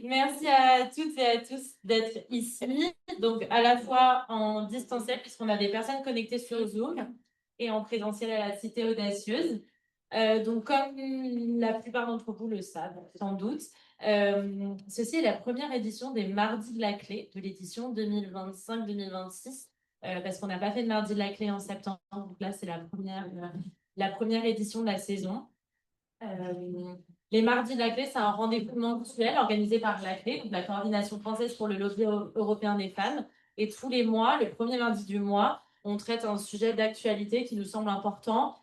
merci à toutes et à tous d'être ici. Donc, à la fois en distanciel, puisqu'on a des personnes connectées sur Zoom, et en présentiel à la Cité Audacieuse. Donc, comme la plupart d'entre vous le savent, sans doute, ceci est la première édition des Mardis de la Clé, de l'édition 2025-2026, parce qu'on n'a pas fait de Mardi de la Clé en septembre. Donc là, c'est la première édition de la saison. Les mardis de la clé, c'est un rendez-vous mensuel organisé par la clé, donc la coordination française pour le lobby européen des femmes. Et tous les mois, le premier mardi du mois, on traite un sujet d'actualité qui nous semble important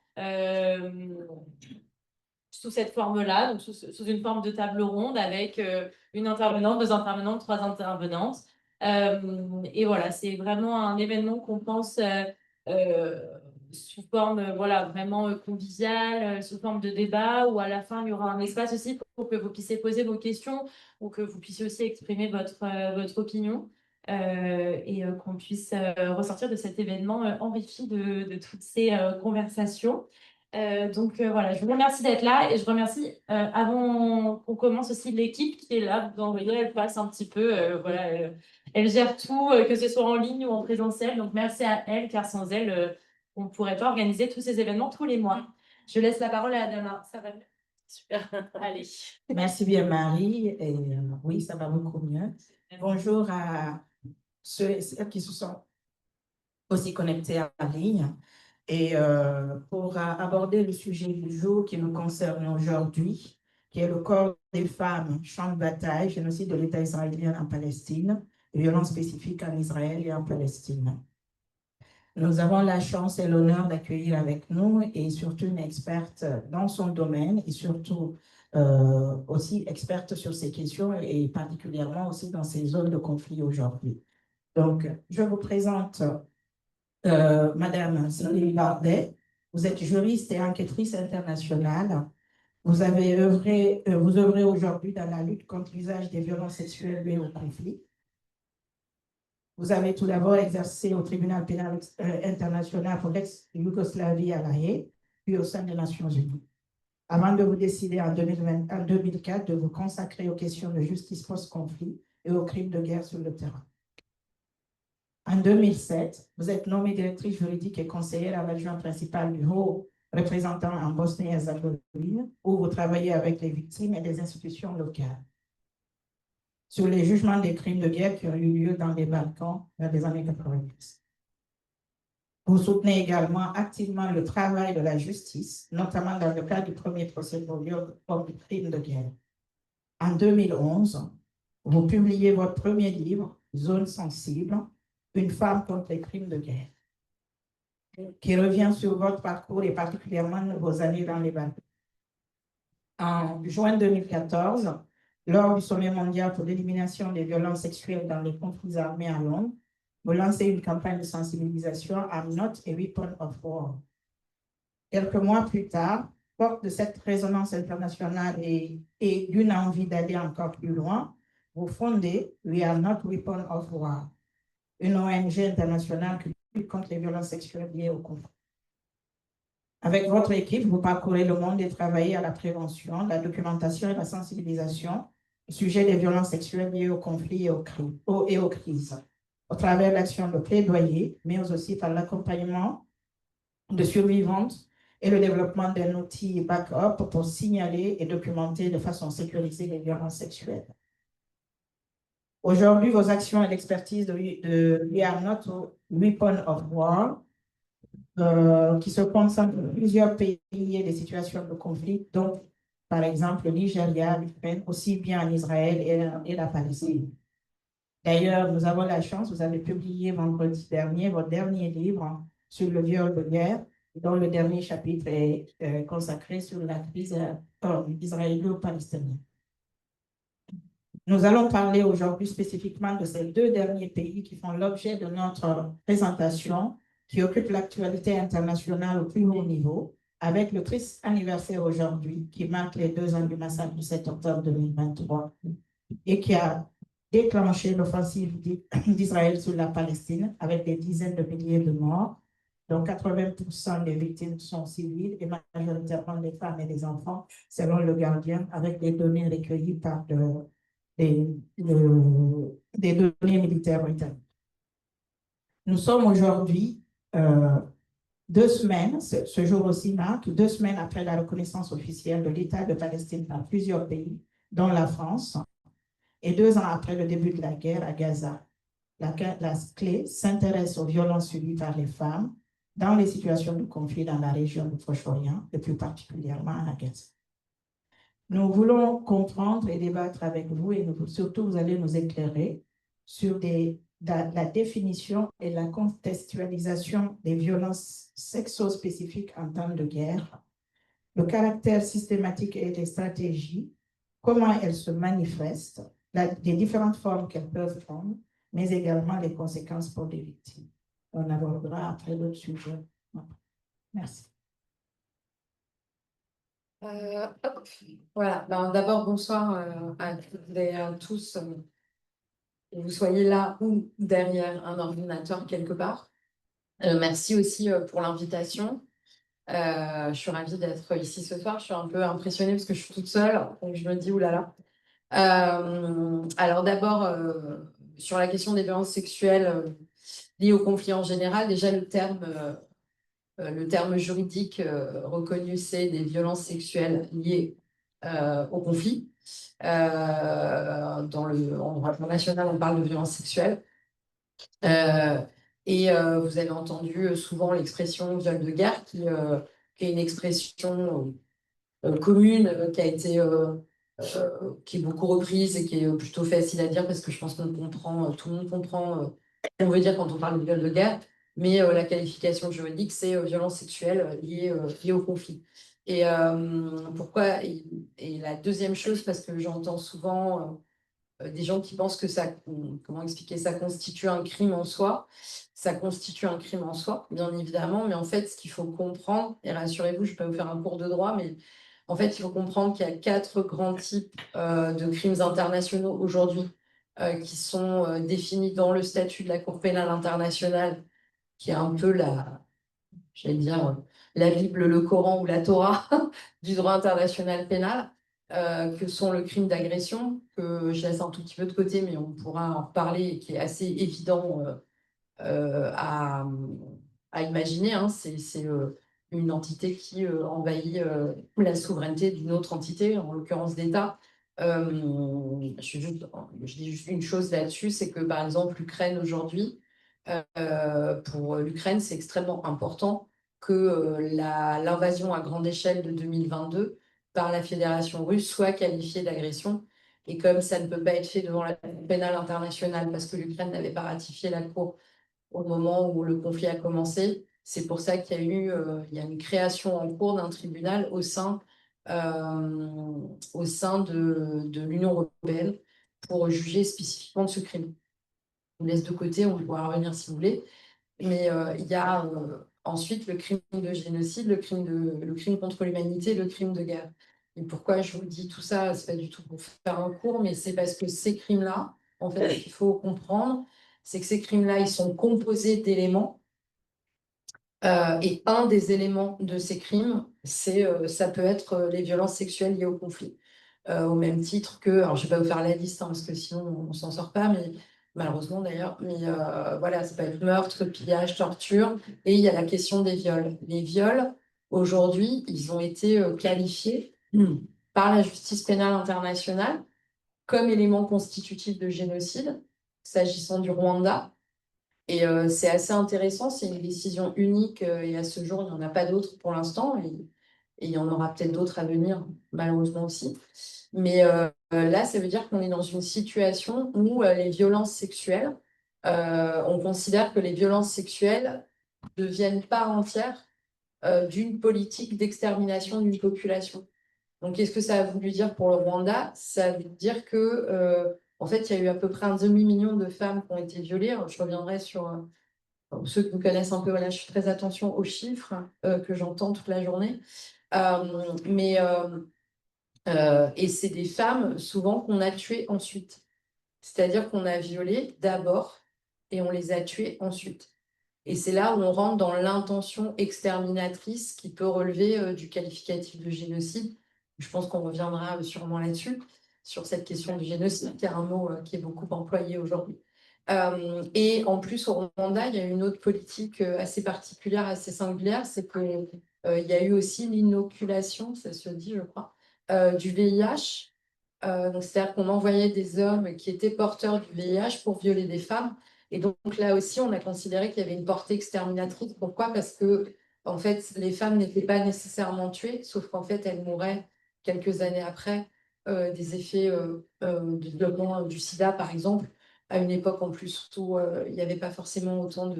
sous cette forme-là, donc sous une forme de table ronde avec une intervenante, deux intervenantes, trois intervenantes. Et voilà, c'est vraiment un événement qu'on pense euh, sous forme voilà, vraiment conviviale, sous forme de débat, où à la fin, il y aura un espace aussi pour que vous puissiez poser vos questions ou que vous puissiez aussi exprimer votre opinion. Et qu'on puisse ressortir de cet événement enrichi de toutes ces conversations. Donc voilà, je vous remercie d'être là et je remercie avant qu'on commence aussi l'équipe qui est là. Vous en voyez, elle passe un petit peu, voilà, elle gère tout, que ce soit en ligne ou en présentiel. Donc merci à elle, car sans elle, on ne pourrait pas organiser tous ces événements tous les mois. Je laisse la parole à Adama. Ça va mieux? Super, allez. Merci bien, Marie. Et, oui, ça va beaucoup mieux. Bonjour à ceux et celles qui se sont aussi connectés en ligne. Et pour aborder le sujet du jour qui nous concerne aujourd'hui, qui est le corps des femmes, champ de bataille, génocide de l'État israélien en Palestine, violences spécifiques en Israël et en Palestine. Nous avons la chance et l'honneur d'accueillir avec nous et surtout une experte dans son domaine et surtout aussi experte sur ces questions et particulièrement aussi dans ces zones de conflit aujourd'hui. Donc, je vous présente Madame Céline Bardet. Vous êtes juriste et enquêtrice internationale. Vous œuvrez aujourd'hui dans la lutte contre l'usage des violences sexuelles liées au conflit. Vous avez tout d'abord exercé au tribunal pénal international pour l'ex-Yougoslavie à La Haye, puis au sein des Nations Unies, avant de vous décider en 2004 de vous consacrer aux questions de justice post-conflit et aux crimes de guerre sur le terrain. En 2007, vous êtes nommée directrice juridique et conseillère à l'adjoint principal du haut représentant en Bosnie-Herzégovine, où vous travaillez avec les victimes et les institutions locales sur les jugements des crimes de guerre qui ont eu lieu dans les Balkans vers les années 90. Vous soutenez également activement le travail de la justice, notamment dans le cadre du premier procès pour le crime de guerre. En 2011, vous publiez votre premier livre, Zone sensible, une femme contre les crimes de guerre, qui revient sur votre parcours et particulièrement vos années dans les Balkans. En juin 2014, lors du sommet mondial pour l'élimination des violences sexuelles dans les conflits armés à Londres, vous lancez une campagne de sensibilisation I'm not a weapon of war. Quelques mois plus tard, forte de cette résonance internationale et d'une envie d'aller encore plus loin, vous fondez We Are Not Weapon of War, une ONG internationale qui lutte contre les violences sexuelles liées au conflit. Avec votre équipe, vous parcourez le monde et travaillez à la prévention, la documentation et la sensibilisation au sujet des violences sexuelles liées au conflit et aux crises, au travers de l'action de plaidoyer, mais aussi par l'accompagnement de survivantes et le développement d'un outil backup pour signaler et documenter de façon sécurisée les violences sexuelles. Aujourd'hui, vos actions et l'expertise de We Are Not a Weapon of War qui se concentrent sur plusieurs pays et des situations de conflit, donc par exemple le Nigeria, l'Ukraine, aussi bien en Israël et la Palestine. D'ailleurs, nous avons la chance, vous avez publié vendredi dernier votre dernier livre sur le viol de guerre, dont le dernier chapitre est consacré sur la crise israélo-palestinienne. Nous allons parler aujourd'hui spécifiquement de ces deux derniers pays qui font l'objet de notre présentation, qui occupent l'actualité internationale au plus haut niveau, avec le triste anniversaire aujourd'hui, qui marque les 2 ans du massacre du 7 octobre 2023, et qui a déclenché l'offensive d'Israël sur la Palestine, avec des dizaines de milliers de morts, dont 80% des victimes sont civiles et majoritairement des femmes et des enfants, selon le Guardian, avec des données recueillies par des données militaires britanniques. Nous sommes aujourd'hui 2 semaines, ce jour aussi marque 2 semaines après la reconnaissance officielle de l'État de Palestine par plusieurs pays, dont la France, et 2 ans après le début de la guerre à Gaza. La clé s'intéresse aux violences subies par les femmes dans les situations de conflit dans la région du Proche-Orient, et plus particulièrement à Gaza. Nous voulons comprendre et débattre avec vous, et surtout vous allez nous éclairer sur la définition et la contextualisation des violences sexo-spécifiques en temps de guerre, le caractère systématique et les stratégies, comment elles se manifestent, les différentes formes qu'elles peuvent prendre, mais également les conséquences pour les victimes. On abordera après d'autres sujets. Merci. Voilà, d'abord bonsoir à toutes et à tous, que vous soyez là ou derrière un ordinateur quelque part. Merci aussi pour l'invitation. Je suis ravie d'être ici ce soir. Je suis un peu impressionnée parce que je suis toute seule, donc je me dis oulala. Alors d'abord, sur la question des violences sexuelles liées au conflit en général, déjà le terme juridique reconnu, c'est des violences sexuelles liées au conflit. En droit international, on parle de violences sexuelles. Vous avez entendu souvent l'expression viol de guerre, qui est une expression commune, qui est beaucoup reprise et qui est plutôt facile à dire parce que je pense qu'on comprend, tout le monde comprend ce qu'on veut dire quand on parle de viol de guerre. Mais la qualification juridique, c'est violence sexuelle liée au conflit. Pourquoi et la deuxième chose, parce que j'entends souvent des gens qui pensent que comment expliquer, ça constitue un crime en soi. Ça constitue un crime en soi, bien évidemment, mais en fait, ce qu'il faut comprendre, et rassurez-vous, je ne vais pas vous faire un cours de droit, mais en fait, il faut comprendre qu'il y a 4 grands types de crimes internationaux aujourd'hui qui sont définis dans le statut de la Cour pénale internationale, qui est un peu j'allais dire, la Bible, le Coran ou la Torah du droit international pénal, que sont le crime d'agression, que je laisse un tout petit peu de côté, mais on pourra en reparler, et qui est assez évident à imaginer. Hein. C'est une entité qui envahit la souveraineté d'une autre entité, en l'occurrence d'État. Je dis juste une chose là-dessus, c'est que par exemple l'Ukraine aujourd'hui, pour l'Ukraine, c'est extrêmement important que l'invasion à grande échelle de 2022 par la Fédération russe soit qualifiée d'agression. Et comme ça ne peut pas être fait devant la Cour pénale internationale parce que l'Ukraine n'avait pas ratifié la Cour au moment où le conflit a commencé, c'est pour ça qu'il y a eu une création en cours d'un tribunal au sein de l'Union européenne pour juger spécifiquement de ce crime. Je vous laisse de côté, on pourra revenir si vous voulez. Mais il y a ensuite le crime de génocide, le crime contre l'humanité, le crime de guerre. Et pourquoi je vous dis tout ça, c'est pas du tout pour faire un cours, mais c'est parce que ces crimes-là, en fait, ce qu'il faut comprendre, c'est que ces crimes-là, ils sont composés d'éléments. Et un des éléments de ces crimes, ça peut être les violences sexuelles liées au conflit. Au même titre que, alors je ne vais pas vous faire la liste, hein, parce que sinon on ne s'en sort pas, mais malheureusement d'ailleurs, mais voilà, ça peut être meurtre, pillage, torture, et il y a la question des viols. Les viols, aujourd'hui, ils ont été qualifiés par la justice pénale internationale comme éléments constitutifs de génocide, s'agissant du Rwanda. Et c'est assez intéressant, c'est une décision unique et à ce jour, il n'y en a pas d'autres pour l'instant et il y en aura peut-être d'autres à venir, malheureusement aussi. Mais là, ça veut dire qu'on est dans une situation où les violences sexuelles, on considère que les violences sexuelles deviennent part entière d'une politique d'extermination d'une population. Donc, qu'est-ce que ça a voulu dire pour le Rwanda? Ça veut dire que, en fait, il y a eu à peu près 1,5 million de femmes qui ont été violées. Alors, je reviendrai sur pour ceux qui me connaissent un peu. Voilà, je fais très attention aux chiffres que j'entends toute la journée. Et c'est des femmes souvent qu'on a tuées ensuite. C'est-à-dire qu'on a violé d'abord et on les a tuées ensuite. Et c'est là où on rentre dans l'intention exterminatrice qui peut relever du qualificatif de génocide. Je pense qu'on reviendra sûrement là-dessus. sur cette question du génocide, qui est un mot qui est beaucoup employé aujourd'hui. Et en plus, au Rwanda, il y a une autre politique assez particulière, assez singulière, c'est qu'il y a eu aussi l'inoculation, ça se dit, je crois, du VIH. Donc, c'est-à-dire qu'on envoyait des hommes qui étaient porteurs du VIH pour violer des femmes. Et donc là aussi, on a considéré qu'il y avait une portée exterminatrice. Pourquoi? Parce que en fait, les femmes n'étaient pas nécessairement tuées, sauf qu'en fait, elles mouraient quelques années après des effets du développement du sida, par exemple, à une époque en plus où il n'y avait pas forcément autant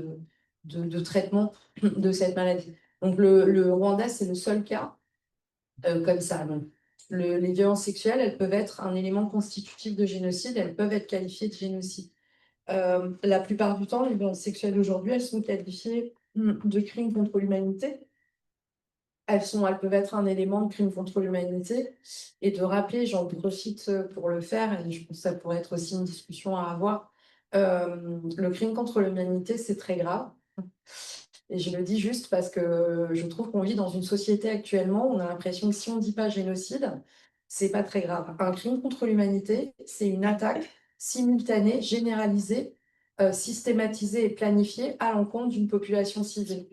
de traitement de cette maladie. Donc le Rwanda, c'est le seul cas comme ça. Donc, les violences sexuelles, elles peuvent être un élément constitutif de génocide, elles peuvent être qualifiées de génocide. La plupart du temps, les violences sexuelles aujourd'hui, elles sont qualifiées de crimes contre l'humanité. Elles peuvent être un élément de crime contre l'humanité. Et de rappeler, j'en profite pour le faire, et je pense que ça pourrait être aussi une discussion à avoir, le crime contre l'humanité, c'est très grave. Et je le dis juste parce que je trouve qu'on vit dans une société actuellement où on a l'impression que si on ne dit pas génocide, c'est pas très grave. Un crime contre l'humanité, c'est une attaque simultanée, généralisée, systématisée et planifiée à l'encontre d'une population civile.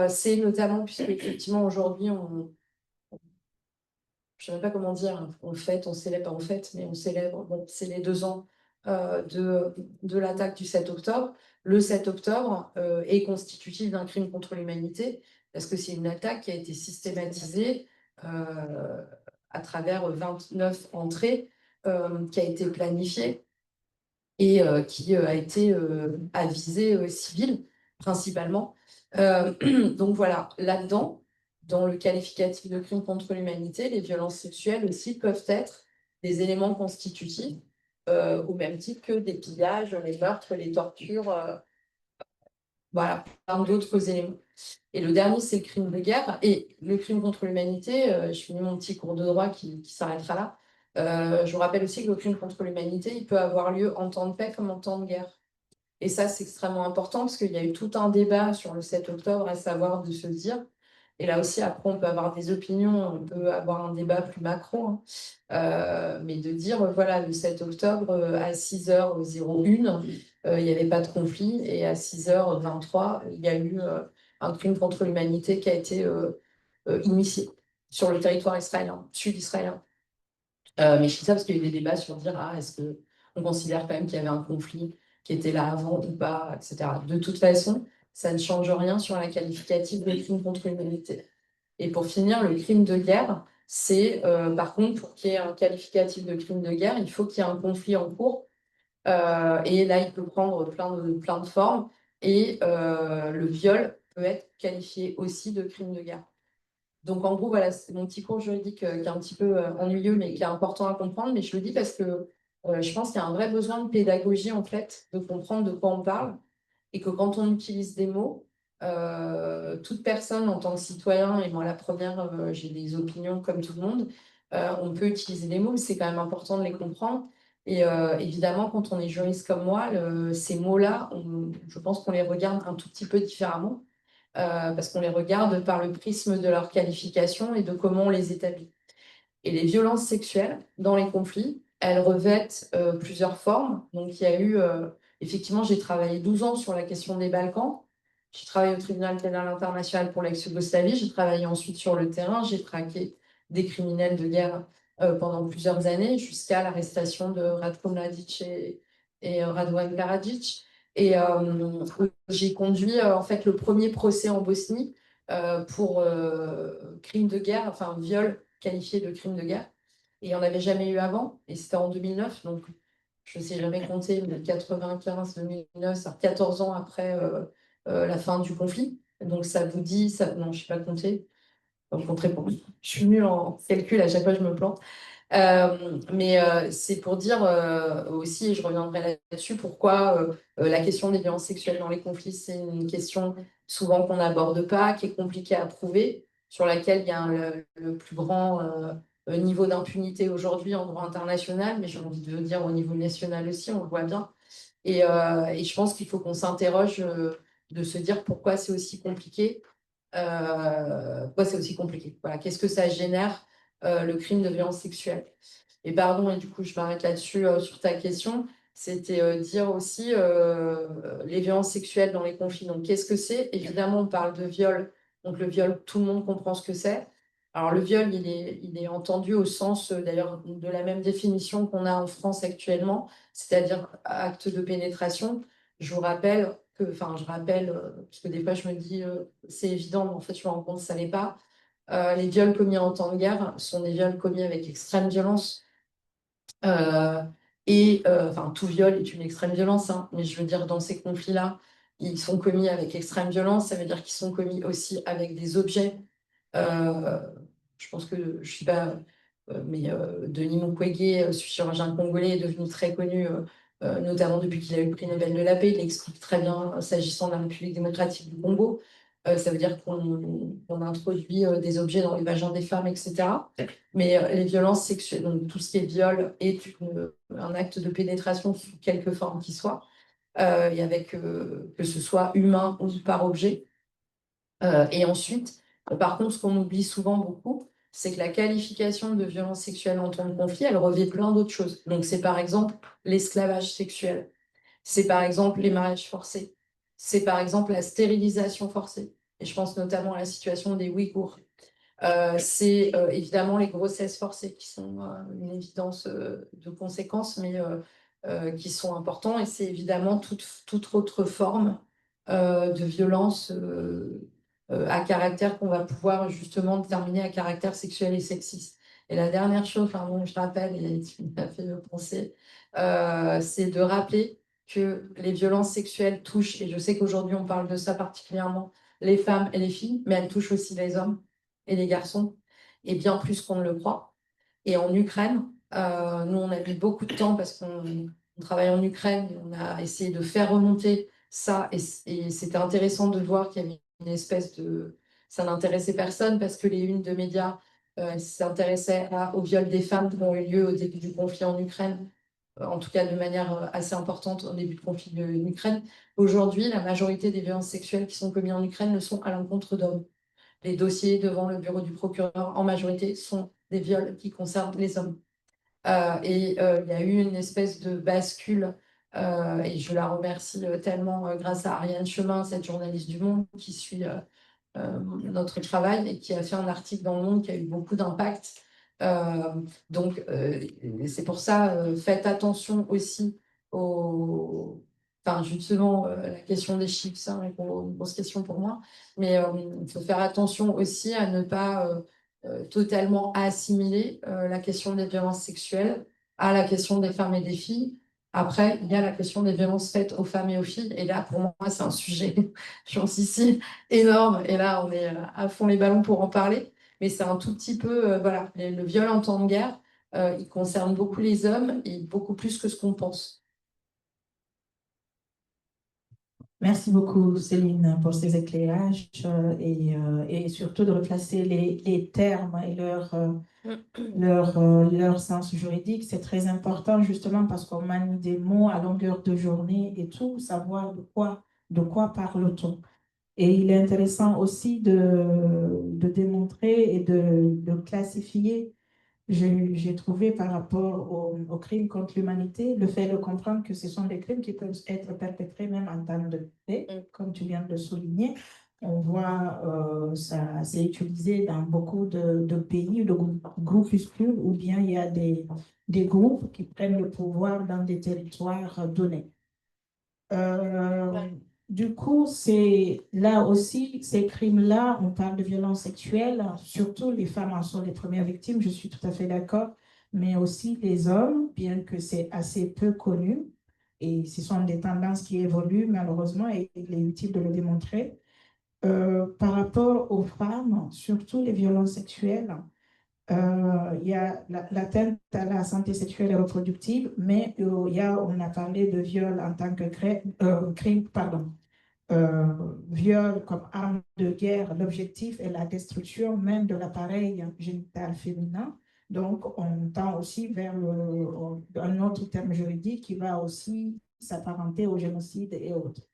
C'est notamment, puisque effectivement aujourd'hui, je ne sais même pas comment dire, on fête, on célèbre, pas on fête, mais on célèbre, bon, c'est les 2 ans de l'attaque du 7 octobre. Le 7 octobre est constitutif d'un crime contre l'humanité, parce que c'est une attaque qui a été systématisée à travers 29 entrées, qui a été planifiée et qui a été à visée civile, principalement. Donc voilà, là-dedans, dans le qualificatif de crime contre l'humanité, les violences sexuelles aussi peuvent être des éléments constitutifs, au même titre que des pillages, les meurtres, les tortures, voilà, plein d'autres éléments. Et le dernier, c'est le crime de guerre. Et le crime contre l'humanité, je finis mon petit cours de droit qui s'arrêtera là. Je vous rappelle aussi que le crime contre l'humanité, il peut avoir lieu en temps de paix comme en temps de guerre. Et ça, c'est extrêmement important parce qu'il y a eu tout un débat sur le 7 octobre, à savoir de se dire, et là aussi, après, on peut avoir des opinions, on peut avoir un débat plus macro, hein, mais de dire, voilà, le 7 octobre, à 6h01, il n'y avait pas de conflit, et à 6h23, il y a eu un crime contre l'humanité qui a été initié sur le territoire israélien, sud-israélien. Mais je dis ça parce qu'il y a eu des débats sur dire, ah, est-ce qu'on considère quand même qu'il y avait un conflit qui était là avant ou pas, etc. De toute façon, ça ne change rien sur la qualificative de crime contre l'humanité. Et pour finir, le crime de guerre, c'est, par contre, pour qu'il y ait un qualificatif de crime de guerre, il faut qu'il y ait un conflit en cours. Et là, il peut prendre plein de formes. Et le viol peut être qualifié aussi de crime de guerre. Donc, en gros, voilà, c'est mon petit cours juridique qui est un petit peu ennuyeux, mais qui est important à comprendre. Mais je le dis parce que je pense qu'il y a un vrai besoin de pédagogie, en fait, de comprendre de quoi on parle. Et que quand on utilise des mots, toute personne en tant que citoyen, et moi la première, j'ai des opinions comme tout le monde, on peut utiliser des mots, mais c'est quand même important de les comprendre. Et évidemment, quand on est juriste comme moi, ces mots-là, je pense qu'on les regarde un tout petit peu différemment. Parce qu'on les regarde par le prisme de leur qualification et de comment on les établit. Et les violences sexuelles dans les conflits, elles revêtent plusieurs formes. Donc il y a eu, effectivement, j'ai travaillé 12 ans sur la question des Balkans. J'ai travaillé au tribunal pénal international pour l'ex-Yougoslavie. J'ai travaillé ensuite sur le terrain. J'ai traqué des criminels de guerre pendant plusieurs années, jusqu'à l'arrestation de Ratko Mladic et Radovan Karadzic. Et j'ai conduit en fait le premier procès en Bosnie pour crime de guerre, enfin viol qualifié de crime de guerre. Et il n'y en avait jamais eu avant, et c'était en 2009, donc je ne sais jamais compter, mais 95-2009, ça 14 ans après la fin du conflit. Donc ça vous dit, ça, non, je ne sais pas compter, donc compter pour je suis nulle en calcul, à chaque fois je me plante. Mais c'est pour dire aussi, et je reviendrai là-dessus, pourquoi la question des violences sexuelles dans les conflits, c'est une question souvent qu'on n'aborde pas, qui est compliquée à prouver, sur laquelle il y a le plus grand niveau d'impunité aujourd'hui en droit international, mais j'ai envie de dire au niveau national aussi, on le voit bien. Et je pense qu'il faut qu'on s'interroge de se dire pourquoi c'est aussi compliqué. Pourquoi c'est aussi compliqué. Voilà, qu'est-ce que ça génère le crime de violence sexuelle. Et pardon, et du coup, je m'arrête là-dessus sur ta question. C'était dire aussi les violences sexuelles dans les conflits. Donc, qu'est-ce que c'est? Évidemment, on parle de viol. Donc, le viol, tout le monde comprend ce que c'est. Alors, le viol, il est entendu au sens, d'ailleurs, de la même définition qu'on a en France actuellement, c'est-à-dire acte de pénétration. Je vous rappelle que, enfin, je rappelle, parce que des fois, je me dis, c'est évident, mais en fait, je me rends compte que ça n'est pas. Les viols commis en temps de guerre sont des viols commis avec extrême violence. Euh, enfin, tout viol est une extrême violence, hein, mais je veux dire, dans ces conflits-là, ils sont commis avec extrême violence, ça veut dire qu'ils sont commis aussi avec des objets. Euh, je pense que, je sais pas, mais Denis Mukwege, chirurgien congolais, est devenu très connu, notamment depuis qu'il a eu le prix Nobel de la paix. Il l'explique très bien s'agissant de la République démocratique du Congo. Ça veut dire qu'on introduit des objets dans les vagins des femmes, etc. Mais les violences sexuelles, donc tout ce qui est viol, est un acte de pénétration sous quelque forme qu'il soit, et avec que ce soit humain ou par objet. Et ensuite, par contre, ce qu'on oublie souvent beaucoup, c'est que la qualification de violence sexuelle en temps de conflit, elle revêt plein d'autres choses. Donc, c'est par exemple l'esclavage sexuel, c'est par exemple les mariages forcés, c'est par exemple la stérilisation forcée. Et je pense notamment à la situation des Ouïghours. C'est évidemment les grossesses forcées qui sont une évidence de conséquences, mais qui sont importants. Et c'est évidemment toute autre forme de violence à caractère qu'on va pouvoir justement déterminer à caractère sexuel et sexiste. Et la dernière chose, dont je rappelle, et tu m'as fait penser, c'est de rappeler que les violences sexuelles touchent, et je sais qu'aujourd'hui on parle de ça particulièrement, les femmes et les filles, mais elles touchent aussi les hommes et les garçons, et bien plus qu'on ne le croit. Et en Ukraine, nous, on a mis beaucoup de temps parce qu'on travaille en Ukraine, et on a essayé de faire remonter ça, et c'était intéressant de voir qu'il y avait une espèce de... Ça n'intéressait personne parce que les unes de médias s'intéressaient au viol des femmes qui ont eu lieu au début du conflit en Ukraine, en tout cas de manière assez importante au début du conflit de l'Ukraine. Aujourd'hui, la majorité des violences sexuelles qui sont commises en Ukraine ne sont à l'encontre d'hommes. Les dossiers devant le bureau du procureur, en majorité, sont des viols qui concernent les hommes. Il y a eu une espèce de bascule, et je la remercie tellement grâce à Ariane Chemin, cette journaliste du Monde qui suit notre travail et qui a fait un article dans le Monde qui a eu beaucoup d'impact. Euh, c'est pour ça, faites attention aussi aux... Enfin, justement, la question des chiffres, c'est une grosse question pour moi, mais il faut faire attention aussi à ne pas totalement assimiler la question des violences sexuelles à la question des femmes et des filles. Après, il y a la question des violences faites aux femmes et aux filles, et là, pour moi, c'est un sujet, je pense ici, énorme. Et là, on est à fond les ballons pour en parler. Mais c'est un tout petit peu, voilà, le viol en temps de guerre, il concerne beaucoup les hommes et beaucoup plus que ce qu'on pense. Merci beaucoup, Céline, pour ces éclairages et surtout de replacer les termes et leur sens juridique. C'est très important justement parce qu'on manie des mots à longueur de journée et tout, savoir de quoi parle-t-on. Et il est intéressant aussi de démontrer et de classifier. J'ai trouvé par rapport aux crimes contre l'humanité, le fait de comprendre que ce sont des crimes qui peuvent être perpétrés même en temps de paix, comme tu viens de le souligner. On voit ça, c'est utilisé dans beaucoup de pays, de groupuscules, ou bien il y a des groupes qui prennent le pouvoir dans des territoires donnés. Euh, du coup, c'est là aussi, ces crimes-là, on parle de violences sexuelles, surtout les femmes en sont les premières victimes, je suis tout à fait d'accord, mais aussi les hommes, bien que c'est assez peu connu, et ce sont des tendances qui évoluent malheureusement, et il est utile de le démontrer. Par rapport aux femmes, surtout les violences sexuelles, il y a l'atteinte à la santé sexuelle et reproductive, mais on a parlé de viol en tant que crime, pardon, viol comme arme de guerre. L'objectif est la destruction même de l'appareil génital féminin. Donc, on tend aussi vers un autre terme juridique qui va aussi s'apparenter au génocide et autres.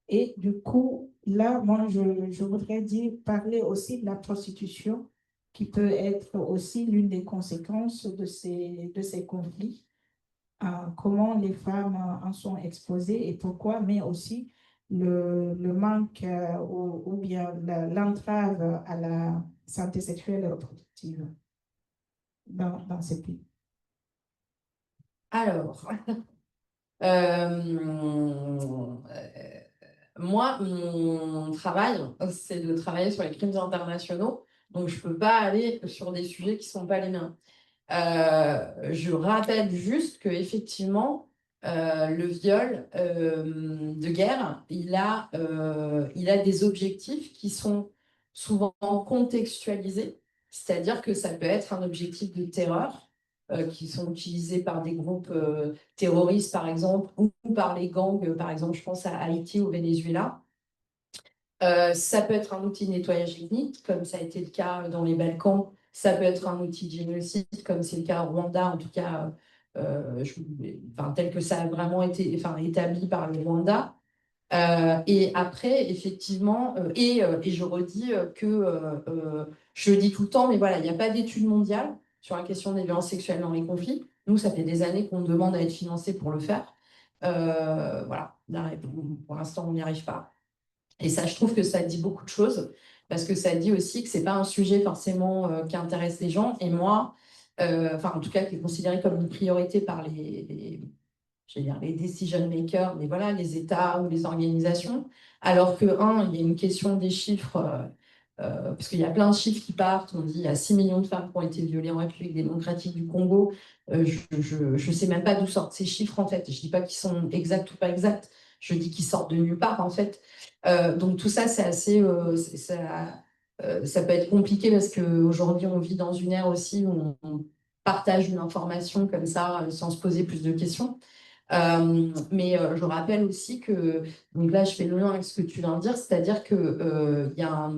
Et du coup, là, moi, je voudrais parler aussi de la prostitution qui peut être aussi l'une des conséquences de ces conflits, comment les femmes en sont exposées et pourquoi, mais aussi le manque ou bien l'entrave à la santé sexuelle et reproductive dans ces pays. Alors, euh, moi, mon travail, c'est de travailler sur les crimes internationaux, donc je ne peux pas aller sur des sujets qui ne sont pas les miens. Je rappelle juste qu'effectivement, le viol de guerre, il a des objectifs qui sont souvent contextualisés, c'est-à-dire que ça peut être un objectif de terreur qui sont utilisés par des groupes terroristes, par exemple, ou par les gangs, par exemple, je pense à Haïti ou au Venezuela. Ça peut être un outil de nettoyage ethnique, comme ça a été le cas dans les Balkans. Ça peut être un outil de génocide, comme c'est le cas au Rwanda, en tout cas, tel que ça a vraiment été établi par le Rwanda. Et après, effectivement, et je redis je le dis tout le temps, mais voilà, il n'y a pas d'études mondiales sur la question des violences sexuelles dans les conflits. Nous, ça fait des années qu'on demande à être financé pour le faire. Voilà, pour l'instant, on n'y arrive pas. Et ça, je trouve que ça dit beaucoup de choses, parce que ça dit aussi que ce n'est pas un sujet forcément qui intéresse les gens. Et moi, en tout cas, qui est considéré comme une priorité par je vais dire, les decision makers, mais voilà, les États ou les organisations. Alors que, il y a une question des chiffres, parce qu'il y a plein de chiffres qui partent. On dit qu'il y a 6 millions de femmes qui ont été violées en République démocratique du Congo. Je ne sais même pas d'où sortent ces chiffres, en fait. Je ne dis pas qu'ils sont exacts ou pas exacts. Je dis qu'ils sortent de nulle part, en fait. Donc tout ça, c'est assez, ça peut être compliqué parce qu'aujourd'hui, on vit dans une ère aussi où on partage une information comme ça sans se poser plus de questions. Mais je rappelle aussi que, donc là, je fais le lien avec ce que tu viens de dire, c'est-à-dire que il y a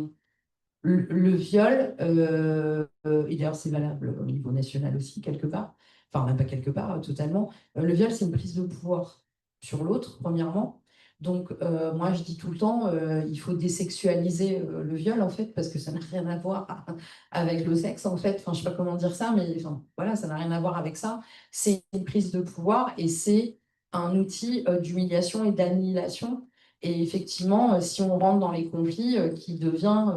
le viol, et d'ailleurs c'est valable au niveau national aussi, quelque part, enfin même pas quelque part, totalement, le viol, c'est une prise de pouvoir sur l'autre, premièrement. Donc moi, je dis tout le temps, il faut désexualiser le viol, en fait, parce que ça n'a rien à voir avec le sexe, en fait. Enfin, je sais pas comment dire ça, mais enfin, voilà, ça n'a rien à voir avec ça. C'est une prise de pouvoir et c'est un outil d'humiliation et d'annihilation. Et effectivement, si on rentre dans les conflits, qui devient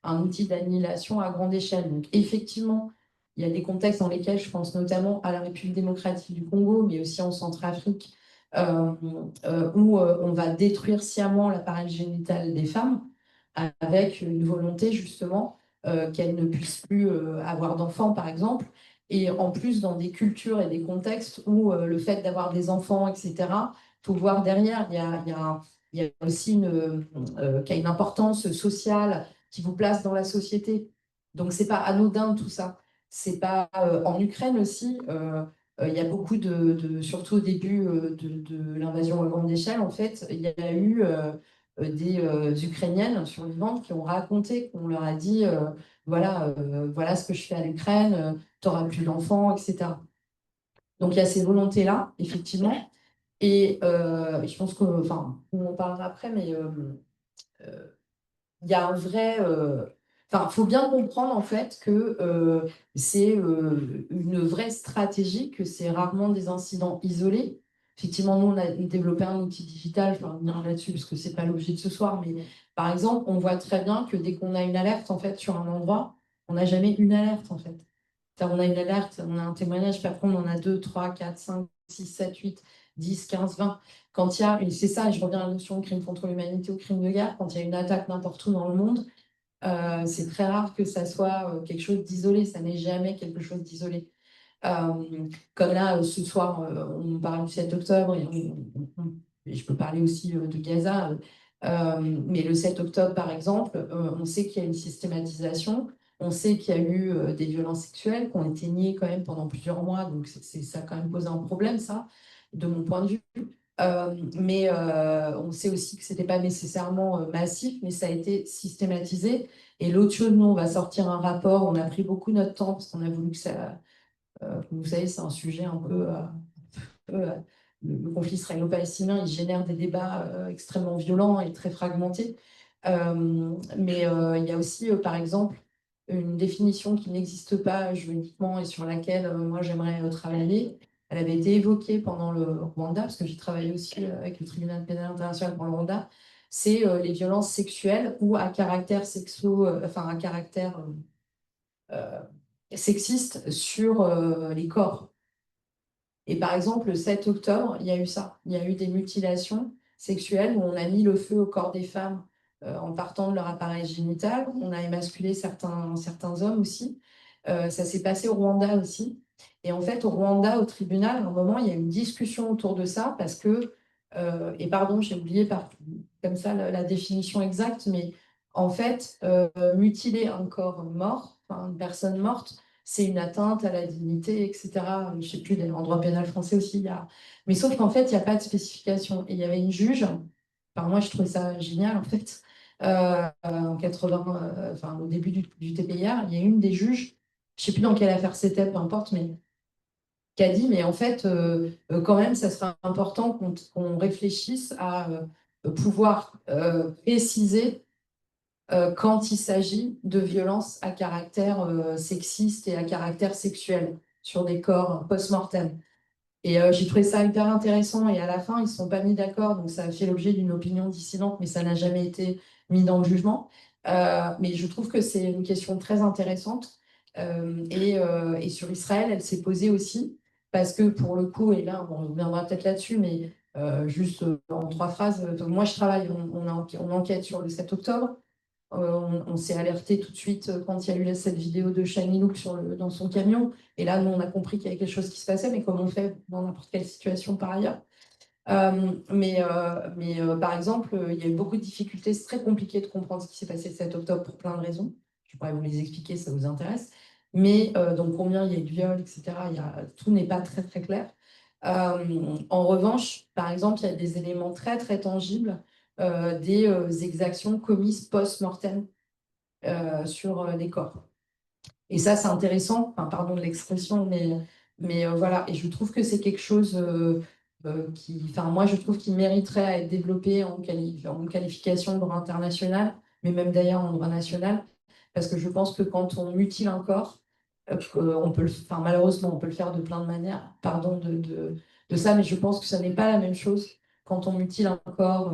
un outil d'annihilation à grande échelle. Donc, effectivement, il y a des contextes dans lesquels je pense notamment à la République démocratique du Congo, mais aussi en Centrafrique, où on va détruire sciemment l'appareil génital des femmes avec une volonté justement qu'elles ne puissent plus avoir d'enfants, par exemple. Et en plus, dans des cultures et des contextes où le fait d'avoir des enfants, etc., il faut voir derrière, il y a aussi qui a une importance sociale qui vous place dans la société. Donc, c'est pas anodin tout ça. C'est pas en Ukraine aussi. Il y a beaucoup surtout au début de l'invasion à grande échelle, en fait, il y a eu des Ukrainiennes survivantes qui ont raconté, qu'on leur a dit voilà ce que je fais à l'Ukraine, tu n'auras plus d'enfants, etc. Donc, il y a ces volontés-là, effectivement. Et je pense on en parlera après, mais il y a un vrai. Il faut bien comprendre en fait que c'est une vraie stratégie, que c'est rarement des incidents isolés. Effectivement, nous, on a développé un outil digital, je vais revenir là-dessus parce que ce n'est pas l'objet de ce soir, mais par exemple, on voit très bien que dès qu'on a une alerte en fait, sur un endroit, on n'a jamais une alerte en fait. On a une alerte, on a un témoignage, puis après on en a 2, 3, 4, 5, 6, 7, 8, 10, 15, 20. Quand il y a, c'est ça, et je reviens à la notion de crime contre l'humanité ou crime de guerre, quand il y a une attaque n'importe où dans le monde, c'est très rare que ça soit quelque chose d'isolé, ça n'est jamais quelque chose d'isolé. Comme là, ce soir, on parle du 7 octobre, et je peux parler aussi de Gaza, mais le 7 octobre, par exemple, on sait qu'il y a une systématisation, on sait qu'il y a eu des violences sexuelles qui ont été niées quand même pendant plusieurs mois, donc ça a quand même posé un problème, ça, de mon point de vue. Mais on sait aussi que ce n'était pas nécessairement massif, mais ça a été systématisé. Et l'autre chose, nous, on va sortir un rapport, on a pris beaucoup notre temps parce qu'on a voulu que ça... vous savez, c'est un sujet un peu... le conflit israélo-palestinien, il génère des débats extrêmement violents et très fragmentés. Mais il y a aussi, par exemple, une définition qui n'existe pas juridiquement et sur laquelle moi j'aimerais travailler. Elle avait été évoquée pendant le Rwanda, parce que j'ai travaillé aussi avec le tribunal pénal international pour le Rwanda. C'est les violences sexuelles ou à caractère à caractère sexiste sur les corps. Et par exemple, le 7 octobre, il y a eu ça. Il y a eu des mutilations sexuelles où on a mis le feu au corps des femmes en partant de leur appareil génital. On a émasculé certains hommes aussi. Ça s'est passé au Rwanda aussi. Et en fait, au Rwanda, au tribunal, à un moment, il y a eu une discussion autour de ça parce que, et pardon, j'ai oublié comme ça la définition exacte, mais en fait, mutiler un corps mort, enfin, une personne morte, c'est une atteinte à la dignité, etc. Je ne sais plus, d'ailleurs, en droit pénal français aussi, il y a. Mais sauf qu'en fait, il n'y a pas de spécification. Et il y avait une juge, enfin, moi, je trouvais ça génial, en fait, en 80, enfin, au début du TPIR, il y a une des juges, je ne sais plus dans quelle affaire c'était, peu importe, mais qui a dit, mais en fait, quand même, ça sera important qu'on réfléchisse à pouvoir préciser quand il s'agit de violences à caractère sexiste et à caractère sexuel sur des corps post-mortem. Et j'ai trouvé ça hyper intéressant. Et à la fin, ils ne se sont pas mis d'accord. Donc, ça a fait l'objet d'une opinion dissidente, mais ça n'a jamais été mis dans le jugement. Mais je trouve que c'est une question très intéressante. Et sur Israël, elle s'est posée aussi. Parce que pour le coup, et là, on reviendra peut-être là-dessus, mais juste en 3 phrases, moi, je travaille, on enquête sur le 7 octobre. On s'est alerté tout de suite quand il y a eu cette vidéo de Shani Look dans son camion. Et là, nous, on a compris qu'il y avait quelque chose qui se passait, mais comme on fait dans n'importe quelle situation par ailleurs. Par exemple, il y a eu beaucoup de difficultés. C'est très compliqué de comprendre ce qui s'est passé le 7 octobre pour plein de raisons. Je pourrais vous les expliquer, ça vous intéresse. Mais donc, combien il y a eu de viols, etc. Tout n'est pas très, très clair. En revanche, par exemple, il y a des éléments très, très tangibles des exactions commises post-mortem sur les corps. Et ça, c'est intéressant, enfin, pardon de l'expression, mais voilà. Et je trouve que c'est quelque chose moi, je trouve qu'il mériterait à être développé en qualification de droit international, mais même d'ailleurs en droit national, parce que je pense que quand on mutile un corps, on peut malheureusement, on peut le faire de plein de manières, pardon de ça, mais je pense que ça n'est pas la même chose quand on mutile un corps,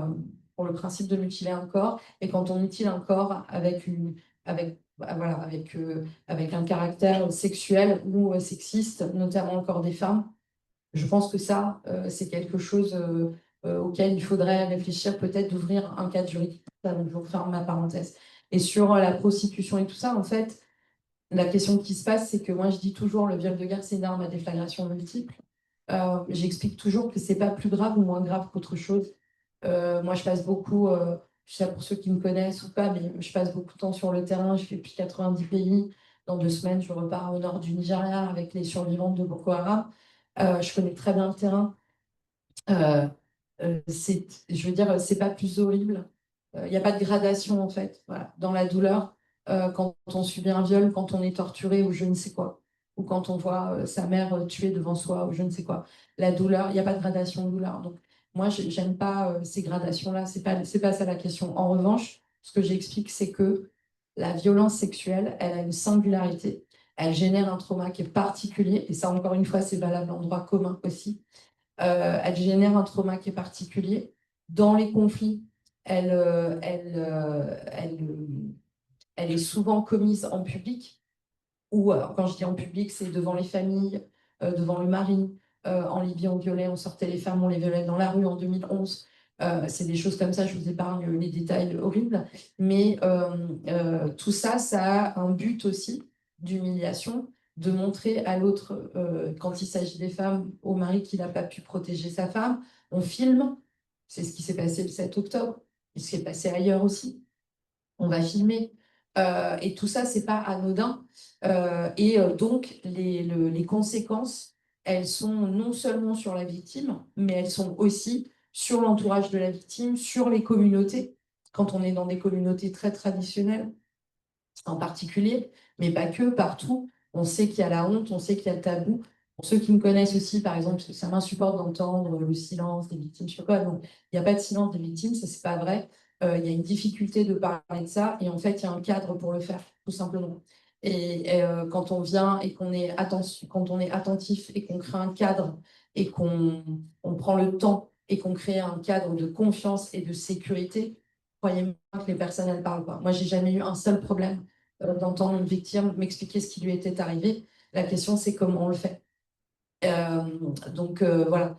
pour le principe de mutiler un corps, et quand on mutile un corps avec un caractère sexuel ou sexiste, notamment le corps des femmes. Je pense que ça, c'est quelque chose auquel il faudrait réfléchir, peut-être d'ouvrir un cadre juridique. Donc, je vous ferme ma parenthèse. Et sur la prostitution et tout ça, en fait, la question qui se passe, c'est que moi, je dis toujours, le viol de guerre, c'est une arme à déflagration multiple. J'explique toujours que c'est pas plus grave ou moins grave qu'autre chose. Moi, je passe beaucoup, je sais pas pour ceux qui me connaissent ou pas, mais je passe beaucoup de temps sur le terrain. Je fais plus de 90 pays. Dans 2 semaines, je repars au nord du Nigeria avec les survivantes de Boko Haram. Je connais très bien le terrain. Euh, je veux dire, c'est pas plus horrible. Il n'y a pas de gradation, en fait, voilà, dans la douleur quand on subit un viol, quand on est torturé ou je ne sais quoi, ou quand on voit sa mère tuée devant soi ou je ne sais quoi. La douleur, il n'y a pas de gradation de douleur. Donc, moi, j'aime pas ces gradations-là. C'est pas ça la question. En revanche, ce que j'explique, c'est que la violence sexuelle, elle a une singularité. Elle génère un trauma qui est particulier. Et ça, encore une fois, c'est valable en droit commun aussi. Elle génère un trauma qui est particulier. Dans les conflits, elle est souvent commise en public, ou quand je dis en public, c'est devant les familles, devant le mari. En Libye, on sortait les femmes, on les violait dans la rue en 2011. C'est des choses comme ça, je vous épargne les détails horribles. Mais tout ça, ça a un but aussi d'humiliation, de montrer à l'autre, quand il s'agit des femmes, au mari qui n'a pas pu protéger sa femme. On filme, c'est ce qui s'est passé le 7 octobre, et ce qui est passé ailleurs aussi. On va filmer. Et tout ça, c'est pas anodin. Donc, les conséquences, elles sont non seulement sur la victime, mais elles sont aussi sur l'entourage de la victime, sur les communautés, quand on est dans des communautés très traditionnelles en particulier, mais pas que, partout. On sait qu'il y a la honte, on sait qu'il y a le tabou. Pour ceux qui me connaissent aussi, par exemple, ça m'insupporte d'entendre le silence des victimes, je sais pas, non, il n'y a pas de silence des victimes, ça c'est pas vrai. Il y a une difficulté de parler de ça, et en fait, il y a un cadre pour le faire, tout simplement. Quand on vient et quand on est attentif et qu'on crée un cadre et qu'on prend le temps et qu'on crée un cadre de confiance et de sécurité, croyez-moi que les personnes, elles parlent pas. Moi, j'ai jamais eu un seul problème d'entendre une victime m'expliquer ce qui lui était arrivé. La question, c'est comment on le fait. Voilà.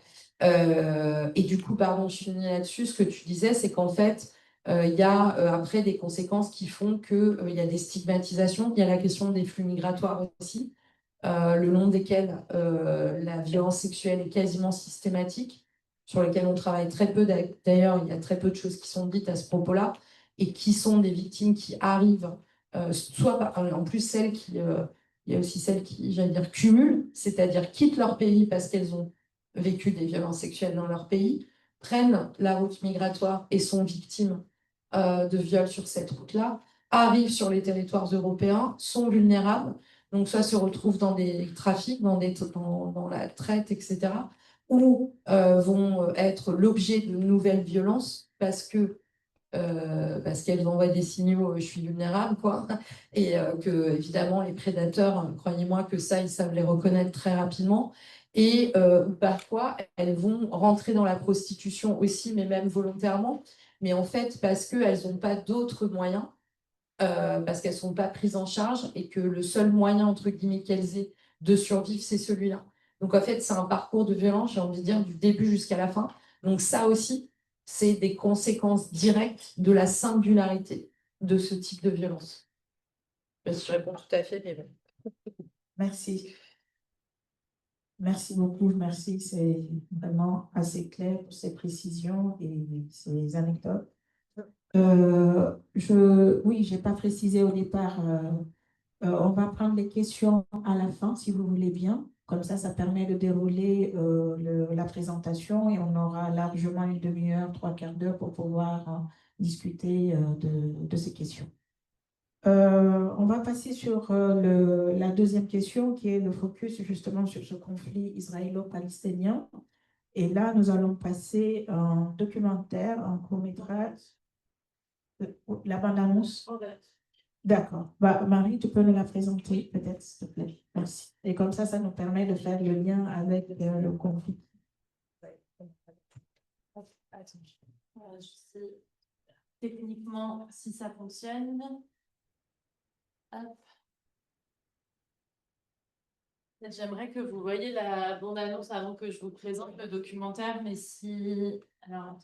Et du coup, pardon, je finis là-dessus. Ce que tu disais, c'est qu'en fait, il y a après des conséquences qui font qu'il il y a des stigmatisations. Il y a la question des flux migratoires aussi, le long desquels la violence sexuelle est quasiment systématique, sur lesquels on travaille très peu. D'ailleurs, il y a très peu de choses qui sont dites à ce propos-là, et qui sont des victimes qui arrivent, en plus celles qui il y a aussi celles qui, j'allais dire, cumulent, c'est-à-dire quittent leur pays parce qu'elles ont vécu des violences sexuelles dans leur pays, prennent la route migratoire et sont victimes de viols sur cette route-là, arrivent sur les territoires européens, sont vulnérables, donc soit se retrouvent dans des trafics, dans la traite, etc., ou vont être l'objet de nouvelles violences parce qu'elles envoient des signaux, je suis vulnérable, quoi. Et que, évidemment, les prédateurs, croyez-moi que ça, ils savent les reconnaître très rapidement. Et parfois, elles vont rentrer dans la prostitution aussi, mais même volontairement. Mais en fait, parce qu'elles n'ont pas d'autres moyens, parce qu'elles ne sont pas prises en charge et que le seul moyen, entre guillemets, qu'elles aient de survivre, c'est celui-là. Donc, en fait, c'est un parcours de violence, j'ai envie de dire, du début jusqu'à la fin. Donc, ça aussi, c'est des conséquences directes de la singularité de ce type de violence. Je réponds tout à fait, mais bon. Merci. Merci beaucoup, merci. C'est vraiment assez clair pour ces précisions et ces anecdotes. Oui, je n'ai pas précisé au départ. On va prendre les questions à la fin, si vous voulez bien. Comme ça permet de dérouler la présentation et on aura largement une demi-heure, trois quarts d'heure pour pouvoir discuter de ces questions. On va passer sur la deuxième question qui est le focus justement sur ce conflit israélo-palestinien. Et là, nous allons passer un documentaire, un court-métrage, la bande-annonce. D'accord. Bah, Marie, tu peux nous la présenter peut-être, s'il te plaît. Merci. Et comme ça nous permet de faire le lien avec le conflit. Attends, je sais techniquement si ça fonctionne. Hop. J'aimerais que vous voyiez la bande-annonce avant que je vous présente le documentaire, mais si... Alors...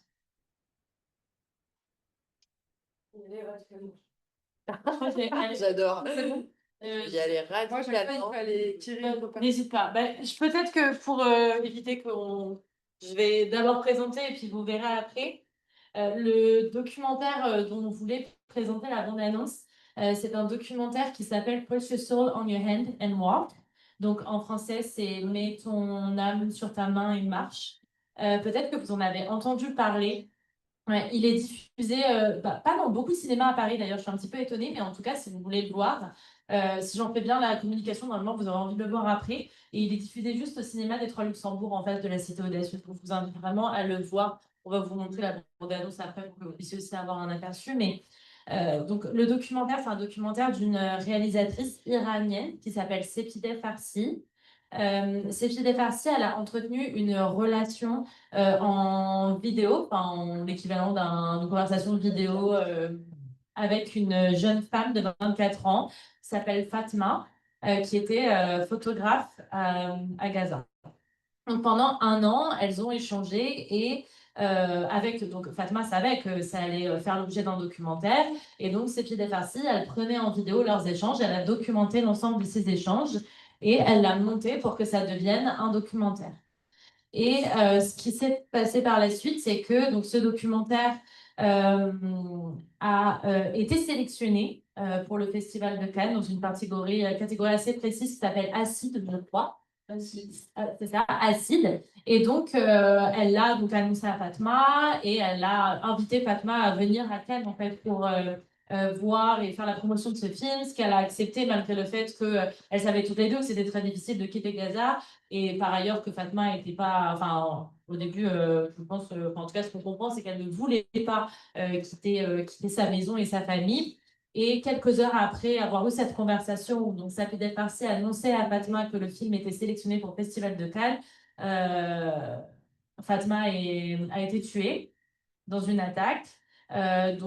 J'adore. C'est bon. Il y a les radicalement. N'hésite pas. Ben, peut-être que pour éviter je vais d'abord présenter et puis vous verrez après. Le documentaire dont vous voulez présenter la bande-annonce, c'est un documentaire qui s'appelle Precious Soul on Your Hand and Walk. Donc en français, c'est Mets ton âme sur ta main et marche. Peut-être que vous en avez entendu parler. Ouais, il est diffusé, pas dans beaucoup de cinémas à Paris d'ailleurs, je suis un petit peu étonnée, mais en tout cas, si vous voulez le voir, si j'en fais bien la communication, normalement, vous aurez envie de le voir après. Et il est diffusé juste au cinéma des Trois Luxembourg en face de la Cité Audacieuse. Donc, je vous invite vraiment à le voir. On va vous montrer la bande-annonce après pour que vous puissiez aussi avoir un aperçu. Mais donc, le documentaire, c'est un documentaire d'une réalisatrice iranienne qui s'appelle Sepideh Farsi. Sepideh Farsi, elle a entretenu une relation en vidéo, enfin, l'équivalent d'une conversation vidéo avec une jeune femme de 24 ans qui s'appelle Fatma, qui était photographe à Gaza. Donc, pendant un an, elles ont échangé et donc Fatma savait que ça allait faire l'objet d'un documentaire. Et donc, Sepideh Farsi, elle prenait en vidéo leurs échanges, elle a documenté l'ensemble de ces échanges et elle l'a monté pour que ça devienne un documentaire. Et ce qui s'est passé par la suite, c'est que donc, ce documentaire a été sélectionné pour le Festival de Cannes dans une catégorie assez précise qui s'appelle Acide, je crois. C'est ça, Acide. Et donc, elle l'a donc annoncé à Fatma et elle a invité Fatma à venir à Cannes en fait, pour voir et faire la promotion de ce film, ce qu'elle a accepté malgré le fait qu'elle savait toutes les deux que c'était très difficile de quitter Gaza. Et par ailleurs, que Fatma n'était pas. Enfin, au début, je pense. En tout cas, ce qu'on comprend, c'est qu'elle ne voulait pas quitter sa maison et sa famille. Et quelques heures après avoir eu cette conversation, où donc Sapid El Farsi annonçait à Fatma que le film était sélectionné pour le Festival de Cannes, Fatma a été tuée dans une attaque. Elle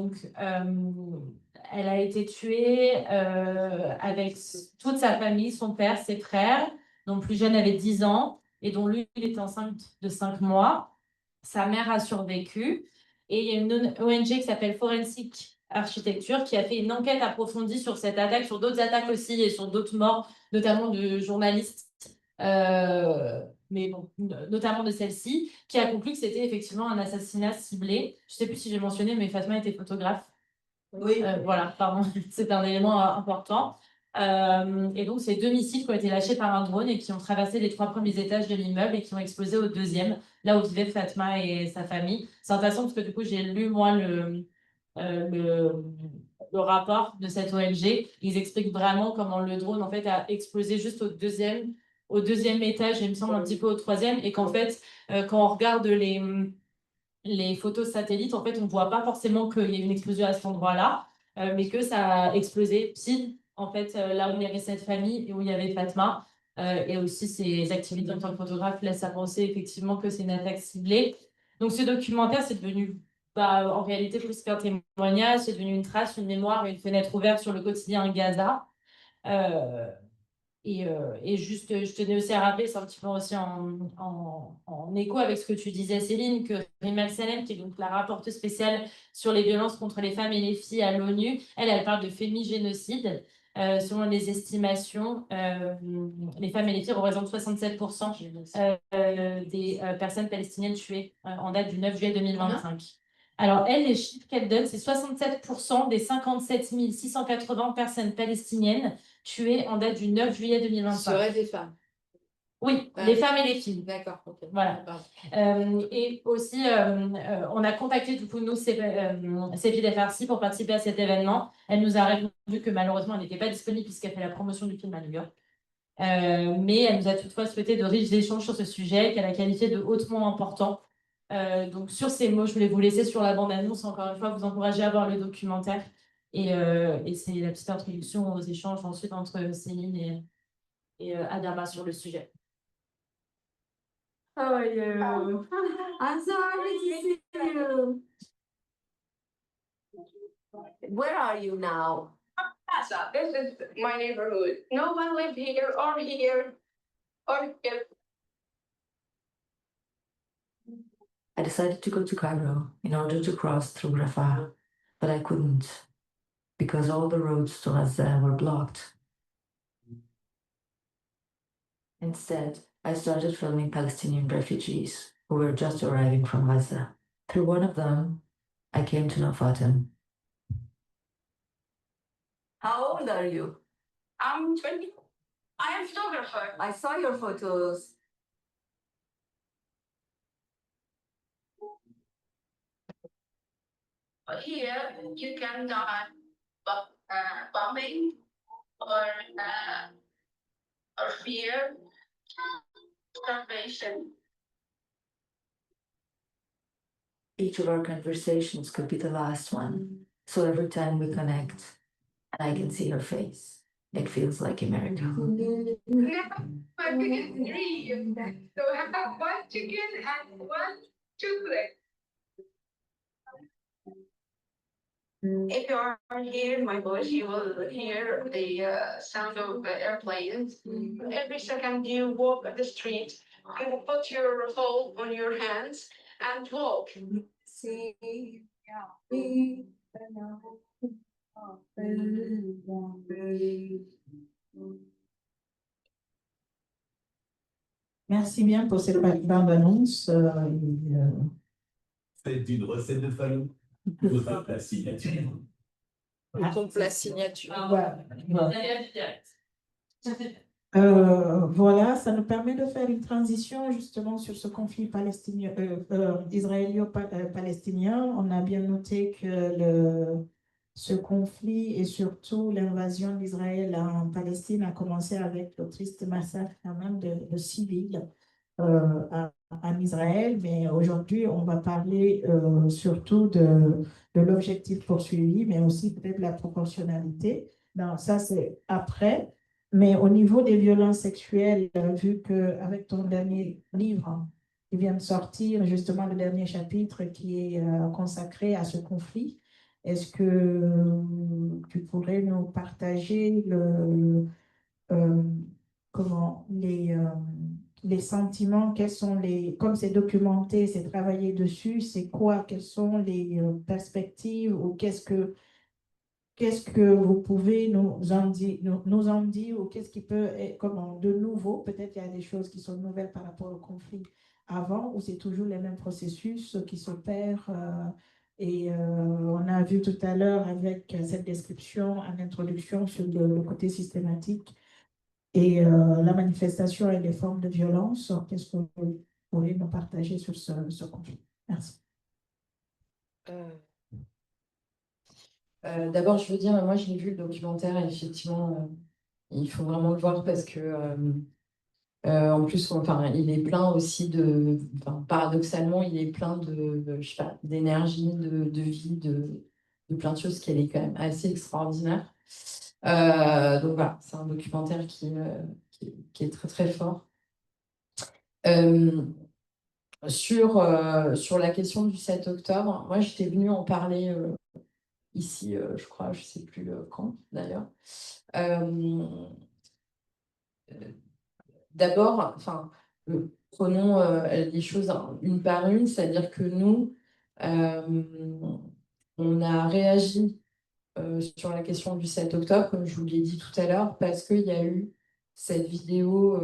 a été tuée avec toute sa famille, son père, ses frères, dont le plus jeune avait 10 ans et dont lui, il était enceinte de 5 mois. Sa mère a survécu. Et il y a une ONG qui s'appelle Forensic Architecture qui a fait une enquête approfondie sur cette attaque, sur d'autres attaques aussi et sur d'autres morts, notamment de journalistes. Mais bon, notamment de celle-ci, qui a conclu que c'était effectivement un assassinat ciblé. Je ne sais plus si j'ai mentionné, mais Fatma était photographe. Oui. Voilà, pardon, c'est un élément important. Et donc, c'est 2 missiles qui ont été lâchés par un drone et qui ont traversé les 3 premiers étages de l'immeuble et qui ont explosé au 2e, là où vivaient Fatma et sa famille. C'est intéressant parce que du coup, j'ai lu, moi, le rapport de cette ONG. Ils expliquent vraiment comment le drone, en fait, a explosé juste au deuxième étage, et il me semble un petit peu au 3e, et qu'en fait, quand on regarde les photos satellites, en fait, on ne voit pas forcément qu'il y a une explosion à cet endroit-là, mais que ça a explosé pile, en fait, là où il y avait cette famille et où il y avait Fatma. Et aussi, ses activités en tant que photographe laissent à penser effectivement que c'est une attaque ciblée. Donc, ce documentaire, c'est devenu, en réalité, plus qu'un témoignage, c'est devenu une trace, une mémoire, une fenêtre ouverte sur le quotidien Gaza. Euh, et juste, je tenais aussi à rappeler, c'est un petit peu aussi en écho avec ce que tu disais, Céline, que Rimel Salem, qui est donc la rapporteure spéciale sur les violences contre les femmes et les filles à l'ONU, elle parle de fémigénocide. Selon les estimations, les femmes et les filles représentent 67% des personnes palestiniennes tuées en date du 9 juillet 2025. Alors, elle, les chiffres qu'elle donne, c'est 67% des 57 680 personnes palestiniennes tuées en date du 9 juillet 2025. Seraient des femmes. Oui, Ah. les femmes et les filles. D'accord, ok. Voilà. Et aussi, on a contacté du coup nous, Sapid El Farsi, pour participer à cet événement. Elle nous a répondu que malheureusement, elle n'était pas disponible puisqu'elle fait la promotion du film à New York. Mais elle nous a toutefois souhaité de riches échanges sur ce sujet, qu'elle a qualifié de hautement important. Donc sur ces mots, je voulais vous laisser sur la bande-annonce, encore une fois, vous encourager à voir le documentaire. Et c'est la petite introduction aux échanges ensuite entre Céline et Adama sur le sujet. How are you? I'm so happy to see you. Where are you now? Plaza. This is my neighborhood. No one live here or here or here. I decided to go to Cairo in order to cross through Rafah, but I couldn't because all the roads to Gaza were blocked. Instead, I started filming Palestinian refugees who were just arriving from Gaza. Through one of them, I came to know Fatem. How old are you? I'm 20. I am photographer. I saw your photos. Here you can die bombing or fear, starvation. Each of our conversations could be the last one. So every time we connect and I can see her face, it feels like a miracle. My biggest dream. So I have 1 chicken and 1 chocolate. If you are here in my bush, you will hear the sound of airplanes. Every second you walk the street, you will put your phone on your hands and walk. Merci bien pour cette bande-annonce. C'est une recette de famille. La signature. Donc la signature. Voilà, ça nous permet de faire une transition justement sur ce conflit israélo-palestinien. On a bien noté que ce conflit et surtout l'invasion d'Israël en Palestine a commencé avec le triste massacre quand même de civils en Israël, mais aujourd'hui, on va parler surtout de l'objectif poursuivi, mais aussi peut-être la proportionnalité. Non, ça, c'est après. Mais au niveau des violences sexuelles, vu qu'avec ton dernier livre qui vient de sortir, justement le dernier chapitre qui est consacré à ce conflit, est-ce que tu pourrais nous partager euh, comment les sentiments, quels sont comme c'est documenté, c'est travaillé dessus, c'est quoi, quelles sont les perspectives ou qu'est-ce que vous pouvez nous en dire ou qu'est-ce qui peut être comment, de nouveau, peut-être il y a des choses qui sont nouvelles par rapport au conflit avant ou c'est toujours les mêmes processus qui s'opèrent. Et on a vu tout à l'heure avec cette description en introduction sur le côté systématique et la manifestation et les formes de violence. Qu'est-ce que vous pourriez nous partager sur ce conflit? Merci. D'abord, je veux dire, moi, j'ai vu le documentaire et effectivement, il faut vraiment le voir parce que, en plus, enfin, il est plein aussi enfin, paradoxalement, il est plein je sais pas, d'énergie, de vie, de plein de choses qui est quand même assez extraordinaire. Donc voilà, c'est un documentaire qui est très très fort. Sur la question du 7 octobre, moi j'étais venue en parler ici, je crois, je ne sais plus quand d'ailleurs. D'abord, enfin, prenons les choses une par une, c'est-à-dire que nous, on a réagi sur la question du 7 octobre, comme je vous l'ai dit tout à l'heure, parce qu'il y a eu cette vidéo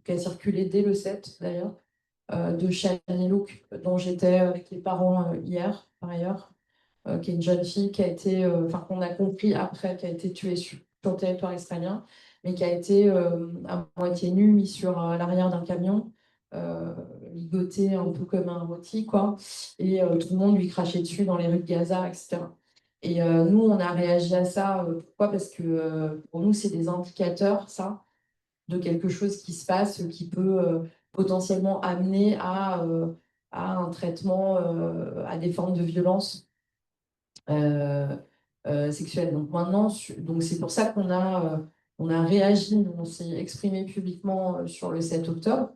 qui a circulé dès le 7 d'ailleurs, de Shani Louk, dont j'étais avec les parents hier, par ailleurs, qui est une jeune fille qui a été, enfin qu'on a compris après, qui a été tuée sur le territoire israélien, mais qui a été à moitié nue, mise sur l'arrière d'un camion, ligotée un peu comme un rôti, quoi. Et tout le monde lui crachait dessus dans les rues de Gaza, etc. Et nous, on a réagi à ça. Pourquoi? Parce que pour nous, c'est des indicateurs, ça, de quelque chose qui se passe, qui peut potentiellement amener à un traitement, à des formes de violence sexuelle. Donc maintenant, donc c'est pour ça on a réagi, on s'est exprimé publiquement sur le 7 octobre.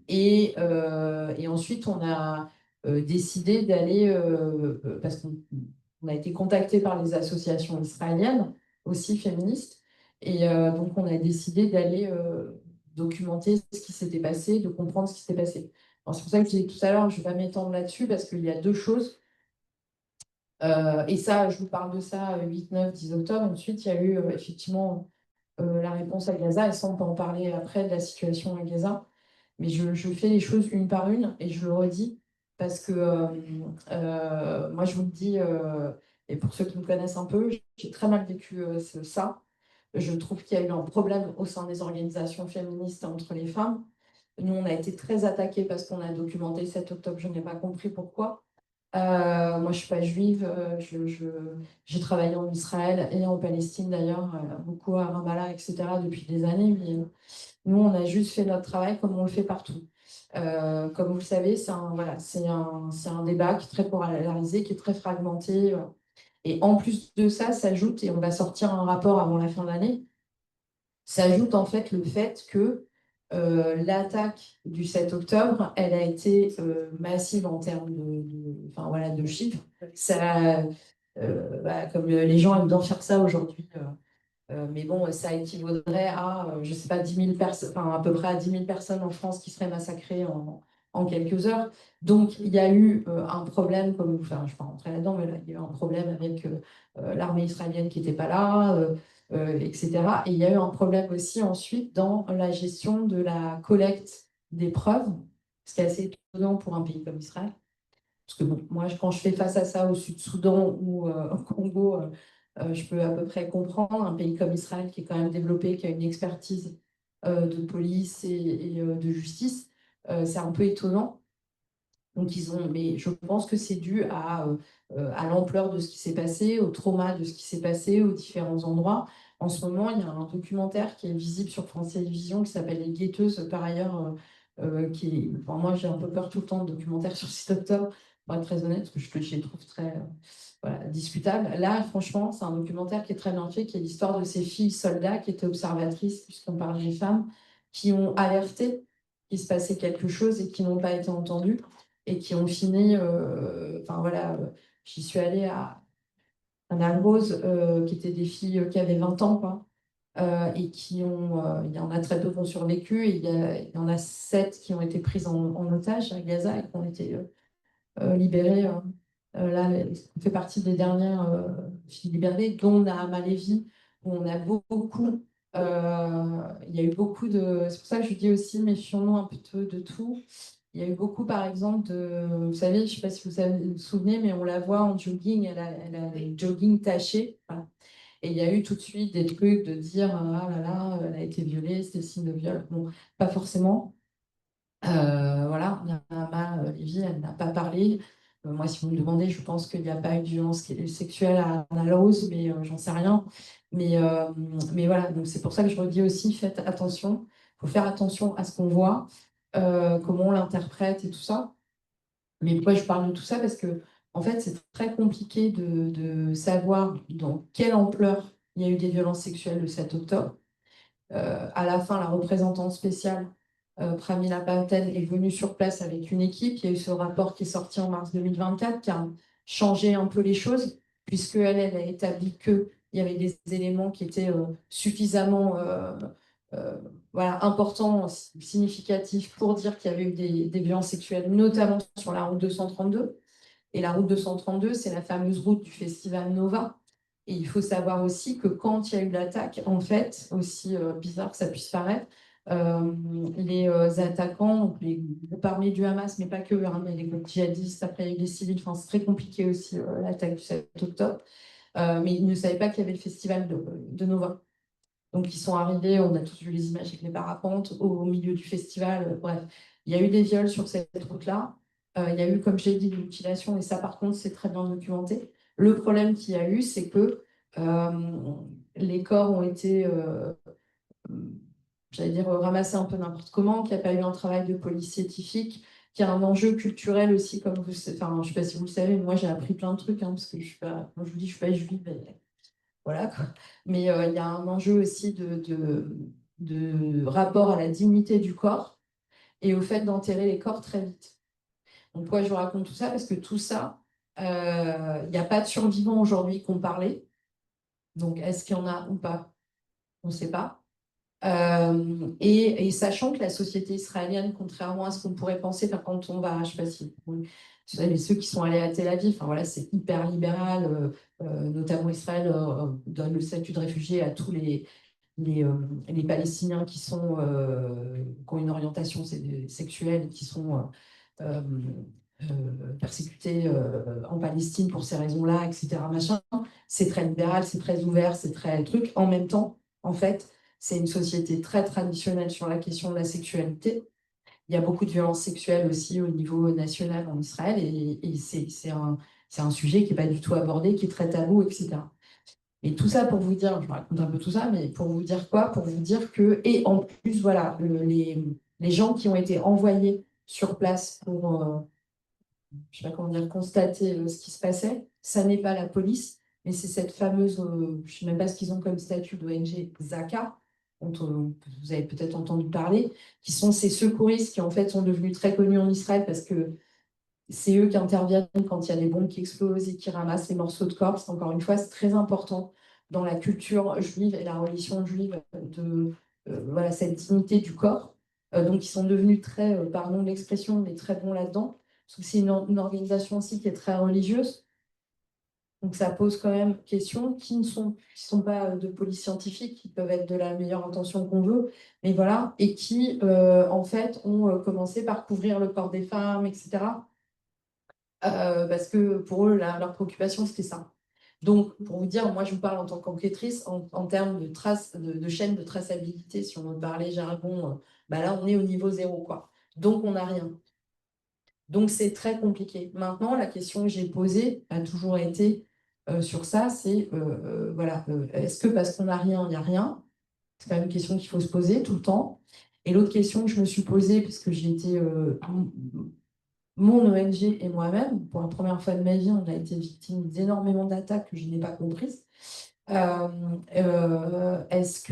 Et ensuite, on a décidé d'aller, parce qu'on a été contacté par les associations israéliennes, aussi féministes, et donc on a décidé d'aller documenter ce qui s'était passé, de comprendre ce qui s'était passé. C'est pour ça que j'ai dit tout à l'heure, je ne vais pas m'étendre là-dessus, parce qu'il y a deux choses. Et ça, je vous parle de ça 8, 9, 10 octobre. Ensuite, il y a eu effectivement la réponse à Gaza, et ça, on peut en parler après de la situation à Gaza. Mais je fais les choses une par une et je le redis parce que moi, je vous le dis, et pour ceux qui me connaissent un peu, j'ai très mal vécu ça. Je trouve qu'il y a eu un problème au sein des organisations féministes entre les femmes. Nous, on a été très attaqués parce qu'on a documenté le 7 octobre, je n'ai pas compris pourquoi. Moi, je ne suis pas juive, j'ai travaillé en Israël et en Palestine d'ailleurs, beaucoup à Ramallah, etc., depuis des années, mais nous, on a juste fait notre travail comme on le fait partout. Comme vous le savez, voilà, c'est un débat qui est très polarisé, qui est très fragmenté. Et en plus de ça, s'ajoute, et on va sortir un rapport avant la fin de l'année, s'ajoute en fait le fait que l'attaque du 7 octobre, elle a été massive en termes enfin, voilà, de chiffres. Ça, comme les gens aiment bien faire ça aujourd'hui, mais bon, ça équivaudrait à, je ne sais pas, 10 000 personnes, enfin, à peu près à 10 000 personnes en France qui seraient massacrées en quelques heures. Donc, il y a eu un problème, enfin, je ne vais pas rentrer là-dedans, mais là, il y a eu un problème avec l'armée israélienne qui n'était pas là, etc. Et il y a eu un problème aussi ensuite dans la gestion de la collecte des preuves, ce qui est assez étonnant pour un pays comme Israël. Parce que bon, moi, quand je fais face à ça au Sud-Soudan ou au Congo, je peux à peu près comprendre un pays comme Israël qui est quand même développé, qui a une expertise de police et de justice. C'est un peu étonnant. Donc, mais je pense que c'est dû à l'ampleur de ce qui s'est passé, au trauma de ce qui s'est passé, aux différents endroits. En ce moment, il y a un documentaire qui est visible sur France Télévisions qui s'appelle Les Guetteuses, par ailleurs, moi, j'ai un peu peur tout le temps de documentaires sur 6 octobre, pour être très honnête, parce que je les trouve très voilà, discutables. Là, franchement, c'est un documentaire qui est très bien fait, qui est l'histoire de ces filles soldats qui étaient observatrices, puisqu'on parle des femmes, qui ont alerté qu'il se passait quelque chose et qui n'ont pas été entendues, et qui ont fini, enfin voilà, j'y suis allée à Rose, qui étaient des filles qui avaient 20 ans, quoi, et qui ont, il y en a très peu qui ont survécu, et il y en a 7 qui ont été prises en otage à Gaza et qui ont été libérées. Là, on fait partie des dernières filles libérées, dont Naama Levy, où on a beaucoup, il y a eu beaucoup de. C'est pour ça que je dis aussi, méfions-nous un peu de tout. Il y a eu beaucoup, par exemple, vous savez, je ne sais pas si vous souvenez, mais on la voit en jogging, elle a les jogging tachés. Voilà. Et il y a eu tout de suite des trucs de dire, ah là là, elle a été violée, c'était signe de viol. Bon, pas forcément. Voilà, Naama Levy, elle n'a pas parlé. Moi, si vous me demandez, je pense qu'il n'y a pas eu de violence sexuelle à Anna Rose, mais j'en sais rien. Mais voilà, donc c'est pour ça que je redis aussi, faites attention. Il faut faire attention à ce qu'on voit, comment on l'interprète et tout ça. Mais pourquoi je parle de tout ça? Parce que, en fait, c'est très compliqué de savoir dans quelle ampleur il y a eu des violences sexuelles le 7 octobre. À la fin, la représentante spéciale, Pramila Patel, est venue sur place avec une équipe. Il y a eu ce rapport qui est sorti en mars 2024 qui a changé un peu les choses, puisque elle a établi qu'il y avait des éléments qui étaient suffisamment voilà, importants, significatifs pour dire qu'il y avait eu des violences sexuelles, notamment sur la route 232. Et la route 232, c'est la fameuse route du festival Nova. Et il faut savoir aussi que quand il y a eu l'attaque, en fait, aussi bizarre que ça puisse paraître, les attaquants, donc les groupes armés du Hamas, mais pas que, hein, mais les groupes djihadistes, après il y a eu des civils, enfin, c'est très compliqué aussi l'attaque du 7 octobre, mais ils ne savaient pas qu'il y avait le festival de Nova. Donc ils sont arrivés, on a tous vu les images avec les parapentes, au milieu du festival, bref. Il y a eu des viols sur cette route-là. Il y a eu, comme j'ai dit, des mutilations, et ça, par contre, c'est très bien documenté. Le problème qu'il y a eu, c'est que les corps ont été, j'allais dire, ramassés un peu n'importe comment, qu'il n'y a pas eu un travail de police scientifique, qu'il y a un enjeu culturel aussi, comme vous, enfin, je ne sais pas si vous le savez, mais moi j'ai appris plein de trucs, hein, parce que je suis pas, comme je vous dis, je suis pas juive, mais voilà, quoi. Mais il y a un enjeu aussi de rapport à la dignité du corps et au fait d'enterrer les corps très vite. Donc, pourquoi je vous raconte tout ça? Parce que tout ça, il n'y a pas de survivants aujourd'hui qui ont parlé. Donc, est-ce qu'il y en a ou pas? On ne sait pas. Et sachant que la société israélienne, contrairement à ce qu'on pourrait penser, enfin, quand on va, je ne sais pas si vous savez, ceux qui sont allés à Tel Aviv, enfin, voilà, c'est hyper libéral, notamment Israël donne le statut de réfugié à tous les Palestiniens qui ont une orientation sexuelle, qui sont euh, persécutés en Palestine pour ces raisons-là, etc. Machin. C'est très libéral, c'est très ouvert, c'est très truc. En même temps, en fait, c'est une société très traditionnelle sur la question de la sexualité. Il y a beaucoup de violences sexuelles aussi au niveau national en Israël, et c'est un sujet qui n'est pas du tout abordé, qui est très tabou, etc. Et tout ça pour vous dire, je vous raconte un peu tout ça, mais pour vous dire quoi? Pour vous dire que, et en plus, voilà, les gens qui ont été envoyés sur place pour, je sais pas comment dire, constater ce qui se passait, ça n'est pas la police, mais c'est cette fameuse, je ne sais même pas ce qu'ils ont comme statut d'ONG, Zaka, dont vous avez peut-être entendu parler, qui sont ces secouristes qui en fait sont devenus très connus en Israël parce que c'est eux qui interviennent quand il y a des bombes qui explosent et qui ramassent les morceaux de corps. Encore une fois, c'est très important dans la culture juive et la religion juive de voilà, cette dignité du corps. Donc, ils sont devenus très, pardon de l'expression, mais très bons là-dedans. Parce que c'est une organisation aussi qui est très religieuse. Donc, ça pose quand même question qui ne sont pas de police scientifique, qui peuvent être de la meilleure intention qu'on veut, mais voilà, et qui, en fait, ont commencé par couvrir le corps des femmes, etc. Parce que pour eux, leur préoccupation, c'était ça. Donc, pour vous dire, moi, je vous parle en tant qu'enquêtrice, en termes de traces, de chaîne de traçabilité, si on veut parler jargon, bah là, on est au niveau 0, quoi. Donc, on n'a rien. Donc, c'est très compliqué. Maintenant, la question que j'ai posée a toujours été, sur ça, c'est voilà, est-ce que parce qu'on n'a rien, il n'y a rien? C'est quand même une question qu'il faut se poser tout le temps. Et l'autre question que je me suis posée, parce que j'ai été mon ONG et moi-même, pour la première fois de ma vie, on a été victime d'énormément d'attaques que je n'ai pas comprises. Est-ce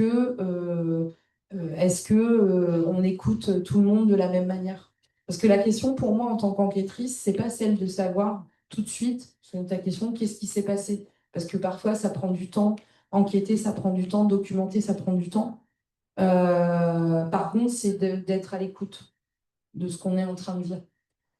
que on écoute tout le monde de la même manière? Parce que la question pour moi en tant qu'enquêtrice, c'est pas celle de savoir tout de suite, sur ta question, qu'est-ce qui s'est passé? Parce que parfois ça prend du temps, enquêter ça prend du temps, documenter ça prend du temps. Par contre, c'est d'être à l'écoute de ce qu'on est en train de dire.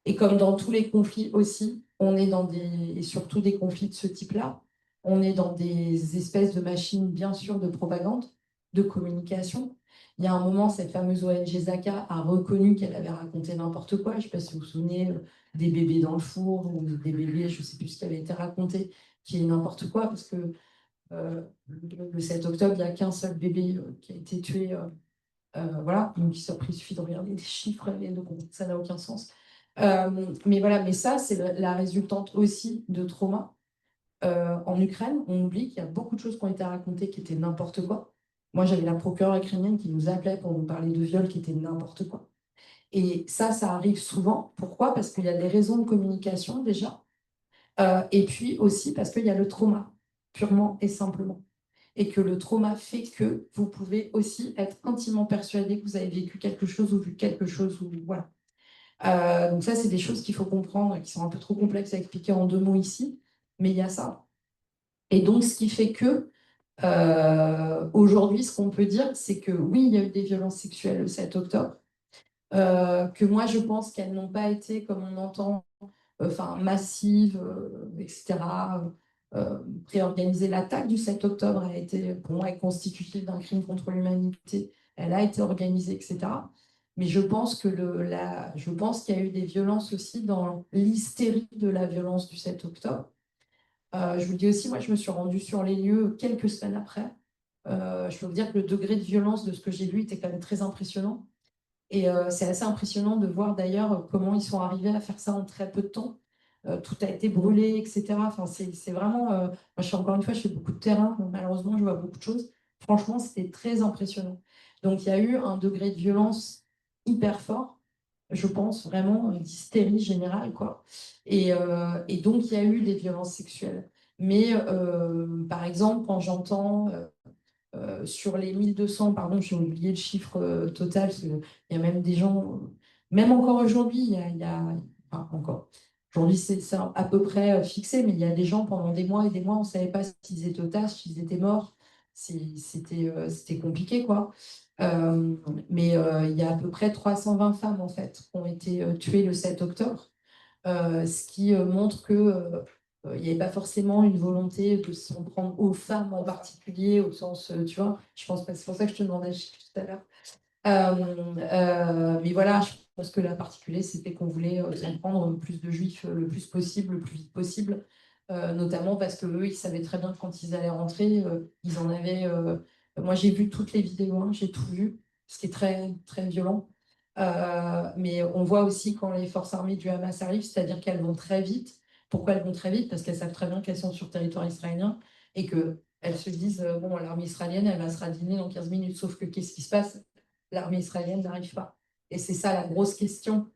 Et comme dans tous les conflits aussi, on est dans et surtout des conflits de ce type-là, on est dans des espèces de machines, bien sûr, de propagande, de communication. Il y a un moment, cette fameuse ONG Zaka a reconnu qu'elle avait raconté n'importe quoi. Je ne sais pas si vous vous souvenez, des bébés dans le four ou des bébés, je ne sais plus ce qui avait été raconté, qui est n'importe quoi, parce que le 7 octobre, il n'y a qu'un seul bébé qui a été tué. Voilà, donc il suffit de regarder des chiffres et de comprendre que ça n'a aucun sens. Mais voilà, mais ça, c'est la résultante aussi de trauma. En Ukraine, on oublie qu'il y a beaucoup de choses qui ont été racontées qui étaient n'importe quoi. Moi, j'avais la procureure ukrainienne qui nous appelait pour nous parler de viol qui était n'importe quoi. Et ça arrive souvent. Pourquoi? Parce qu'il y a des raisons de communication déjà. Et puis aussi parce qu'il y a le trauma, purement et simplement. Et que le trauma fait que vous pouvez aussi être intimement persuadé que vous avez vécu quelque chose ou vu quelque chose. Ou, voilà. Donc ça, c'est des choses qu'il faut comprendre, qui sont un peu trop complexes à expliquer en 2 mots ici, mais il y a ça. Et donc, ce qui fait que aujourd'hui, ce qu'on peut dire, c'est que oui, il y a eu des violences sexuelles le 7 octobre, que moi, je pense qu'elles n'ont pas été, comme on entend, enfin, massives, etc. Préorganiser l'attaque du 7 octobre a été, pour moi, est constitutive d'un crime contre l'humanité. Elle a été organisée, etc. Mais je pense je pense qu'il y a eu des violences aussi dans l'hystérie de la violence du 7 octobre. Je vous dis aussi, moi, je me suis rendue sur les lieux quelques semaines après. Je peux vous dire que le degré de violence de ce que j'ai vu était quand même très impressionnant. Et c'est assez impressionnant de voir d'ailleurs comment ils sont arrivés à faire ça en très peu de temps. Tout a été brûlé, etc. Enfin, c'est vraiment. Moi, encore une fois, je fais beaucoup de terrain, donc malheureusement, je vois beaucoup de choses. Franchement, c'était très impressionnant. Donc, il y a eu un degré de violence hyper fort, je pense, vraiment d'hystérie générale, quoi. Et donc, il y a eu des violences sexuelles. Mais par exemple, quand j'entends sur les 1200, pardon, j'ai oublié le chiffre total, parce qu'il y a même des gens, même encore aujourd'hui, enfin, encore, aujourd'hui c'est à peu près fixé, mais il y a des gens pendant des mois et des mois, on ne savait pas s'ils étaient otages, s'ils étaient morts, c'était compliqué, quoi. Mais il y a à peu près 320 femmes, en fait, qui ont été tuées le 7 octobre, ce qui montre que il n'y avait pas forcément une volonté de s'en prendre aux femmes en particulier, au sens, tu vois, je pense pas, c'est pour ça que je te demandais tout à l'heure. Mais voilà, je pense que la particulier, c'était qu'on voulait s'en prendre plus de juifs le plus possible, le plus vite possible, notamment parce qu'eux, ils savaient très bien que quand ils allaient rentrer, ils en avaient. Moi, j'ai vu toutes les vidéos, hein, j'ai tout vu, ce qui est très, très violent. Mais on voit aussi quand les forces armées du Hamas arrivent, c'est-à-dire qu'elles vont très vite. Pourquoi elles vont très vite? Parce qu'elles savent très bien qu'elles sont sur territoire israélien et qu'elles se disent, bon, l'armée israélienne, elle va se radiner dans 15 minutes. Sauf que qu'est-ce qui se passe? L'armée israélienne n'arrive pas. Et c'est ça la grosse question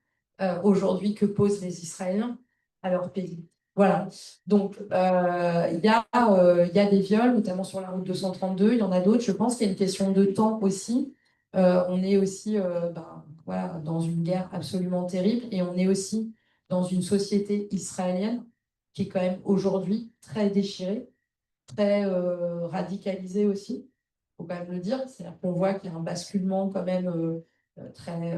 aujourd'hui que posent les Israéliens à leur pays. Voilà. Donc, il y a des viols, notamment sur la route 232. Il y en a d'autres. Je pense qu'il y a une question de temps aussi. On est aussi voilà, dans une guerre absolument terrible et on est aussi dans une société israélienne qui est quand même aujourd'hui très déchirée, très radicalisée aussi, il faut quand même le dire. C'est-à-dire qu'on voit qu'il y a un basculement quand même très,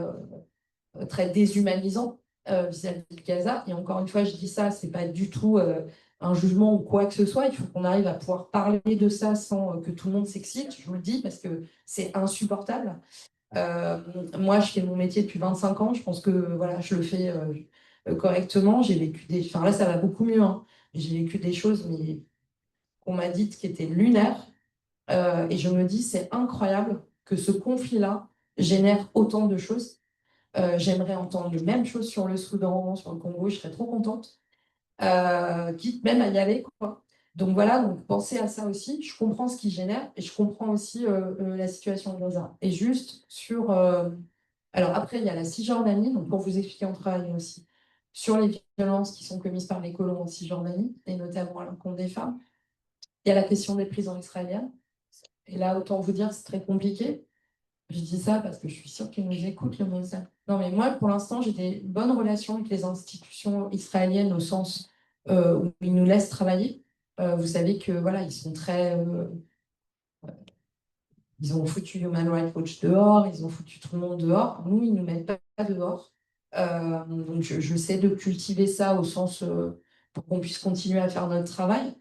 très déshumanisant vis-à-vis de Gaza. Et encore une fois, je dis ça, c'est pas du tout un jugement ou quoi que ce soit. Il faut qu'on arrive à pouvoir parler de ça sans que tout le monde s'excite, je vous le dis, parce que c'est insupportable. Moi, je fais mon métier depuis 25 ans. Je pense que voilà, je le fais correctement. J'ai vécu des. Enfin, là, ça va beaucoup mieux, hein. J'ai vécu des choses, mais qu'on m'a dites qui étaient lunaires. Et je me dis, c'est incroyable que ce conflit-là génère autant de choses. J'aimerais entendre les mêmes choses sur le Soudan, sur le Congo. Je serais trop contente. Quitte même à y aller, quoi. Donc voilà, donc pensez à ça aussi. Je comprends ce qui génère et je comprends aussi la situation de Gaza. Et juste sur... alors après, il y a la Cisjordanie. Donc pour vous expliquer, on travaille aussi sur les violences qui sont commises par les colons en Cisjordanie, et notamment à l'encontre des femmes. Il y a la question des prisons israéliennes. Et là, autant vous dire, c'est très compliqué. Je dis ça parce que je suis sûre qu'ils nous écoutent, le monde ça. Non, mais moi, pour l'instant, j'ai des bonnes relations avec les institutions israéliennes au sens où ils nous laissent travailler. Vous savez que voilà, ils sont très. Ils ont foutu Human Rights Watch dehors, ils ont foutu tout le monde dehors. Nous, ils ne nous mettent pas dehors. Donc, je sais de cultiver ça au sens pour qu'on puisse continuer à faire notre travail.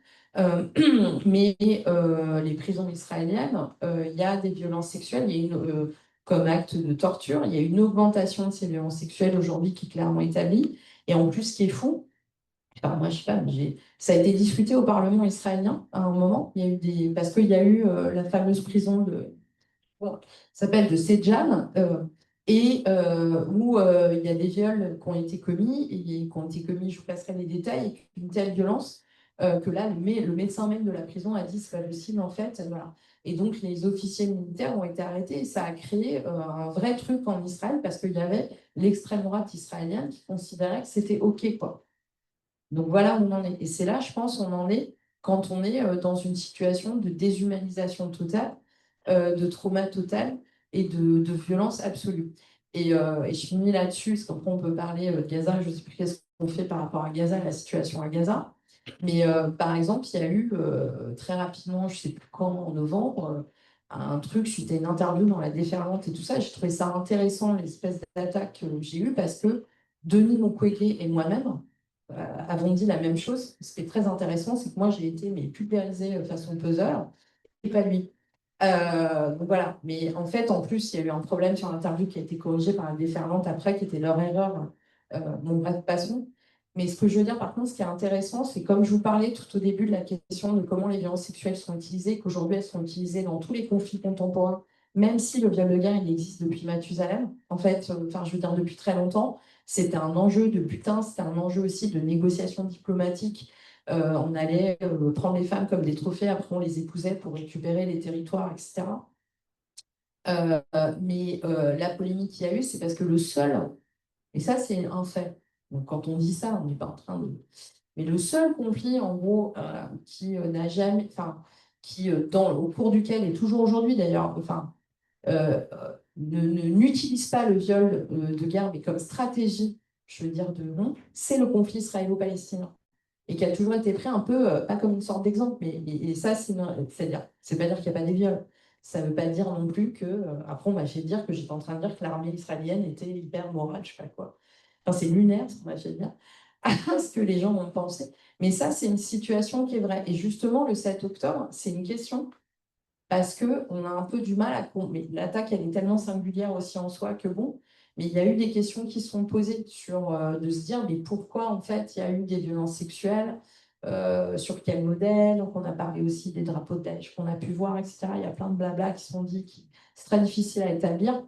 Mais les prisons israéliennes, il y a des violences sexuelles, il y a comme acte de torture, il y a une augmentation de ces violences sexuelles aujourd'hui qui est clairement établie. Et en plus, ce qui est fou, enfin, moi, je sais pas, mais ça a été discuté au Parlement israélien à un moment. Il y a eu parce qu'il y a eu la fameuse prison bon, ça s'appelle de Sejan, et où il y a des viols qui ont été commis, et qui ont été commis, je vous passerai les détails, une telle violence que là, le médecin même de la prison a dit c'est pas possible en fait. Voilà. Et donc, les officiers militaires ont été arrêtés, et ça a créé un vrai truc en Israël, parce qu'il y avait l'extrême droite israélienne qui considérait que c'était OK, quoi. Donc voilà où on en est. Et c'est là, je pense, on en est quand on est dans une situation de déshumanisation totale, de trauma total et de violence absolue. Et je finis là-dessus, parce qu'après on peut parler de Gaza, je ne sais plus qu'est-ce qu'on fait par rapport à Gaza, la situation à Gaza. Mais par exemple, il y a eu très rapidement, je ne sais plus quand, en novembre, un truc suite à une interview dans La Déferlante et tout ça. J'ai trouvé ça intéressant, l'espèce d'attaque que j'ai eue, parce que Denis Mukwege et moi-même, avons dit la même chose. Ce qui est très intéressant, c'est que moi, j'ai été pulvérisée façon puzzle, et pas lui. Donc voilà. Mais en fait, en plus, il y a eu un problème sur l'interview qui a été corrigé par La Déferlante après, qui était leur erreur. Bon, bref, passons. Mais ce que je veux dire, par contre, ce qui est intéressant, c'est comme je vous parlais tout au début de la question de comment les violences sexuelles sont utilisées, qu'aujourd'hui, elles sont utilisées dans tous les conflits contemporains, même si le viol de guerre, il existe depuis Mathusalem. En fait, enfin, je veux dire, depuis très longtemps. C'était un enjeu de butin, c'était un enjeu aussi de négociation diplomatique. On allait prendre les femmes comme des trophées, après on les épousait pour récupérer les territoires, etc. Mais la polémique qu'il y a eu, c'est parce que le seul, et ça c'est un fait, donc quand on dit ça, on n'est pas en train de... Mais le seul conflit, en gros, qui n'a jamais, enfin, qui, au cours duquel, et toujours aujourd'hui d'ailleurs, enfin, n'utilise pas le viol de guerre, mais comme stratégie, je veux dire, de non, c'est le conflit israélo-palestinien. Et qui a toujours été pris un peu, pas comme une sorte d'exemple, mais et ça, c'est-à-dire, c'est pas dire qu'il n'y a pas des viols. Ça ne veut pas dire non plus que, après, on m'a fait dire que j'étais en train de dire que l'armée israélienne était hyper morale, je sais pas quoi. Enfin, c'est lunaire, ce qu'on m'a fait dire, à ce que les gens ont pensé. Mais ça, c'est une situation qui est vraie. Et justement, le 7 octobre, c'est une question parce qu'on a un peu du mal à... Mais l'attaque, elle est tellement singulière aussi en soi que bon, mais il y a eu des questions qui se sont posées sur de se dire, mais pourquoi en fait il y a eu des violences sexuelles, sur quel modèle, donc on a parlé aussi des drapeaux de Daesh qu'on a pu voir, etc. Il y a plein de blabla qui sont dit, c'est très difficile à établir,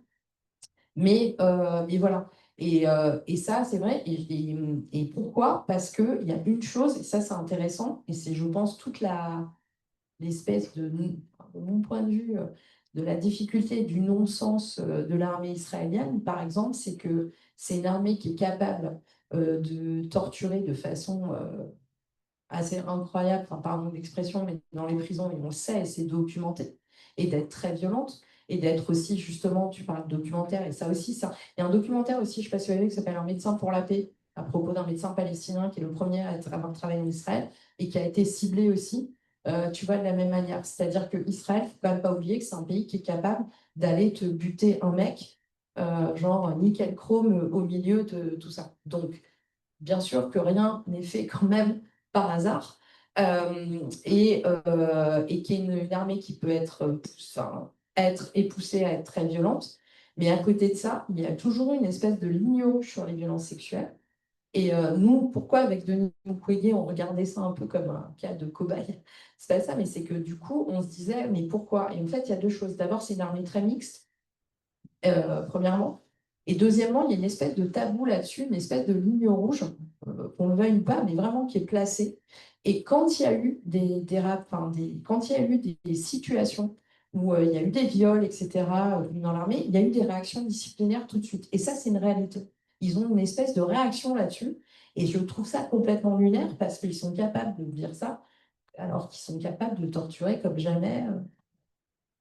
mais voilà. Et ça, c'est vrai. Et pourquoi? Parce qu'il y a une chose, et ça c'est intéressant, et c'est, je pense, toute l'espèce de mon point de vue, de la difficulté du non-sens de l'armée israélienne, par exemple, c'est que c'est une armée qui est capable de torturer de façon assez incroyable, enfin, pardon l'expression, mais dans les prisons, et on le sait, et c'est documenté, et d'être très violente, et d'être aussi, justement, tu parles de documentaire, et ça aussi, ça. Il y a un documentaire aussi, je ne sais pas si vous avez vu, qui s'appelle Un médecin pour la paix, à propos d'un médecin palestinien qui est le premier à avoir travaillé en Israël, et qui a été ciblé aussi, tu vois, de la même manière. C'est-à-dire que Israël, il ne faut quand même pas oublier que c'est un pays qui est capable d'aller te buter un mec, genre nickel chrome au milieu de tout ça. Donc, bien sûr que rien n'est fait quand même par hasard, et qui est une armée qui peut être et poussée à être très violente. Mais à côté de ça, il y a toujours une espèce de ligne rouge sur les violences sexuelles. Et nous, pourquoi avec Denis Mukwege, on regardait ça un peu comme un cas de cobaye? C'est pas ça, mais c'est que du coup, on se disait, mais pourquoi? Et en fait, il y a deux choses. D'abord, c'est une armée très mixte, premièrement. Et deuxièmement, il y a une espèce de tabou là-dessus, une espèce de ligne rouge, qu'on le veuille ou pas, mais vraiment qui est placée, Et quand il y a eu quand il y a eu des situations où il y a eu des viols, etc., dans l'armée, il y a eu des réactions disciplinaires tout de suite. Et ça, c'est une réalité. Ils ont une espèce de réaction là-dessus. Et je trouve ça complètement lunaire parce qu'ils sont capables de dire ça, alors qu'ils sont capables de torturer comme jamais.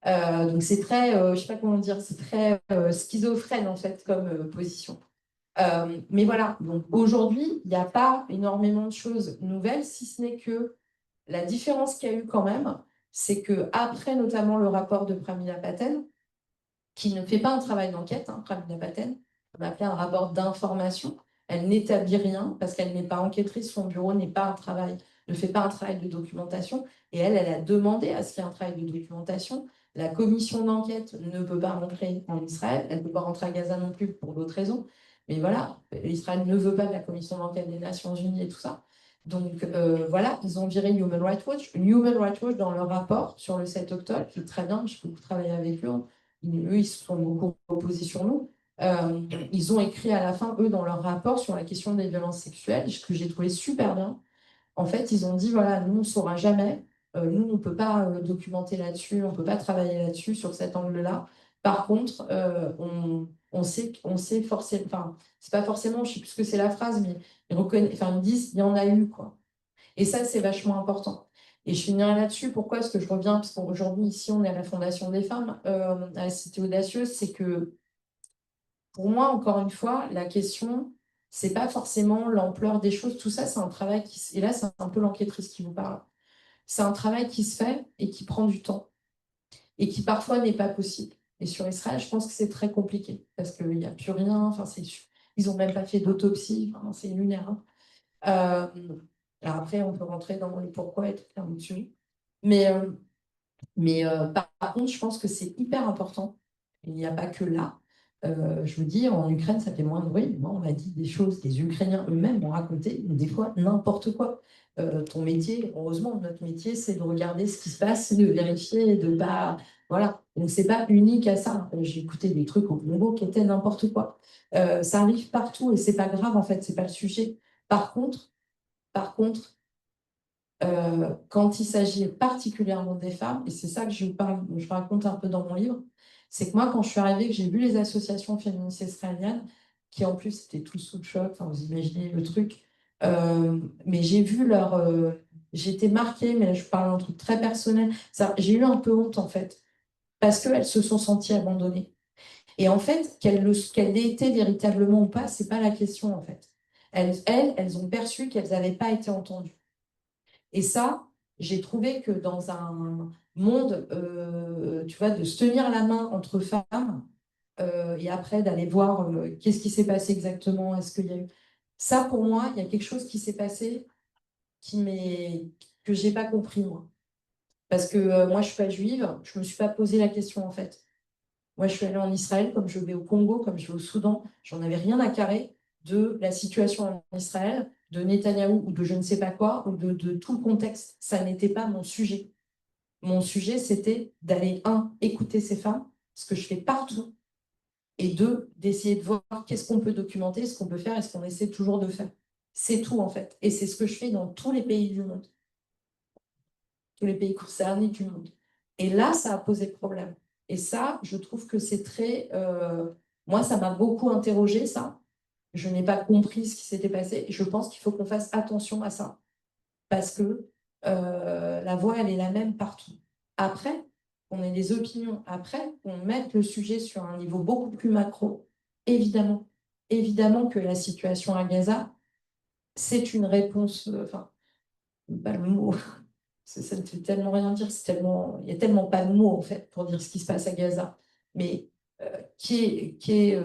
Donc c'est très, je sais pas comment dire, c'est très schizophrène en fait comme position. Mais voilà, donc aujourd'hui, il n'y a pas énormément de choses nouvelles, si ce n'est que la différence qu'il y a eu quand même, c'est que après notamment le rapport de Pramila Patel, qui ne fait pas un travail d'enquête, hein, Pramila Patel, on a appelé un rapport d'information, elle n'établit rien parce qu'elle n'est pas enquêtrice, son bureau ne fait pas un travail de documentation, et elle a demandé à ce qu'il y ait un travail de documentation. La commission d'enquête ne peut pas rentrer en Israël, elle ne peut pas rentrer à Gaza non plus pour d'autres raisons, mais voilà, Israël ne veut pas de la commission d'enquête des Nations Unies et tout ça. Donc voilà, ils ont viré Human Rights Watch. Human Rights Watch, dans leur rapport sur le 7 octobre, qui est très bien, j'ai beaucoup travaillé avec eux, hein. Eux, ils se sont beaucoup opposés sur nous. Ils ont écrit à la fin, eux, dans leur rapport sur la question des violences sexuelles, ce que j'ai trouvé super bien. En fait, ils ont dit, voilà, nous, on ne saura jamais. Nous, on ne peut pas documenter là-dessus, on ne peut pas travailler là-dessus, sur cet angle-là. Par contre, on sait forcément, enfin, c'est pas forcément, je ne sais plus ce que c'est la phrase, mais ils disent, il y en a eu, quoi. Et ça, c'est vachement important. Et je finirai là-dessus. Pourquoi est-ce que je reviens? Parce qu'aujourd'hui, ici, on est à la Fondation des femmes, à la Cité Audacieuse. C'est que, pour moi, encore une fois, la question, c'est pas forcément l'ampleur des choses. Tout ça, c'est un travail qui... Et là, c'est un peu l'enquêtrice qui vous parle. C'est un travail qui se fait et qui prend du temps. Et qui, parfois, n'est pas possible. Et sur Israël, je pense que c'est très compliqué. Parce qu'il n'y a plus rien. Enfin, ils n'ont même pas fait d'autopsie. Enfin, c'est lunaire, hein. Alors après, on peut rentrer dans le pourquoi et tout là-dessus. Mais par contre, je pense que c'est hyper important. Il n'y a pas que là. Je vous dis, en Ukraine, ça fait moins de bruit. Moi, on m'a dit des choses, les Ukrainiens eux-mêmes m'ont raconté, des fois, n'importe quoi. Ton métier, heureusement, notre métier, c'est de regarder ce qui se passe, de vérifier, de pas... Voilà. Donc, c'est pas unique à ça. J'ai écouté des trucs au Congo qui étaient n'importe quoi. Ça arrive partout et c'est pas grave, en fait, c'est pas le sujet. Par contre, quand il s'agit particulièrement des femmes, et c'est ça que je vous parle, je raconte un peu dans mon livre, c'est que moi, quand je suis arrivée, que j'ai vu les associations féministes israéliennes, qui en plus étaient tous sous le choc, enfin, vous imaginez le truc, mais j'ai vu j'ai été marquée, mais là, je parle d'un truc très personnel, j'ai eu un peu honte en fait, parce qu'elles se sont senties abandonnées. Et en fait, qu'elles aient été véritablement ou pas, c'est pas la question en fait. Elles ont perçu qu'elles n'avaient pas été entendues. Et ça, j'ai trouvé que dans un monde, tu vois, de se tenir la main entre femmes et après d'aller voir qu'est-ce qui s'est passé exactement, est-ce qu'il y a eu... Ça, pour moi, il y a quelque chose qui s'est passé que je n'ai pas compris, moi. Parce que moi, je ne suis pas juive, je ne me suis pas posé la question, en fait. Moi, je suis allée en Israël, comme je vais au Congo, comme je vais au Soudan, j'en avais rien à carrer de la situation en Israël, de Netanyahou ou de je ne sais pas quoi, ou de tout le contexte. Ça n'était pas mon sujet. Mon sujet, c'était d'aller, écouter ces femmes, ce que je fais partout, et deux, d'essayer de voir qu'est-ce qu'on peut documenter, ce qu'on peut faire et ce qu'on essaie toujours de faire. C'est tout, en fait. Et c'est ce que je fais dans tous les pays du monde. Tous les pays concernés du monde. Et là, ça a posé problème. Et ça, je trouve que c'est très... moi, ça m'a beaucoup interrogée, ça. Je n'ai pas compris ce qui s'était passé. Et je pense qu'il faut qu'on fasse attention à ça. Parce que la voix, elle est la même partout. Après, on ait des opinions. Après, on mette le sujet sur un niveau beaucoup plus macro. Évidemment. Évidemment que la situation à Gaza, c'est une réponse... Enfin, pas le mot... Ça ne fait tellement rien dire, il n'y a tellement pas de mots en fait pour dire ce qui se passe à Gaza, mais qui est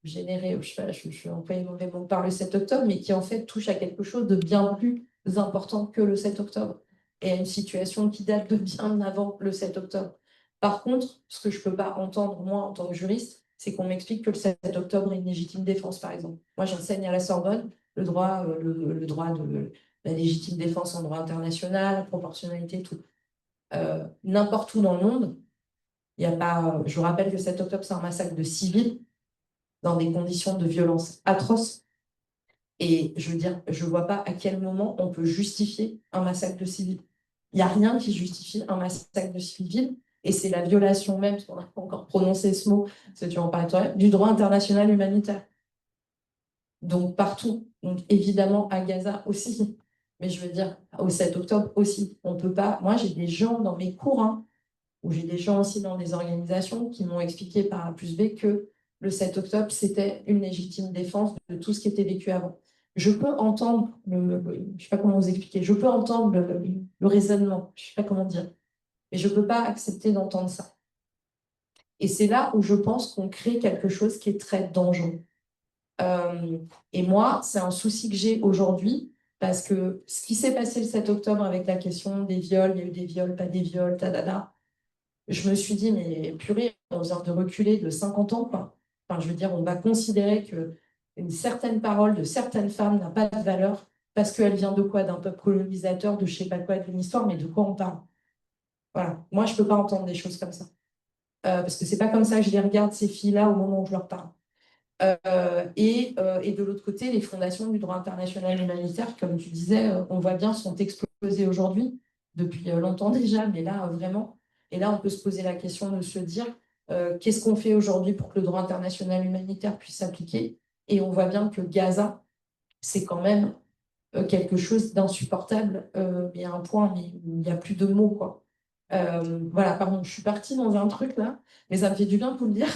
généré, je sais pas, je suis employé le mauvais mot par le 7 octobre, mais qui en fait touche à quelque chose de bien plus important que le 7 octobre et à une situation qui date de bien avant le 7 octobre. Par contre, ce que je ne peux pas entendre, moi, en tant que juriste, c'est qu'on m'explique que le 7 octobre est une légitime défense, par exemple. Moi, j'enseigne à la Sorbonne le droit de la légitime défense en droit international, la proportionnalité, tout. N'importe où dans le monde, il y a pas. Je vous rappelle que le 7 octobre, c'est un massacre de civils dans des conditions de violence atroces. Et je veux dire, je ne vois pas à quel moment on peut justifier un massacre de civils. Il n'y a rien qui justifie un massacre de civils, et c'est la violation même, parce qu'on n'a pas encore prononcé ce mot, parce que tu en parlais toi-même, du droit international humanitaire. Donc partout, donc évidemment à Gaza aussi, mais je veux dire au 7 octobre aussi. On peut pas. Moi, j'ai des gens dans mes cours, hein, ou j'ai des gens aussi dans des organisations qui m'ont expliqué par A plus B que le 7 octobre, c'était une légitime défense de tout ce qui était vécu avant. Je peux entendre, je ne sais pas comment vous expliquer, je peux entendre le raisonnement, je ne sais pas comment dire, mais je ne peux pas accepter d'entendre ça. Et c'est là où je pense qu'on crée quelque chose qui est très dangereux. Et moi, c'est un souci que j'ai aujourd'hui, parce que ce qui s'est passé le 7 octobre avec la question des viols, il y a eu des viols, pas des viols, tadada, je me suis dit, mais purée, on vient de reculer de 50 ans, quoi. Enfin, je veux dire, on va considérer qu'une certaine parole de certaines femmes n'a pas de valeur parce qu'elle vient de quoi? D'un peuple colonisateur, de je sais pas quoi, d'une histoire, mais de quoi on parle? Voilà. Moi, je peux pas entendre des choses comme ça. Parce que c'est pas comme ça que je les regarde, ces filles-là, au moment où je leur parle. Et de l'autre côté, les fondations du droit international humanitaire, comme tu disais, on voit bien, sont explosées aujourd'hui, depuis longtemps déjà, mais là, vraiment. Et là, on peut se poser la question de se dire, qu'est-ce qu'on fait aujourd'hui pour que le droit international humanitaire puisse s'appliquer? Et on voit bien que Gaza, c'est quand même quelque chose d'insupportable, mais à un point, mais il n'y a plus de mots, quoi. Voilà, pardon, je suis partie dans un truc là, mais ça me fait du bien de vous le dire.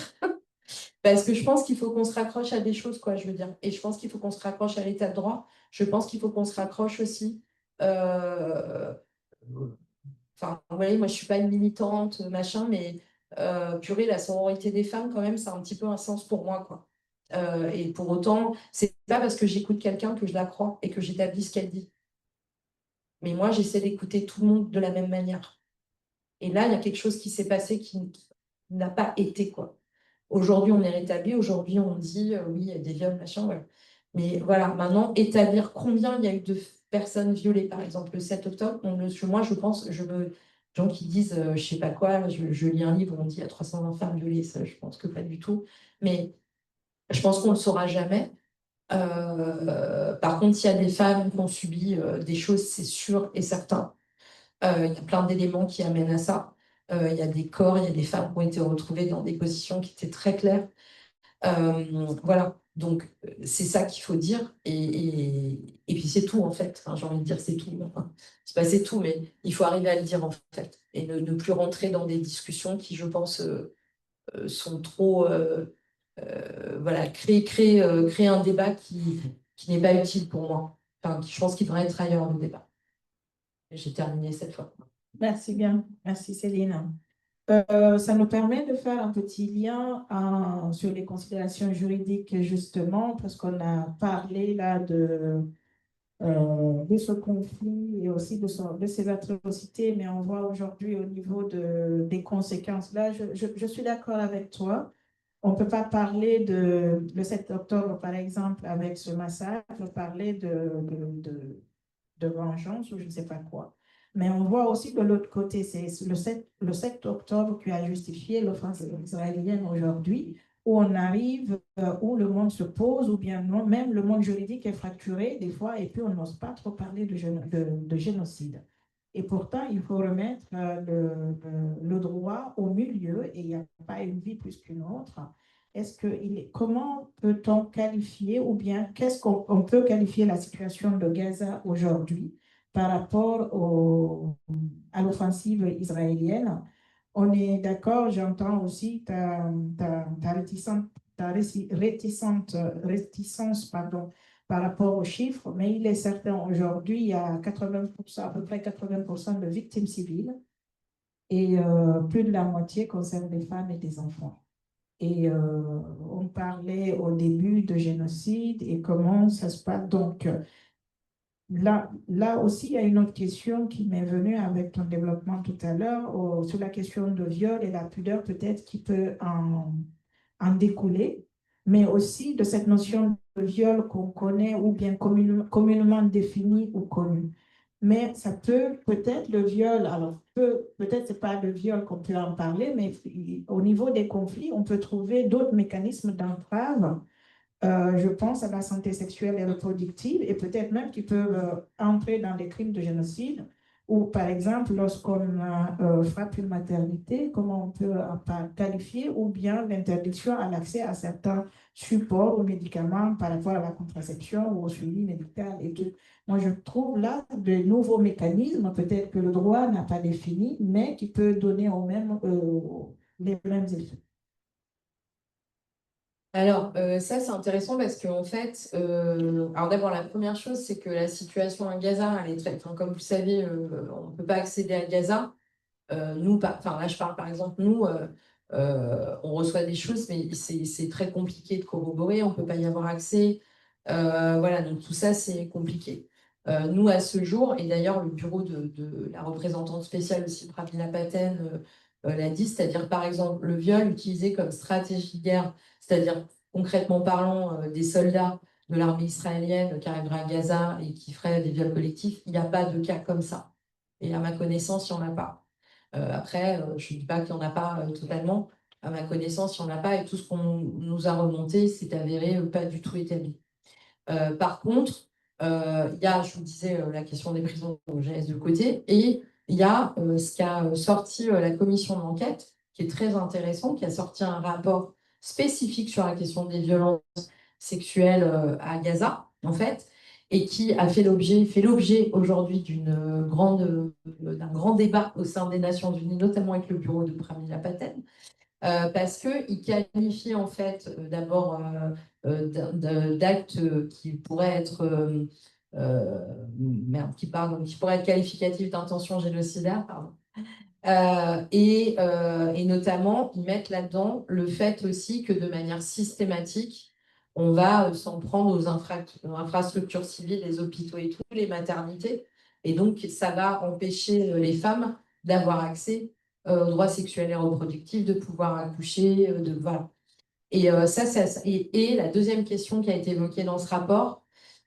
Parce que je pense qu'il faut qu'on se raccroche à des choses, quoi, je veux dire. Et je pense qu'il faut qu'on se raccroche à l'état de droit. Je pense qu'il faut qu'on se raccroche aussi. Enfin, vous voyez, moi, je ne suis pas une militante, machin, mais purée, la sororité des femmes, quand même, ça a un petit peu un sens pour moi, quoi. Et pour autant, c'est pas parce que j'écoute quelqu'un que je la crois et que j'établis ce qu'elle dit. Mais moi, j'essaie d'écouter tout le monde de la même manière. Et là, il y a quelque chose qui s'est passé qui n'a pas été, quoi. Aujourd'hui, on est rétabli. Aujourd'hui, on dit oui, il y a des viols, machin. Voilà. Mais voilà, maintenant, établir combien il y a eu de personnes violées, par exemple, le 7 octobre, moi, je pense, gens qui disent je sais pas quoi, je lis un livre, on dit il y a 320 femmes violées, ça, je pense que pas du tout. Mais je pense qu'on ne le saura jamais. Par contre, il y a des femmes qui ont subi des choses, c'est sûr et certain. Il y a plein d'éléments qui amènent à ça. Il y a des corps, il y a des femmes qui ont été retrouvées dans des positions qui étaient très claires. Voilà, donc c'est ça qu'il faut dire. Et puis c'est tout en fait. Enfin, j'ai envie de dire c'est tout. Enfin, c'est pas c'est tout, mais il faut arriver à le dire en fait. Et ne plus rentrer dans des discussions qui, je pense, sont trop. Voilà, créer un débat qui n'est pas utile pour moi. Enfin, je pense qu'il devrait être ailleurs le débat. J'ai terminé cette fois. Merci bien. Merci Céline. Ça nous permet de faire un petit lien sur les considérations juridiques, justement, parce qu'on a parlé là de ce conflit et aussi de ces atrocités, mais on voit aujourd'hui au niveau des conséquences. Là, je suis d'accord avec toi. On ne peut pas parler le 7 octobre, par exemple, avec ce massacre, parler de vengeance ou je ne sais pas quoi. Mais on voit aussi de l'autre côté, c'est le 7 octobre qui a justifié l'offensive israélienne aujourd'hui, où on arrive, où le monde se pose, ou bien non, même le monde juridique est fracturé des fois, et puis on n'ose pas trop parler de génocide. Et pourtant, il faut remettre le droit au milieu, et il n'y a pas une vie plus qu'une autre. Comment peut-on qualifier, ou bien qu'est-ce qu'on peut qualifier la situation de Gaza aujourd'hui par rapport à l'offensive israélienne? On est d'accord, j'entends aussi réticence, pardon, par rapport aux chiffres, mais il est certain aujourd'hui, il y a 80%, à peu près 80% de victimes civiles, et plus de la moitié concerne des femmes et des enfants. Et on parlait au début de génocide et comment ça se passe. Donc, là aussi, il y a une autre question qui m'est venue avec ton développement tout à l'heure, sur la question de viol et la pudeur peut-être qui peut en découler, mais aussi de cette notion de viol qu'on connaît ou bien communément définie ou connue. Mais ça peut-être le viol, alors peut-être c'est pas le viol qu'on peut en parler, mais au niveau des conflits, on peut trouver d'autres mécanismes d'entrave je pense à la santé sexuelle et reproductive, et peut-être même qui peuvent entrer dans les crimes de génocide, ou par exemple, lorsqu'on frappe une maternité, comment on peut qualifier, ou bien l'interdiction à l'accès à certains supports ou médicaments par rapport à la contraception ou au suivi médical et tout. Moi, je trouve là de nouveaux mécanismes, peut-être que le droit n'a pas défini, mais qui peut donner les mêmes effets. Alors, ça, c'est intéressant parce qu'en fait, alors d'abord, la première chose, c'est que la situation à Gaza, elle est très, enfin, comme vous le savez, on ne peut pas accéder à Gaza. Nous, enfin, là, je parle par exemple, nous, on reçoit des choses, mais c'est très compliqué de corroborer, on ne peut pas y avoir accès. Voilà, donc tout ça, c'est compliqué. Nous, à ce jour, et d'ailleurs, le bureau de la représentante spéciale aussi, Pramila Patten, l'a dit, c'est-à-dire par exemple le viol utilisé comme stratégie de guerre, c'est-à-dire concrètement parlant des soldats de l'armée israélienne qui arriveraient à Gaza et qui feraient des viols collectifs, il n'y a pas de cas comme ça. Et à ma connaissance, il n'y en a pas. Après, je ne dis pas qu'il n'y en a pas totalement. À ma connaissance, il n'y en a pas et tout ce qu'on nous a remonté s'est avéré pas du tout établi. Par contre, il y a, je vous disais, la question des prisons jeunesse de côté et il y a ce qu'a sorti la commission d'enquête qui est très intéressant, qui a sorti un rapport spécifique sur la question des violences sexuelles à Gaza, en fait, et qui a fait l'objet aujourd'hui d'un grand débat au sein des Nations Unies, notamment avec le bureau de Pramila Patten, parce qu'il qualifie en fait d'abord d'actes qui pourraient être qui pourraient être qualificatifs d'intention génocidaire, pardon. Et notamment, ils mettent là-dedans le fait aussi que de manière systématique, on va s'en prendre aux infrastructures civiles, les hôpitaux et tout, les maternités. Et donc, ça va empêcher les femmes d'avoir accès aux droits sexuels et reproductifs, de pouvoir accoucher, voilà. Et et la deuxième question qui a été évoquée dans ce rapport,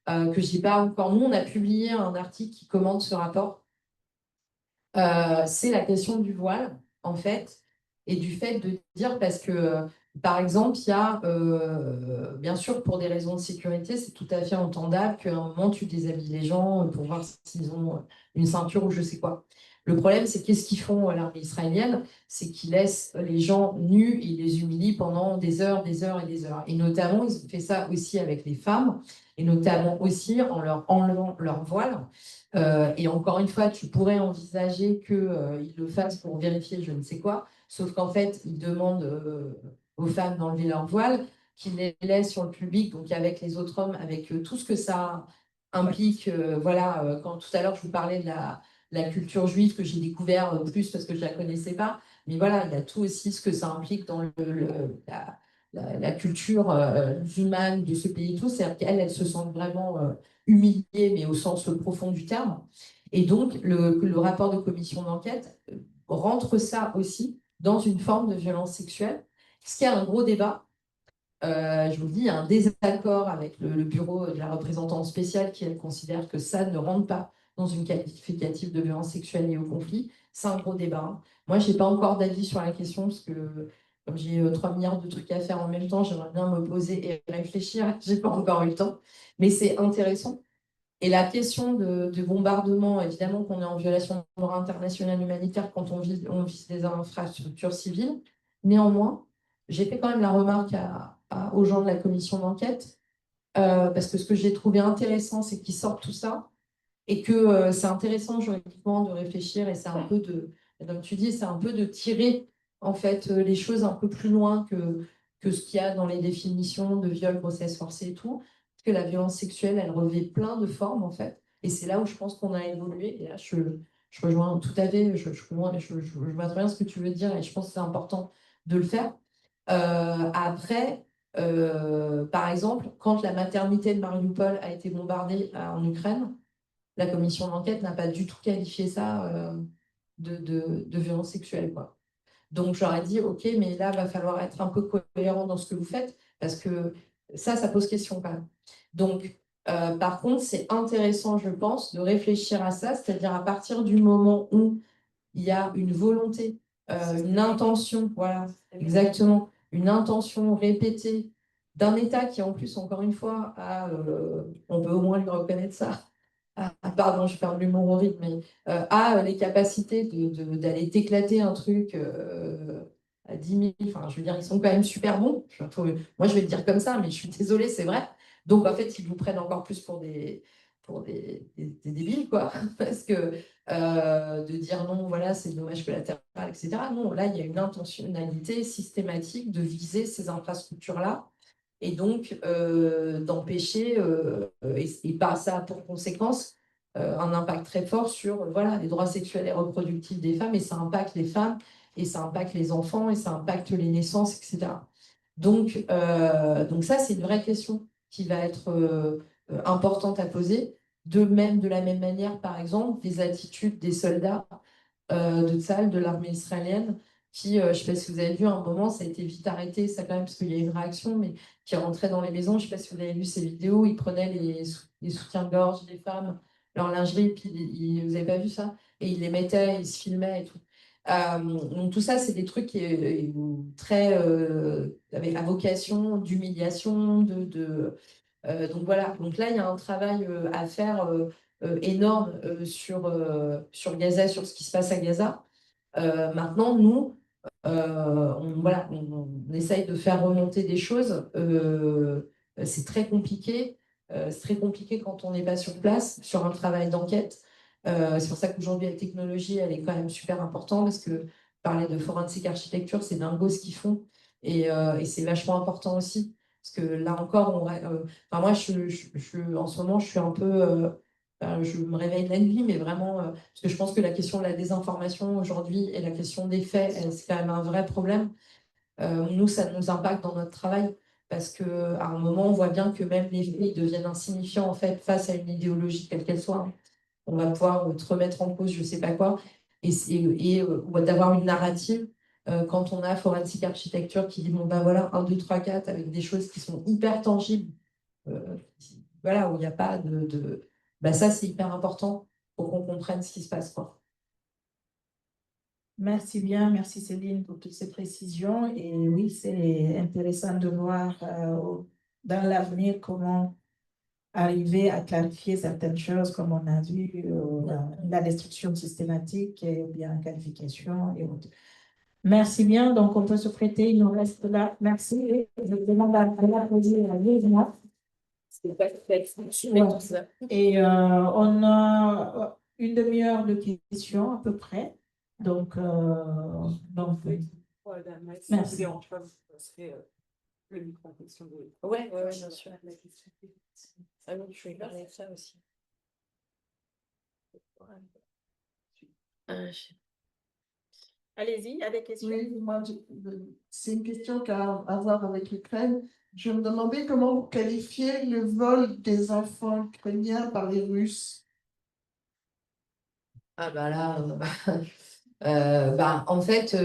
que je dis pas encore, nous, on a publié un article qui commente ce rapport. C'est la question du voile, en fait, et du fait de dire, parce que, par exemple, il y a, bien sûr, pour des raisons de sécurité, c'est tout à fait entendable qu'à un moment, tu déshabilles les gens pour voir s'ils ont une ceinture ou je sais quoi. Le problème, c'est qu'est-ce qu'ils font à l'armée israélienne? C'est qu'ils laissent les gens nus, ils les humilient pendant des heures, des heures et des heures. Et notamment, ils ont fait ça aussi avec les femmes, et notamment aussi en leur enlevant leur voile. Et encore une fois, tu pourrais envisager qu'ils le fassent pour vérifier je ne sais quoi, sauf qu'en fait, ils demandent aux femmes d'enlever leur voile, qu'ils les laissent sur le public, donc avec les autres hommes, avec tout ce que ça implique. Voilà, quand tout à l'heure, je vous parlais de la culture juive que j'ai découvert plus parce que je ne la connaissais pas, mais voilà, il y a tout aussi ce que ça implique dans la culture humaine de ce pays, tout, c'est-à-dire qu'elles, elles se sentent vraiment humiliées, mais au sens profond du terme. Et donc, le rapport de commission d'enquête rentre ça aussi dans une forme de violence sexuelle, ce qui est un gros débat. Je vous le dis, il y a un désaccord avec le bureau de la représentante spéciale qui, elle, considère que ça ne rentre pas dans une qualificative de violence sexuelle liée au conflit. C'est un gros débat, hein. Moi, je n'ai pas encore d'avis sur la question parce que comme j'ai 3 milliards de trucs à faire en même temps, j'aimerais bien me poser et réfléchir. Je n'ai pas encore eu le temps, mais c'est intéressant. Et la question de bombardement, évidemment qu'on est en violation du droit international humanitaire quand on vise des infrastructures civiles. Néanmoins, j'ai fait quand même la remarque aux gens de la commission d'enquête, parce que ce que j'ai trouvé intéressant, c'est qu'ils sortent tout ça et que c'est intéressant juridiquement de réfléchir et c'est un peu comme tu dis, c'est un peu de tirer en fait les choses un peu plus loin que ce qu'il y a dans les définitions de viol, grossesse forcée et tout. Parce que la violence sexuelle, elle revêt plein de formes en fait. Et c'est là où je pense qu'on a évolué. Et là, je rejoins tout à fait, je vois très bien ce que tu veux dire et je pense que c'est important de le faire. Après, par exemple, quand la maternité de Mariupol a été bombardée en Ukraine, la commission d'enquête n'a pas du tout qualifié ça de violence sexuelle, quoi. Donc j'aurais dit, ok, mais là, il va falloir être un peu cohérent dans ce que vous faites, parce que ça pose question quand même. Donc, par contre, c'est intéressant, je pense, de réfléchir à ça, c'est-à-dire à partir du moment où il y a une volonté, une intention, voilà, exactement, une intention répétée d'un État qui, en plus, encore une fois, on peut au moins lui reconnaître ça, pardon, je perds l'humour horrible, mais a les capacités d'aller t'éclater un truc à 10 000, enfin, je veux dire, ils sont quand même super bons. Moi, je vais le dire comme ça, mais je suis désolée, c'est vrai. Donc, en fait, ils vous prennent encore plus pour des débiles, quoi. Parce que de dire non, voilà, c'est dommage collatéral, etc. Non, là, il y a une intentionnalité systématique de viser ces infrastructures-là et donc d'empêcher, et par ça a pour conséquence un impact très fort sur voilà, les droits sexuels et reproductifs des femmes, et ça impacte les femmes, et ça impacte les enfants, et ça impacte les naissances, etc. Donc ça, c'est une vraie question qui va être importante à poser. De la même manière, par exemple, des attitudes des soldats de Tsahal, de l'armée israélienne, qui, je ne sais pas si vous avez vu, à un moment, ça a été vite arrêté, ça quand même, parce qu'il y a eu une réaction, mais qui rentrait dans les maisons. Je ne sais pas si vous avez vu ces vidéos, ils prenaient les soutiens-gorge des femmes, leur lingerie, puis vous n'avez pas vu ça? Et ils les mettaient, ils se filmaient et tout. Donc tout ça, c'est des trucs qui très avec à vocation d'humiliation, donc voilà, donc là, il y a un travail à faire énorme sur Gaza, sur ce qui se passe à Gaza. Maintenant, nous, voilà, on essaye de faire remonter des choses. C'est très compliqué. C'est très compliqué quand on n'est pas sur place, sur un travail d'enquête. C'est pour ça qu'aujourd'hui, la technologie, elle est quand même super importante parce que parler de forensic architecture, c'est dingo ce qu'ils font. Et c'est vachement important aussi. Parce que là encore, enfin, moi, en ce moment, je suis un peu. Je me réveille la nuit, mais vraiment, parce que je pense que la question de la désinformation aujourd'hui et la question des faits, c'est quand même un vrai problème. Nous, ça nous impacte dans notre travail parce qu'à un moment, on voit bien que même les faits ils deviennent insignifiants en fait face à une idéologie quelle qu'elle soit. On va pouvoir te remettre en cause, je sais pas quoi, ou d'avoir une narrative quand on a Forensic Architecture qui dit bon ben voilà, 1, 2, 3, 4 avec des choses qui sont hyper tangibles, voilà, où il n'y a pas bah, ça, c'est hyper important pour qu'on comprenne ce qui se passe, quoi. Merci bien, merci Céline pour toutes ces précisions. Et oui, c'est intéressant de voir dans l'avenir comment arriver à clarifier certaines choses, comme on a vu, la destruction systématique et bien qualification et autres. Merci bien, donc on peut se prêter, il nous reste là. Merci. Je demande à l'applaudir à Lisa. Et on a une demi-heure de questions à peu près. Donc oui. Merci. Le micro en question de... Ouais, bien sûr. Ah oui, je vais parler de ça aussi. Allez-y, il y a des questions. Oui, c'est une question qui a à voir avec l'Ukraine. Je me demandais comment vous qualifiez le vol des enfants ukrainiens par les Russes. Ah bah là, en fait,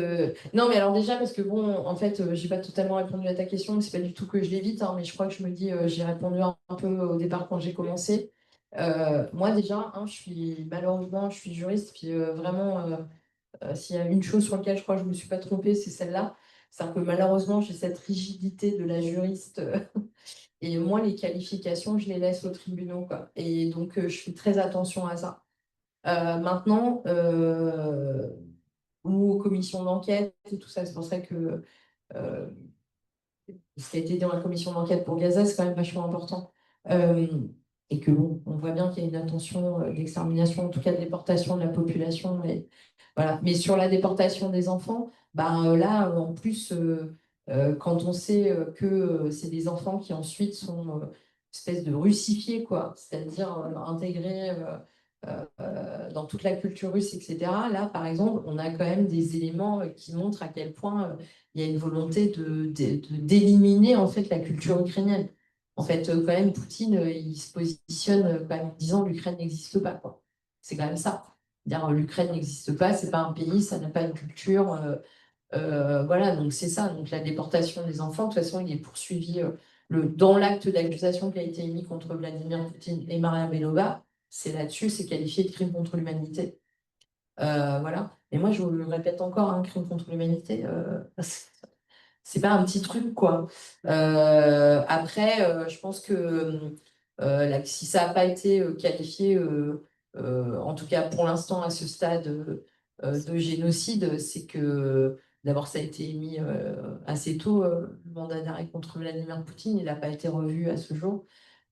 non mais alors déjà parce que bon, en fait, j'ai pas totalement répondu à ta question, mais c'est pas du tout que je l'évite, hein, mais je crois que je me dis, j'ai répondu un peu au départ quand j'ai commencé. Moi déjà, hein, malheureusement, je suis juriste, puis vraiment, s'il y a une chose sur laquelle je crois que je me suis pas trompée, c'est celle-là. C'est que malheureusement, j'ai cette rigidité de la juriste. Et moi, les qualifications, je les laisse aux tribunaux, quoi. Et donc, je fais très attention à ça. Maintenant, ou aux commissions d'enquête et tout ça, c'est pour ça que ce qui a été dans la commission d'enquête pour Gaza, c'est quand même vachement important. Et que bon, on voit bien qu'il y a une intention d'extermination, en tout cas de déportation de la population. Et, voilà. Mais sur la déportation des enfants, là, en plus, quand on sait que c'est des enfants qui ensuite sont espèce de russifiés, quoi, c'est-à-dire intégrés dans toute la culture russe, etc. Là, par exemple, on a quand même des éléments qui montrent à quel point il y a une volonté d'éliminer en fait la culture ukrainienne. En fait, quand même, Poutine, il se positionne quand même en disant l'Ukraine n'existe pas, quoi. C'est quand même ça. Dire l'Ukraine n'existe pas, c'est pas un pays, ça n'a pas une culture. Voilà, donc c'est ça. Donc la déportation des enfants, de toute façon, il est poursuivi dans l'acte d'accusation qui a été émis contre Vladimir Poutine et Maria Belova. C'est là-dessus, c'est qualifié de crime contre l'humanité. Voilà. Et moi, je vous le répète encore, un crime contre l'humanité, c'est pas un petit truc, quoi. Après, je pense que si ça n'a pas été qualifié, en tout cas pour l'instant à ce stade, de génocide, c'est que d'abord ça a été émis assez tôt, le mandat d'arrêt contre Vladimir Poutine, il n'a pas été revu à ce jour.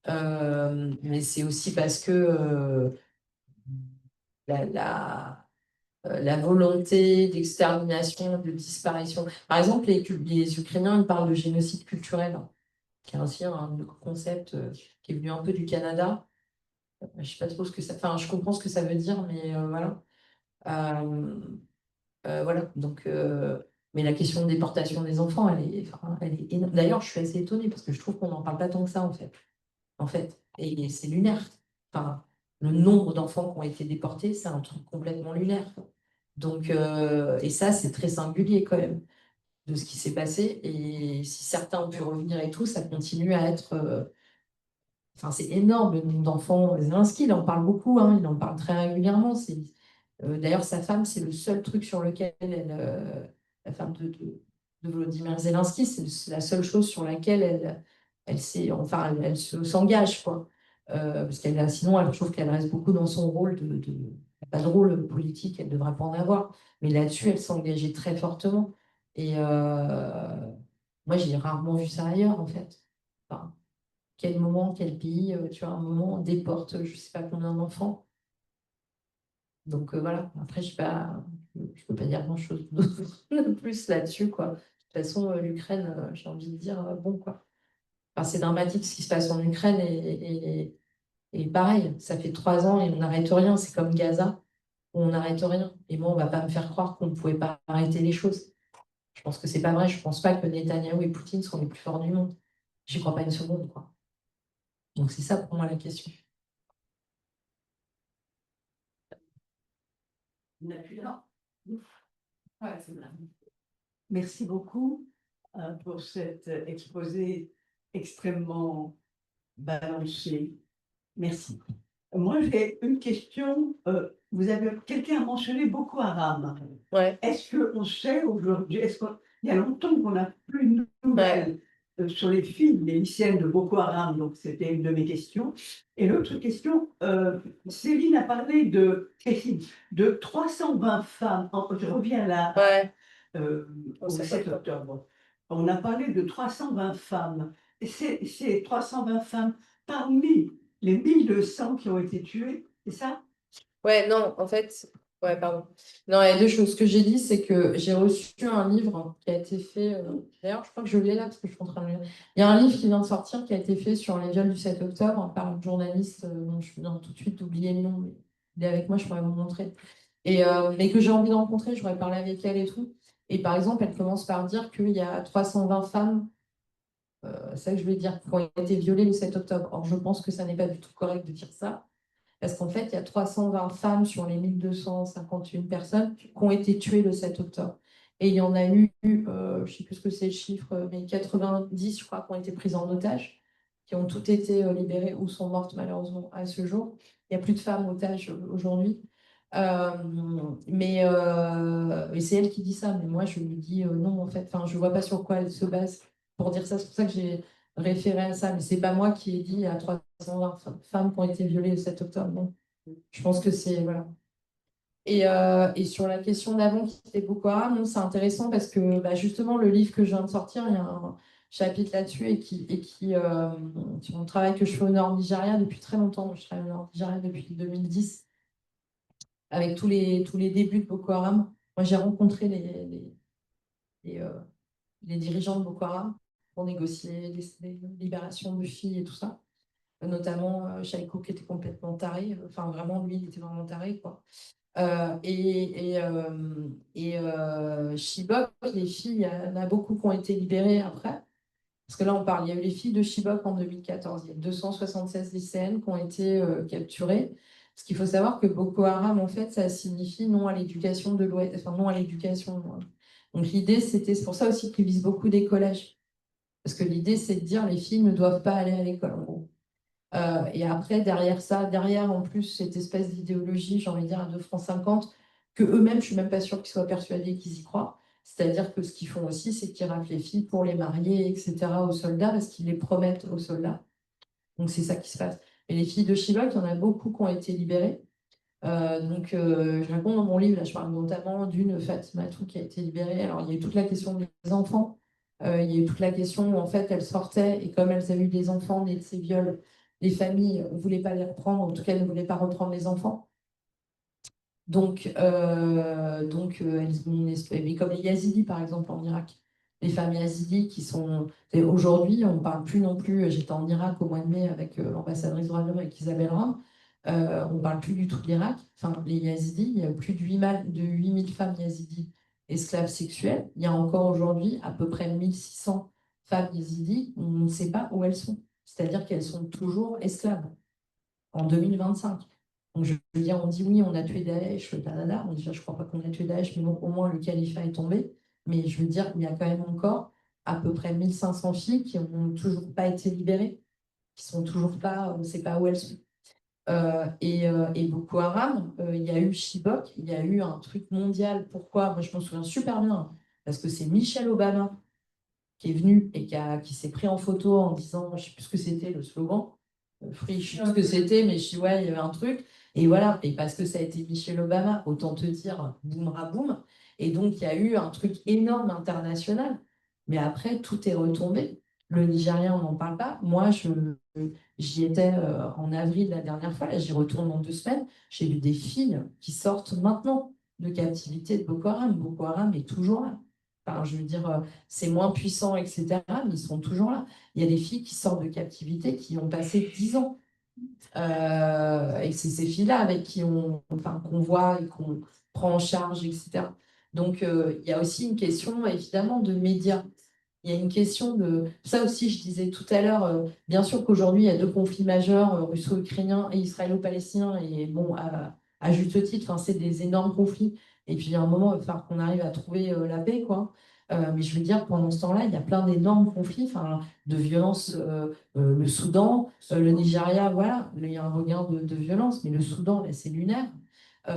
Mais c'est aussi parce que la, la- la volonté d'extermination, de disparition. Par exemple, les Ukrainiens, ils parlent de génocide culturel, hein, qui est aussi un concept qui est venu un peu du Canada. Je ne sais pas trop ce que ça. Enfin, je comprends ce que ça veut dire, mais voilà. Euh, voilà. Donc, mais la question de déportation des enfants, elle est énorme. D'ailleurs, je suis assez étonnée parce que je trouve qu'on n'en parle pas tant que ça, en fait. Et c'est lunaire. Enfin, le nombre d'enfants qui ont été déportés, c'est un truc complètement lunaire. Donc, et ça, c'est très singulier quand même de ce qui s'est passé. Et si certains ont pu revenir et tout, ça continue à être. Enfin, c'est énorme le nombre d'enfants. Zelensky, il en parle beaucoup, hein, il en parle très régulièrement. D'ailleurs, sa femme, c'est le seul truc sur lequel la femme de Volodymyr Zelensky, c'est la seule chose sur laquelle elle s'engage, quoi. Parce sinon, je trouve qu'elle reste beaucoup dans son rôle pas de rôle politique, elle ne devrait pas en avoir. Mais là-dessus, elle s'est engagée très fortement. Et moi, j'ai rarement vu ça ailleurs, en fait. Enfin, quel moment, quel pays, tu vois, un moment, on déporte je ne sais pas combien d'enfants. Donc voilà, après, je peux pas dire grand-chose de plus là-dessus, quoi. De toute façon, l'Ukraine, j'ai envie de dire, bon, quoi. Enfin, c'est dramatique ce qui se passe en Ukraine et pareil, ça fait 3 ans et on n'arrête rien. C'est comme Gaza, où on n'arrête rien. Et moi, on va pas me faire croire qu'on ne pouvait pas arrêter les choses. Je pense que c'est pas vrai. Je pense pas que Netanyahou et Poutine sont les plus forts du monde. J'y crois pas une seconde, quoi. Donc c'est ça pour moi la question. On n'a plus là. Ouais, c'est bien. Merci beaucoup pour cet exposé extrêmement balancé. Merci. Moi, j'ai une question. Quelqu'un a mentionné Boko Haram. Ouais. Est-ce qu'on sait aujourd'hui, il y a longtemps qu'on n'a plus de nouvelles sur les filles, les lycéennes de Boko Haram, donc c'était une de mes questions. Et l'autre question, Céline a parlé de 320 femmes. Je reviens là au 7 octobre. On a parlé de 320 femmes. Et ces 320 femmes, parmi les 1200 qui ont été tuées, c'est ça? Ouais, non, en fait, ouais, pardon. Non, il y a deux choses. Ce que j'ai dit, c'est que j'ai reçu un livre qui a été fait. D'ailleurs, je crois que je l'ai là parce que je suis en train de le lire. Il y a un livre qui vient de sortir qui a été fait sur les viols du 7 octobre par une journaliste dont je viens tout de suite d'oublier le nom, mais il est avec moi, je pourrais vous montrer. Mais que j'ai envie de rencontrer, je pourrais parler avec elle et tout. Et par exemple, elle commence par dire qu'il y a 320 femmes, c'est ça que je vais dire, qui ont été violées le 7 octobre. Or, je pense que ça n'est pas du tout correct de dire ça. Parce qu'en fait, il y a 320 femmes sur les 1251 personnes qui ont été tuées le 7 octobre. Et il y en a eu, je ne sais plus ce que c'est le chiffre, mais 90, je crois, qui ont été prises en otage, qui ont toutes été libérées ou sont mortes malheureusement à ce jour. Il n'y a plus de femmes otages aujourd'hui. Euh, et c'est elle qui dit ça, mais moi je lui dis non, en fait, enfin, je ne vois pas sur quoi elle se base pour dire ça. C'est pour ça que j'ai référé à ça, mais c'est pas moi qui ai dit à 320 femmes qui ont été violées le 7 octobre. Non. Je pense que c'est. Voilà. Et sur la question d'avant qui était Boko Haram, non, c'est intéressant parce que bah, justement, le livre que je viens de sortir, il y a un chapitre là-dessus sur le travail que je fais au Nord Nigeria depuis très longtemps. Donc, je travaille au Nord Nigeria depuis 2010 avec tous les débuts de Boko Haram. Moi, j'ai rencontré les, euh, les dirigeants de Boko Haram pour négocier les libérations de filles et tout ça. Notamment Chaïko qui était complètement taré. Enfin, vraiment, lui, il était vraiment taré, quoi. Chibok, les filles, il y en a beaucoup qui ont été libérées après. Parce que là, on parle, il y a eu les filles de Chibok en 2014. Il y a 276 lycéennes qui ont été capturées. Parce qu'il faut savoir que Boko Haram, en fait, ça signifie non à l'éducation de l'Ouest, enfin non à l'éducation. Donc l'idée, c'est pour ça aussi qu'ils visent beaucoup des collèges. Parce que l'idée, c'est de dire les filles ne doivent pas aller à l'école, en gros. Et après, derrière en plus cette espèce d'idéologie, j'ai envie de dire à 2 francs 50, que eux-mêmes, je suis même pas sûre qu'ils soient persuadés qu'ils y croient. C'est-à-dire que ce qu'ils font aussi, c'est qu'ils rappellent les filles pour les marier, etc., aux soldats, parce qu'ils les promettent aux soldats. Donc, c'est ça qui se passe. Et les filles de Chibok, il y en a beaucoup qui ont été libérées. Je réponds dans mon livre, là, je parle notamment d'une Fatimatou qui a été libérée. Alors, il y a eu toute la question des enfants. Il y a eu toute la question où, en fait, elles sortaient et comme elles avaient eu des enfants nés de ces viols, les familles ne voulaient pas les reprendre, en tout cas, elles ne voulaient pas reprendre les enfants. Elles ont mais comme les Yazidis, par exemple, en Irak. Les femmes Yazidis qui sont. Et aujourd'hui, on ne parle plus non plus. J'étais en Irak au mois de mai avec l'ambassadrice droits de l'homme, avec Isabelle Rome. On ne parle plus du tout de l'Irak. Enfin, les Yazidis, il y a plus de 8000 femmes Yazidis esclaves sexuelles. Il y a encore aujourd'hui à peu près 1600 femmes Yazidis. On ne sait pas où elles sont. C'est-à-dire qu'elles sont toujours esclaves en 2025. Donc, je veux dire, on dit oui, on a tué Daesh, dadada. Bon, déjà, je ne crois pas qu'on a tué Daesh, mais bon, au moins le califat est tombé. Mais je veux dire, il y a quand même encore à peu près 1500 filles qui n'ont toujours pas été libérées, qui sont toujours pas, on ne sait pas où elles sont. Et Boko Haram, il y a eu Chibok, il y a eu un truc mondial. Pourquoi? Moi, je m'en souviens super bien, parce que c'est Michelle Obama qui est venu et qui s'est pris en photo en disant, je ne sais plus ce que c'était le slogan, Free, je sais plus ce que c'était, mais je dis, ouais, il y avait un truc. Et voilà, et parce que ça a été Michelle Obama, autant te dire, boum, raboum. Et donc, il y a eu un truc énorme international. Mais après, tout est retombé. Le Nigeria, on n'en parle pas. Moi, j'y étais en avril la dernière fois, là, j'y retourne dans 2 semaines. J'ai vu des filles qui sortent maintenant de captivité de Boko Haram. Boko Haram est toujours là. Enfin, je veux dire, c'est moins puissant, etc., mais ils sont toujours là. Il y a des filles qui sortent de captivité qui ont passé 10 ans. Et c'est ces filles-là avec qui qu'on voit et qu'on prend en charge, etc. Donc, il y a aussi une question, évidemment, de médias. Il y a une question de. Ça aussi, je disais tout à l'heure, bien sûr qu'aujourd'hui, il y a 2 conflits majeurs, russo-ukrainiens et israélo-palestiniens, et bon, à juste titre, c'est des énormes conflits. Et puis, il y a un moment, il va falloir qu'on arrive à trouver la paix, quoi. Mais je veux dire, pendant ce temps-là, il y a plein d'énormes conflits, de violences. Le Soudan, le Nigeria, voilà, il y a un regain de violence, mais le Soudan, là, c'est lunaire.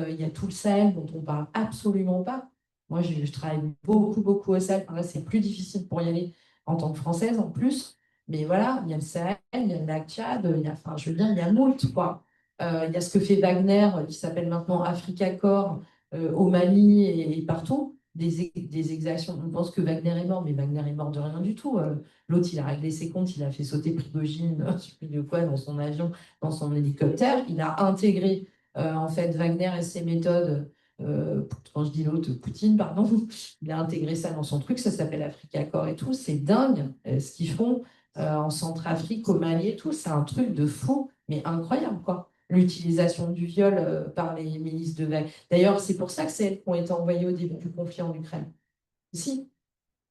Il y a tout le Sahel dont on ne parle absolument pas. Moi, je travaille beaucoup, beaucoup au Sahel. Enfin, là, c'est plus difficile pour y aller en tant que Française en plus. Mais voilà, il y a le Sahel, il y a le lac Tchad, je veux dire, il y a moult, quoi. Il y a ce que fait Wagner, qui s'appelle maintenant Africa Corps, au Mali et partout. Des exactions. On pense que Wagner est mort, mais Wagner est mort de rien du tout. L'autre, il a réglé ses comptes, il a fait sauter Prigogine, je ne sais plus de quoi, dans son avion, dans son hélicoptère. Il a intégré, en fait, Wagner et ses méthodes. Quand je dis l'autre, Poutine, pardon, il a intégré ça dans son truc, ça s'appelle Africa Corps et tout. C'est dingue ce qu'ils font en Centrafrique, au Mali et tout. C'est un truc de fou, mais incroyable, quoi. L'utilisation du viol par les milices de Wagner. D'ailleurs, c'est pour ça que c'est elles qui ont été envoyées au début du conflit en Ukraine. Si,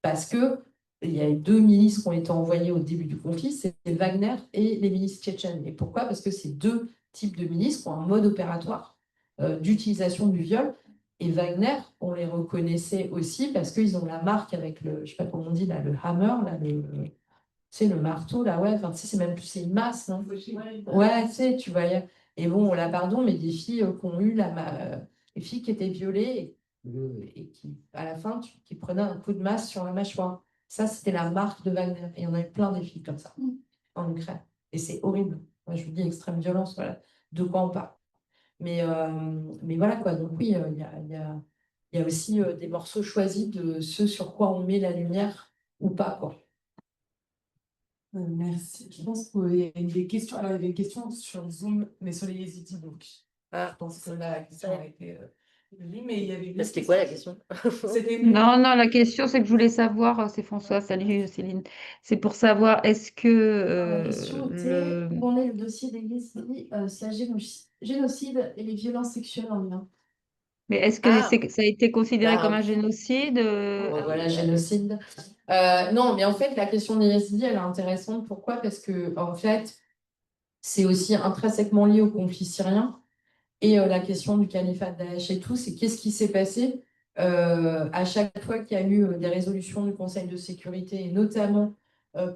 parce que il y a eu 2 milices qui ont été envoyées au début du conflit, c'est Wagner et les milices tchétchènes. Et pourquoi? Parce que c'est 2 types de milices qui ont un mode opératoire d'utilisation du viol. Et Wagner, on les reconnaissait aussi parce qu'ils ont la marque avec le, je sais pas comment on dit, là, le hammer, là, le marteau, là, ouais, c'est même plus, c'est une masse, non? Ouais, tu vois. Et bon, là, pardon, mais des filles qui ont eu les filles qui étaient violées et qui, à la fin, qui prenaient un coup de masse sur la mâchoire. Ça, c'était la marque de Wagner. Et il y en avait plein des filles comme ça en Ukraine. Et c'est horrible. Moi, je vous dis extrême violence, voilà. De quoi on parle. Mais voilà, quoi. Donc, oui, il y a aussi des morceaux choisis de ce sur quoi on met la lumière ou pas, quoi. Merci. Je pense qu'il y a des questions. Alors, il y avait une question sur Zoom, mais sur les Yézidis. Donc, je pense que la question a été lue, mais il y avait une C'était quoi la question? Non, non, la question, c'est que je voulais savoir, c'est François, salut Céline, c'est pour savoir, est-ce que La question était où en est le dossier des Yézidis, c'est un génocide et les violences sexuelles en Iran. mais est-ce que ça a été considéré comme un génocide Voilà, génocide. Non, mais en fait, la question des Yézidis, elle est intéressante. Pourquoi? Parce que, en fait, c'est aussi intrinsèquement lié au conflit syrien et la question du califat de Daesh et tout, c'est qu'est-ce qui s'est passé à chaque fois qu'il y a eu des résolutions du Conseil de sécurité, et notamment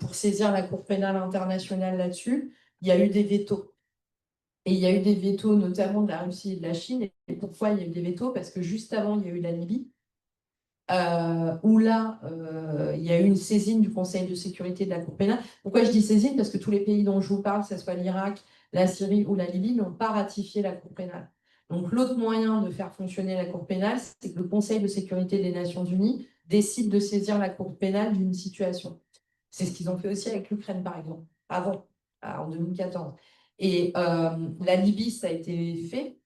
pour saisir la Cour pénale internationale là-dessus, il y a eu des vétos. Et il y a eu des vétos, notamment de la Russie et de la Chine. Et pourquoi il y a eu des vétos? Parce que juste avant, il y a eu la Libye. où là, il y a eu une saisine du Conseil de sécurité de la Cour pénale. Pourquoi je dis saisine? Parce que tous les pays dont je vous parle, que ce soit l'Irak, la Syrie ou la Libye, n'ont pas ratifié la Cour pénale. Donc l'autre moyen de faire fonctionner la Cour pénale, c'est que le Conseil de sécurité des Nations unies décide de saisir la Cour pénale d'une situation. C'est ce qu'ils ont fait aussi avec l'Ukraine, par exemple, avant, en 2014. Et la Libye, ça a été fait.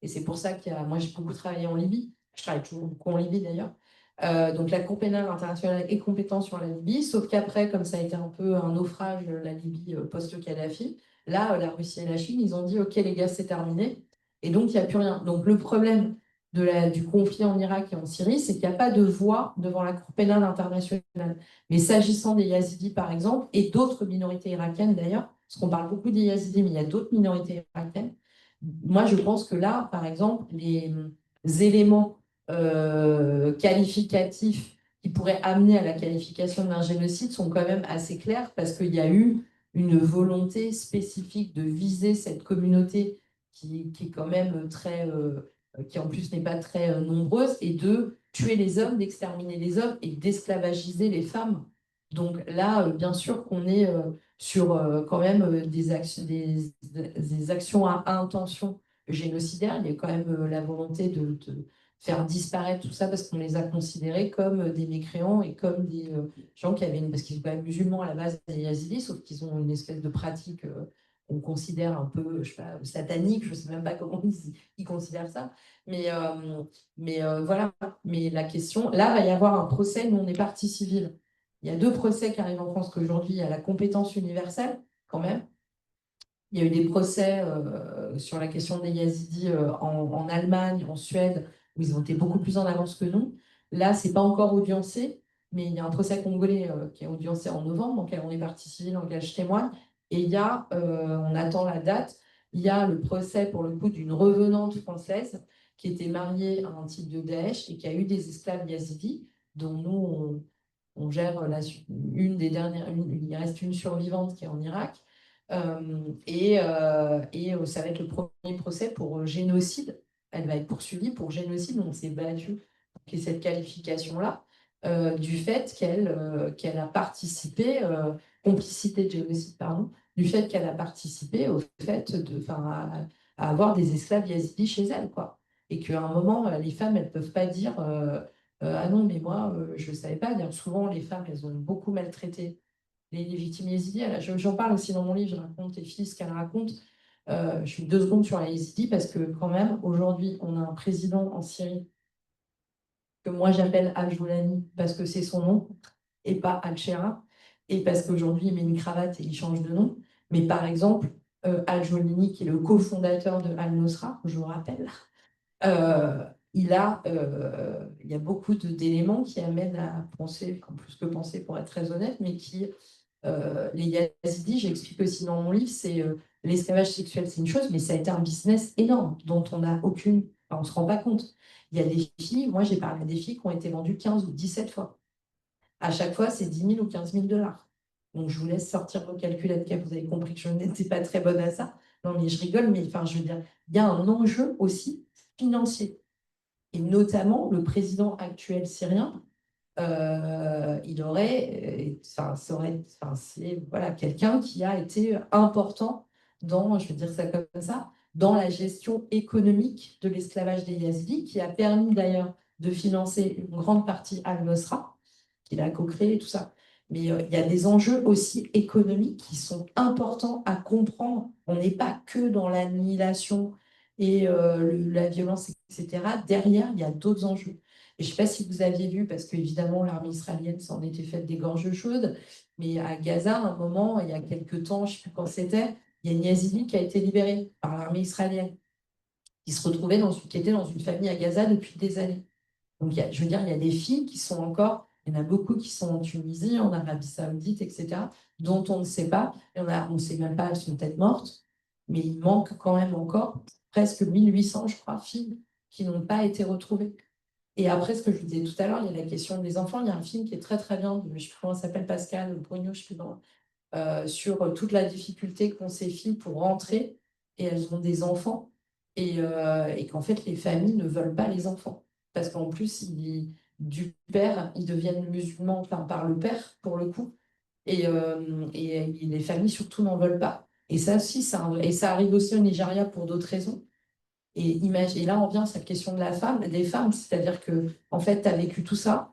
Et c'est pour ça moi, j'ai beaucoup travaillé en Libye. Je travaille toujours beaucoup en Libye, d'ailleurs. Donc la Cour pénale internationale est compétente sur la Libye, sauf qu'après, comme ça a été un peu un naufrage, la Libye post-Kadhafi, là, la Russie et la Chine, ils ont dit, OK, les gars, c'est terminé. Et donc, il n'y a plus rien. Donc, le problème du conflit en Irak et en Syrie, c'est qu'il n'y a pas de voix devant la Cour pénale internationale. Mais s'agissant des Yazidis, par exemple, et d'autres minorités irakiennes d'ailleurs, parce qu'on parle beaucoup des Yazidis, mais il y a d'autres minorités irakiennes, moi, je pense que là, par exemple, les éléments qualificatifs qui pourraient amener à la qualification d'un génocide sont quand même assez clairs parce qu'il y a eu une volonté spécifique de viser cette communauté qui est quand même qui en plus n'est pas très nombreuse, et de tuer les hommes, d'exterminer les hommes et d'esclavagiser les femmes. Donc là, bien sûr qu'on est sur quand même des actions à intention génocidaire. Il y a quand même la volonté de faire disparaître tout ça parce qu'on les a considérés comme des mécréants et comme des gens qui avaient parce qu'ils sont quand même musulmans à la base, des yazidis, sauf qu'ils ont une espèce de pratique qu'on considère un peu, je sais pas, satanique, je ne sais même pas comment ils considèrent ça. Mais voilà. Mais la question, là, va y avoir un procès, nous on est partie civile. Il y a 2 procès qui arrivent en France qu'aujourd'hui, il y a la compétence universelle, quand même. Il y a eu des procès sur la question des Yazidis en Allemagne, en Suède, où ils ont été beaucoup plus en avance que nous. Là, ce n'est pas encore audiencé, mais il y a un procès congolais qui est audiencé en novembre, donc on est partie civile, dans lequel je témoigne. Et il y a, on attend la date, il y a le procès pour le coup d'une revenante française qui était mariée à un type de Daesh et qui a eu des esclaves yazidis, dont nous, on gère une des dernières, il reste une survivante qui est en Irak. Ça va être le premier procès pour génocide. Elle va être poursuivie pour génocide. On s'est battu pour qu'il y ait cette qualification-là, du fait qu'elle a participé, complicité de génocide, pardon, du fait qu'elle a participé au fait à avoir des esclaves yazidis chez elle, quoi. Et qu'à un moment, les femmes, elles ne peuvent pas dire ah non, mais moi, je ne savais pas. Dire, souvent, les femmes, elles ont beaucoup maltraité les victimes yézidis. J'en parle aussi dans mon livre, je raconte les filles, ce qu'elles racontent. Je suis 2 secondes sur les yézidis parce que quand même, aujourd'hui, on a un président en Syrie que moi j'appelle Al-Joulani parce que c'est son nom et pas Al-Shera, et parce qu'aujourd'hui il met une cravate et il change de nom. Mais par exemple, Al-Joulani, qui est le cofondateur de Al-Nosra, je vous rappelle, il y a beaucoup d'éléments qui amènent à penser, en plus que penser pour être très honnête, mais qui les Yazidis, j'explique aussi dans mon livre, c'est l'esclavage sexuel, c'est une chose, mais ça a été un business énorme dont on n'a aucune, enfin, on ne se rend pas compte. Il y a des filles, moi j'ai parlé des filles qui ont été vendues 15 ou 17 fois. À chaque fois, c'est 10 000 ou 15 000 $. Donc je vous laisse sortir vos calculettes, vous avez compris que je n'étais pas très bonne à ça. Non, mais je rigole, mais enfin, je veux dire, il y a un enjeu aussi financier. Et notamment, le président actuel syrien, il aurait, c'est voilà, quelqu'un qui a été important dans, je vais dire ça comme ça, dans la gestion économique de l'esclavage des Yazidis, qui a permis d'ailleurs de financer une grande partie Al-Nosra, qu'il a co-créé et tout ça. Mais il y a des enjeux aussi économiques qui sont importants à comprendre. On n'est pas que dans l'annihilation et la violence, etc. Derrière, il y a d'autres enjeux. Et je ne sais pas si vous aviez vu, parce qu'évidemment, l'armée israélienne s'en était faite des gorges chaudes, mais à Gaza, à un moment, il y a quelques temps, je ne sais plus quand c'était, il y a une Yazidi qui a été libérée par l'armée israélienne, qui se retrouvait qui était dans une famille à Gaza depuis des années. Donc, je veux dire, il y a des filles qui sont encore, il y en a beaucoup qui sont en Tunisie, en Arabie Saoudite, etc., dont on ne sait pas, on ne sait même pas, elles sont peut-être mortes, mais il manque quand même encore presque 1800, je crois, filles qui n'ont pas été retrouvées. Et après, ce que je vous disais tout à l'heure, il y a la question des enfants. Il y a un film qui est très, très bien, je ne sais plus comment ça s'appelle, Pascal Brugno, je sais plus, sur toute la difficulté qu'ont ces filles pour rentrer, et elles ont des enfants, et qu'en fait, les familles ne veulent pas les enfants. Parce qu'en plus, du père, ils deviennent musulmans par le père, pour le coup. Et les familles, surtout, n'en veulent pas. Et ça aussi, et ça arrive aussi au Nigeria pour d'autres raisons. Et là, on revient à cette question de la femme, des femmes, c'est-à-dire que, en fait, tu as vécu tout ça.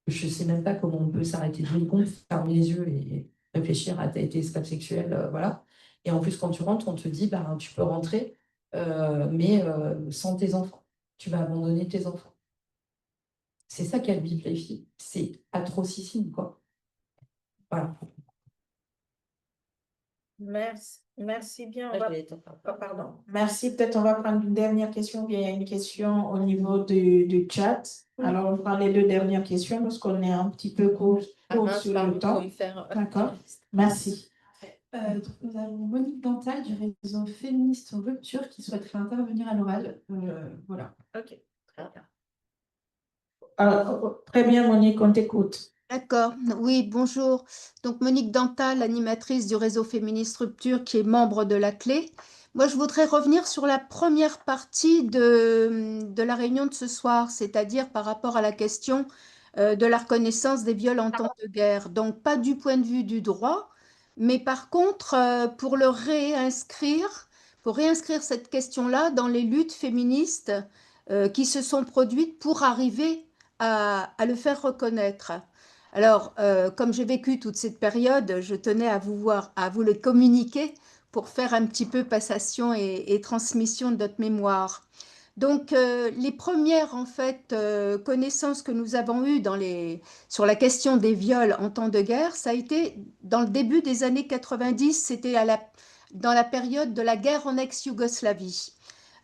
Je ne sais même pas comment on peut s'arrêter 2 secondes, fermer les yeux et réfléchir à été esclave sexuelle, voilà. Et en plus, quand tu rentres, on te dit, bah, tu peux rentrer, mais sans tes enfants. Tu vas abandonner tes enfants. C'est ça qu'elles vivent, les filles. C'est atrocissime, quoi. Voilà. Merci bien. Pardon. Merci. Peut-être on va prendre une dernière question. Il y a une question au niveau du chat. Alors, on prend les 2 dernières questions parce qu'on est un petit peu court sur le temps. D'accord. Merci. Nous avons Monique Dantal du réseau Féministe Rupture qui souhaiterait intervenir à l'oral. Voilà. OK. Très bien. Alors, très bien, Monique, on t'écoute. D'accord, oui, bonjour. Donc Monique Dantal, animatrice du réseau Féministe Rupture qui est membre de la Clé. Moi, je voudrais revenir sur la première partie de la réunion de ce soir, c'est-à-dire par rapport à la question de la reconnaissance des viols en temps de guerre. Donc pas du point de vue du droit, mais par contre pour réinscrire cette question-là dans les luttes féministes qui se sont produites pour arriver à le faire reconnaître. Alors, comme j'ai vécu toute cette période, je tenais à vous le communiquer pour faire un petit peu passation et transmission de notre mémoire. Donc, les premières en fait connaissances que nous avons eues sur la question des viols en temps de guerre, ça a été dans le début des années 90, c'était dans la période de la guerre en ex-Yougoslavie.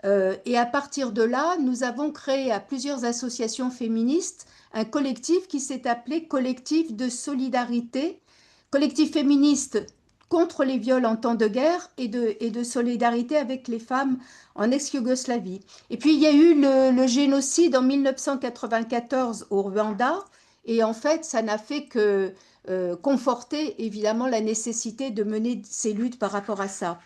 Et à partir de là, nous avons créé à plusieurs associations féministes un collectif qui s'est appelé Collectif de solidarité, collectif féministe contre les viols en temps de guerre et de solidarité avec les femmes en ex-Yougoslavie. Et puis il y a eu le génocide en 1994 au Rwanda, et en fait ça n'a fait que conforter évidemment la nécessité de mener ces luttes par rapport à ça.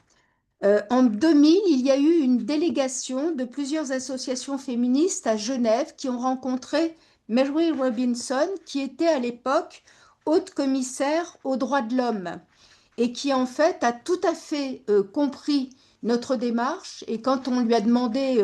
En 2000, il y a eu une délégation de plusieurs associations féministes à Genève qui ont rencontré Mary Robinson, qui était à l'époque haute commissaire aux droits de l'homme et qui en fait a tout à fait compris notre démarche. Et quand on lui a demandé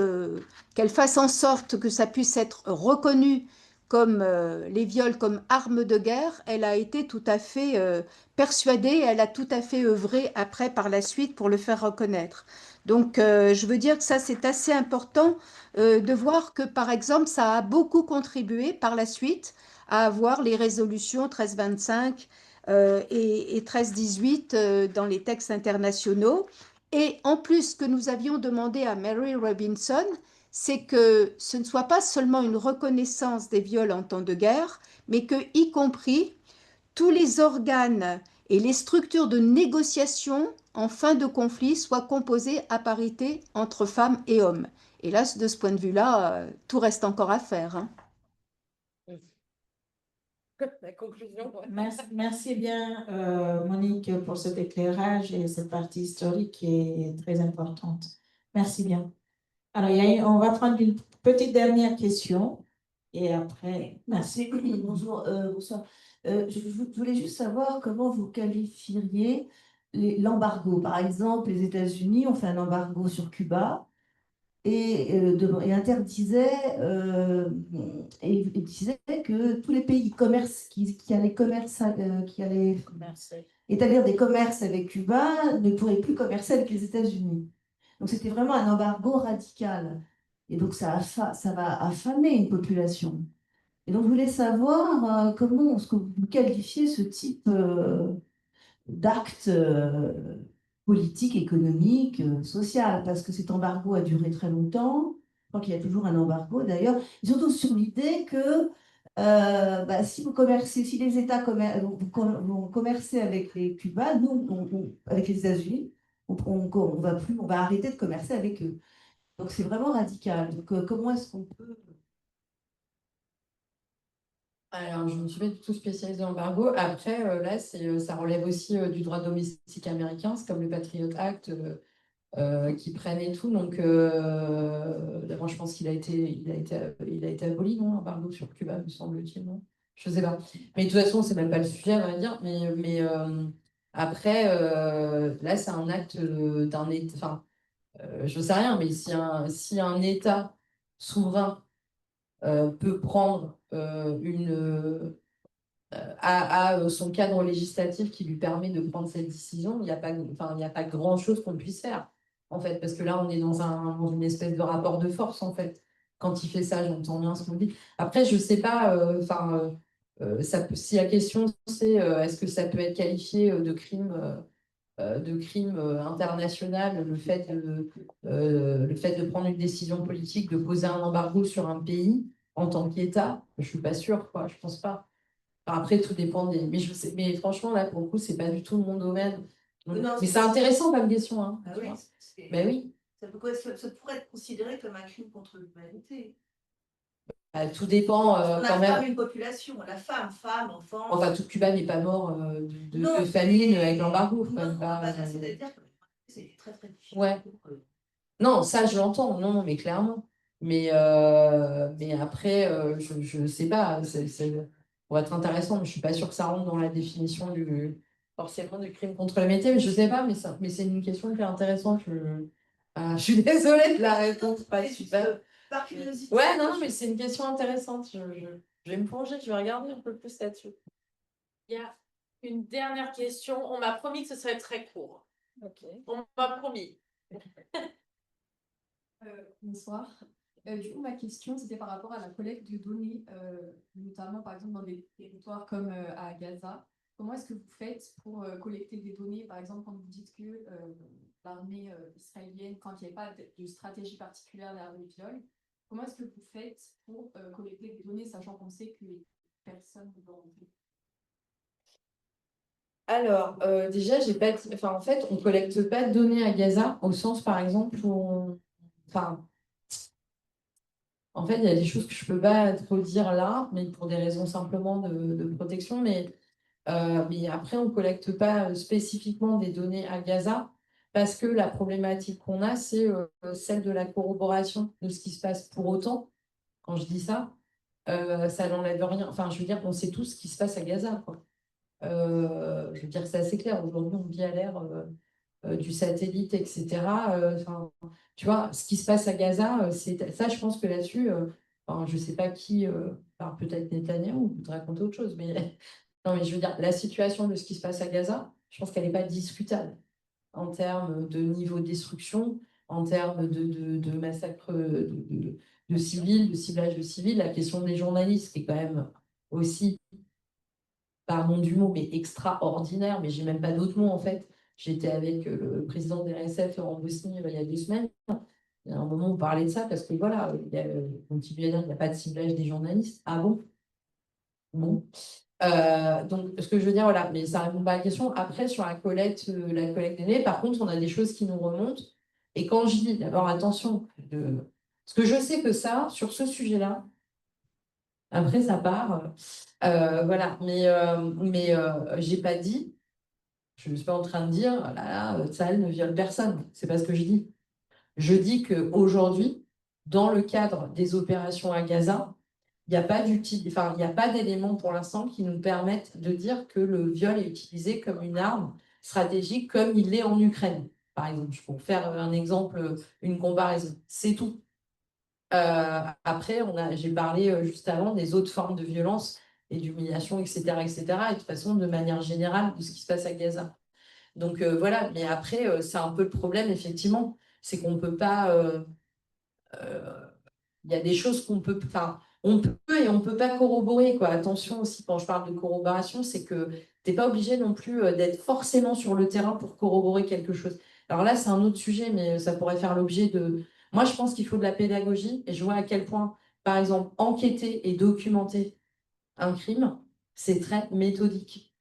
qu'elle fasse en sorte que ça puisse être reconnu comme les viols comme armes de guerre, elle a été tout à fait persuadée, elle a tout à fait œuvré après par la suite pour le faire reconnaître. Donc je veux dire que ça c'est assez important de voir que par exemple ça a beaucoup contribué par la suite à avoir les résolutions 1325 et 1318 dans les textes internationaux. Et en plus, ce que nous avions demandé à Mary Robinson, c'est que ce ne soit pas seulement une reconnaissance des viols en temps de guerre, mais que, y compris, tous les organes et les structures de négociation en fin de conflit soient composés à parité entre femmes et hommes. Et là, de ce point de vue-là, tout reste encore à faire, hein. La conclusion. Merci bien, Monique, pour cet éclairage et cette partie historique qui est très importante. Merci bien. Alors, on va prendre une petite dernière question et après, merci. Bonjour, bonsoir. Je voulais juste savoir comment vous qualifieriez l'embargo. Par exemple, les États-Unis ont fait un embargo sur Cuba et interdisait et disait que tous les pays qui allaient établir des commerces avec Cuba ne pourraient plus commercer avec les États-Unis. Donc c'était vraiment un embargo radical. Et donc ça va affamer une population. Et donc je voulais savoir comment est-ce que vous qualifiez ce type d'acte politique, économique, social, parce que cet embargo a duré très longtemps. Je crois qu'il y a toujours un embargo d'ailleurs, et surtout sur l'idée que si vous commercez, si les États vont commercer avec les Cubains, nous, avec les États-Unis, on va arrêter de commercer avec eux. Donc c'est vraiment radical. Donc comment est-ce qu'on peut... Alors, je ne suis pas du tout spécialisée en embargo. Après, là, ça relève aussi du droit domestique américain. C'est comme le Patriot Act qui prennent et tout. Donc, d'abord, je pense qu'il a été aboli, non, l'embargo sur Cuba, me semble-t-il, non? Je sais pas. Mais de toute façon, c'est même pas le sujet, on va dire. Mais après, là, c'est un acte d'un État. Enfin, je sais rien, mais si un État souverain peut prendre son cadre législatif qui lui permet de prendre cette décision, il n'y a pas, enfin, il n'y a pas grand-chose qu'on puisse faire, en fait, parce que là, on est dans une espèce de rapport de force, en fait. Quand il fait ça, j'entends bien ce qu'on dit. Après, je ne sais pas, si la question, c'est est-ce que ça peut être qualifié de crime international, le fait de prendre une décision politique, de poser un embargo sur un pays en tant qu'État, je ne suis pas sûre, quoi, je ne pense pas. Après, tout dépend des. Mais, mais franchement, là, pour le coup, c'est pas du tout mon domaine. Non, mais c'est intéressant comme question. Hein, Ah oui, ben oui. Ça pourrait être considéré comme un crime contre l'humanité. Tout dépend On quand a même. une population, la femme, enfant. Enfin, tout Cuba n'est pas mort de famine avec l'embargo. C'est-à-dire que c'est très très difficile. Ouais. Non, ça, je l'entends. Non, mais clairement. Mais après, je ne sais pas. Pour être intéressant, mais je ne suis pas sûre que ça rentre dans la définition forcément du crime contre l'humanité. Mais je ne sais pas, mais c'est une question qui est intéressante. Je suis désolée de la réponse, pas super. Par curiosité. Ouais, non, mais c'est une question intéressante. Je vais me plonger, je vais regarder un peu plus là-dessus. Il y a une dernière question. On m'a promis que ce serait très court. Ok. On m'a promis. Bonsoir. Du coup, ma question, c'était par rapport à la collecte de données, notamment par exemple dans des territoires comme à Gaza. Comment est-ce que vous faites pour collecter des données, par exemple, quand vous dites que l'armée israélienne, quand il n'y a pas de stratégie particulière derrière le viol, comment est-ce que vous faites pour collecter des données, sachant qu'on sait que les personnes ne vont rentrer? Alors, déjà, j'ai pas. Enfin, en fait, on ne collecte pas de données à Gaza, au sens, par exemple, où Enfin, en fait, il y a des choses que je ne peux pas trop dire là, mais pour des raisons simplement de protection. Mais après, on ne collecte pas spécifiquement des données à Gaza parce que la problématique qu'on a, c'est celle de la corroboration de ce qui se passe. Pour autant, quand je dis ça, ça n'enlève rien. Enfin, je veux dire, on sait tous ce qui se passe à Gaza, quoi. Je veux dire, c'est assez clair. Aujourd'hui, on vit à l'ère du satellite, etc. Tu vois, ce qui se passe à Gaza, c'est ça, je pense que là-dessus, je ne sais pas qui, peut-être Netanyahou, vous te raconter autre chose, mais non, mais je veux dire, la situation de ce qui se passe à Gaza, je pense qu'elle n'est pas discutable en termes de niveau de destruction, en termes de massacre de civils, de ciblage de civils, la question des journalistes, qui est quand même aussi, pardon du mot, mais extraordinaire, mais j'ai même pas d'autres mots en fait. J'étais avec le président de l'RSF en Bosnie il y a 2 semaines. Il y a un moment, on parlait de ça parce que voilà, on continue à dire qu'il n'y a pas de ciblage des journalistes. Ah bon? Bon. Donc, ce que je veux dire, voilà, mais ça répond pas à la question. Après, sur la collecte des données, par contre, on a des choses qui nous remontent. Et quand je dis, d'abord, attention, parce que je sais que ça, sur ce sujet-là, après, ça part. Voilà, mais j'ai pas dit, je ne suis pas en train de dire, oh là là, Tsahal ne viole personne. C'est pas ce que je dis. Je dis qu'aujourd'hui, dans le cadre des opérations à Gaza, il n'y a pas il n'y a pas d'éléments pour l'instant qui nous permettent de dire que le viol est utilisé comme une arme stratégique comme il l'est en Ukraine, par exemple. Pour faire un exemple, une comparaison. C'est tout. Après, j'ai parlé juste avant des autres formes de violence et d'humiliation, etc., etc. Et de toute façon, de manière générale, de ce qui se passe à Gaza. Donc voilà, mais après, c'est un peu le problème, effectivement, c'est qu'on ne peut pas. Il y a des choses qu'on peut. Enfin, on peut et on ne peut pas corroborer, quoi. Attention aussi, quand je parle de corroboration, c'est que tu n'es pas obligé non plus d'être forcément sur le terrain pour corroborer quelque chose. Alors là, c'est un autre sujet, mais ça pourrait faire l'objet de. Moi, je pense qu'il faut de la pédagogie et je vois à quel point, par exemple, enquêter et documenter un crime, c'est très méthodique.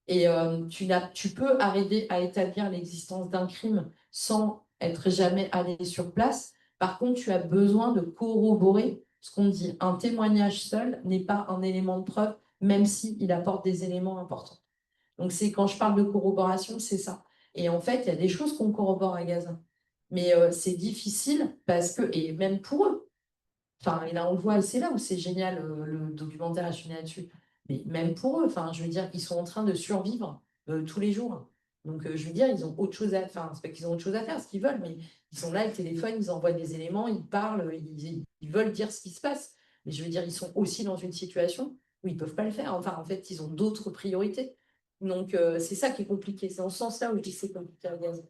Et tu peux arriver à établir l'existence d'un crime sans être jamais allé sur place. Par contre, tu as besoin de corroborer ce qu'on dit. Un témoignage seul n'est pas un élément de preuve, même s'il apporte des éléments importants. Donc, quand je parle de corroboration, c'est ça. Et en fait, il y a des choses qu'on corrobore à Gaza. Mais c'est difficile parce que, et même pour eux, enfin, et là on le voit, et c'est là où c'est génial, le documentaire a fini là-dessus. Mais même pour eux, enfin, je veux dire, ils sont en train de survivre tous les jours. Donc, je veux dire, ils ont autre chose à faire. Enfin, c'est pas qu'ils ont autre chose à faire, ce qu'ils veulent, mais ils sont là, le téléphone, ils envoient des éléments, ils parlent, ils veulent dire ce qui se passe. Mais je veux dire, ils sont aussi dans une situation où ils peuvent pas le faire. Enfin, en fait, ils ont d'autres priorités. Donc, c'est ça qui est compliqué. C'est en ce sens-là où je dis que c'est compliqué à Gaza.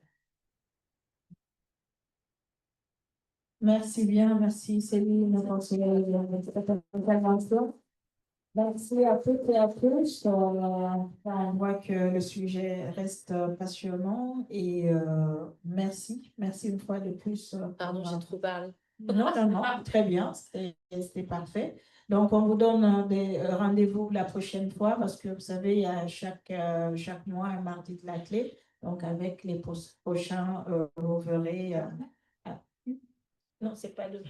Merci bien, merci Céline pour cette intervention. Merci à toutes et à tous. On voit que le sujet reste passionnant et merci une fois de plus. Pardon, j'ai trop parlé. Non, très bien, c'était parfait. Donc, on vous donne des rendez-vous la prochaine fois parce que vous savez, il y a chaque mois un mardi de la clé. Donc, avec les prochains, vous verrez. Non, c'est pas le.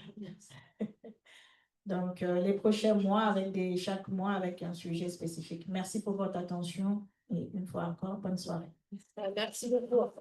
Donc, les prochains mois, chaque mois avec un sujet spécifique. Merci pour votre attention et une fois encore, bonne soirée. Merci beaucoup.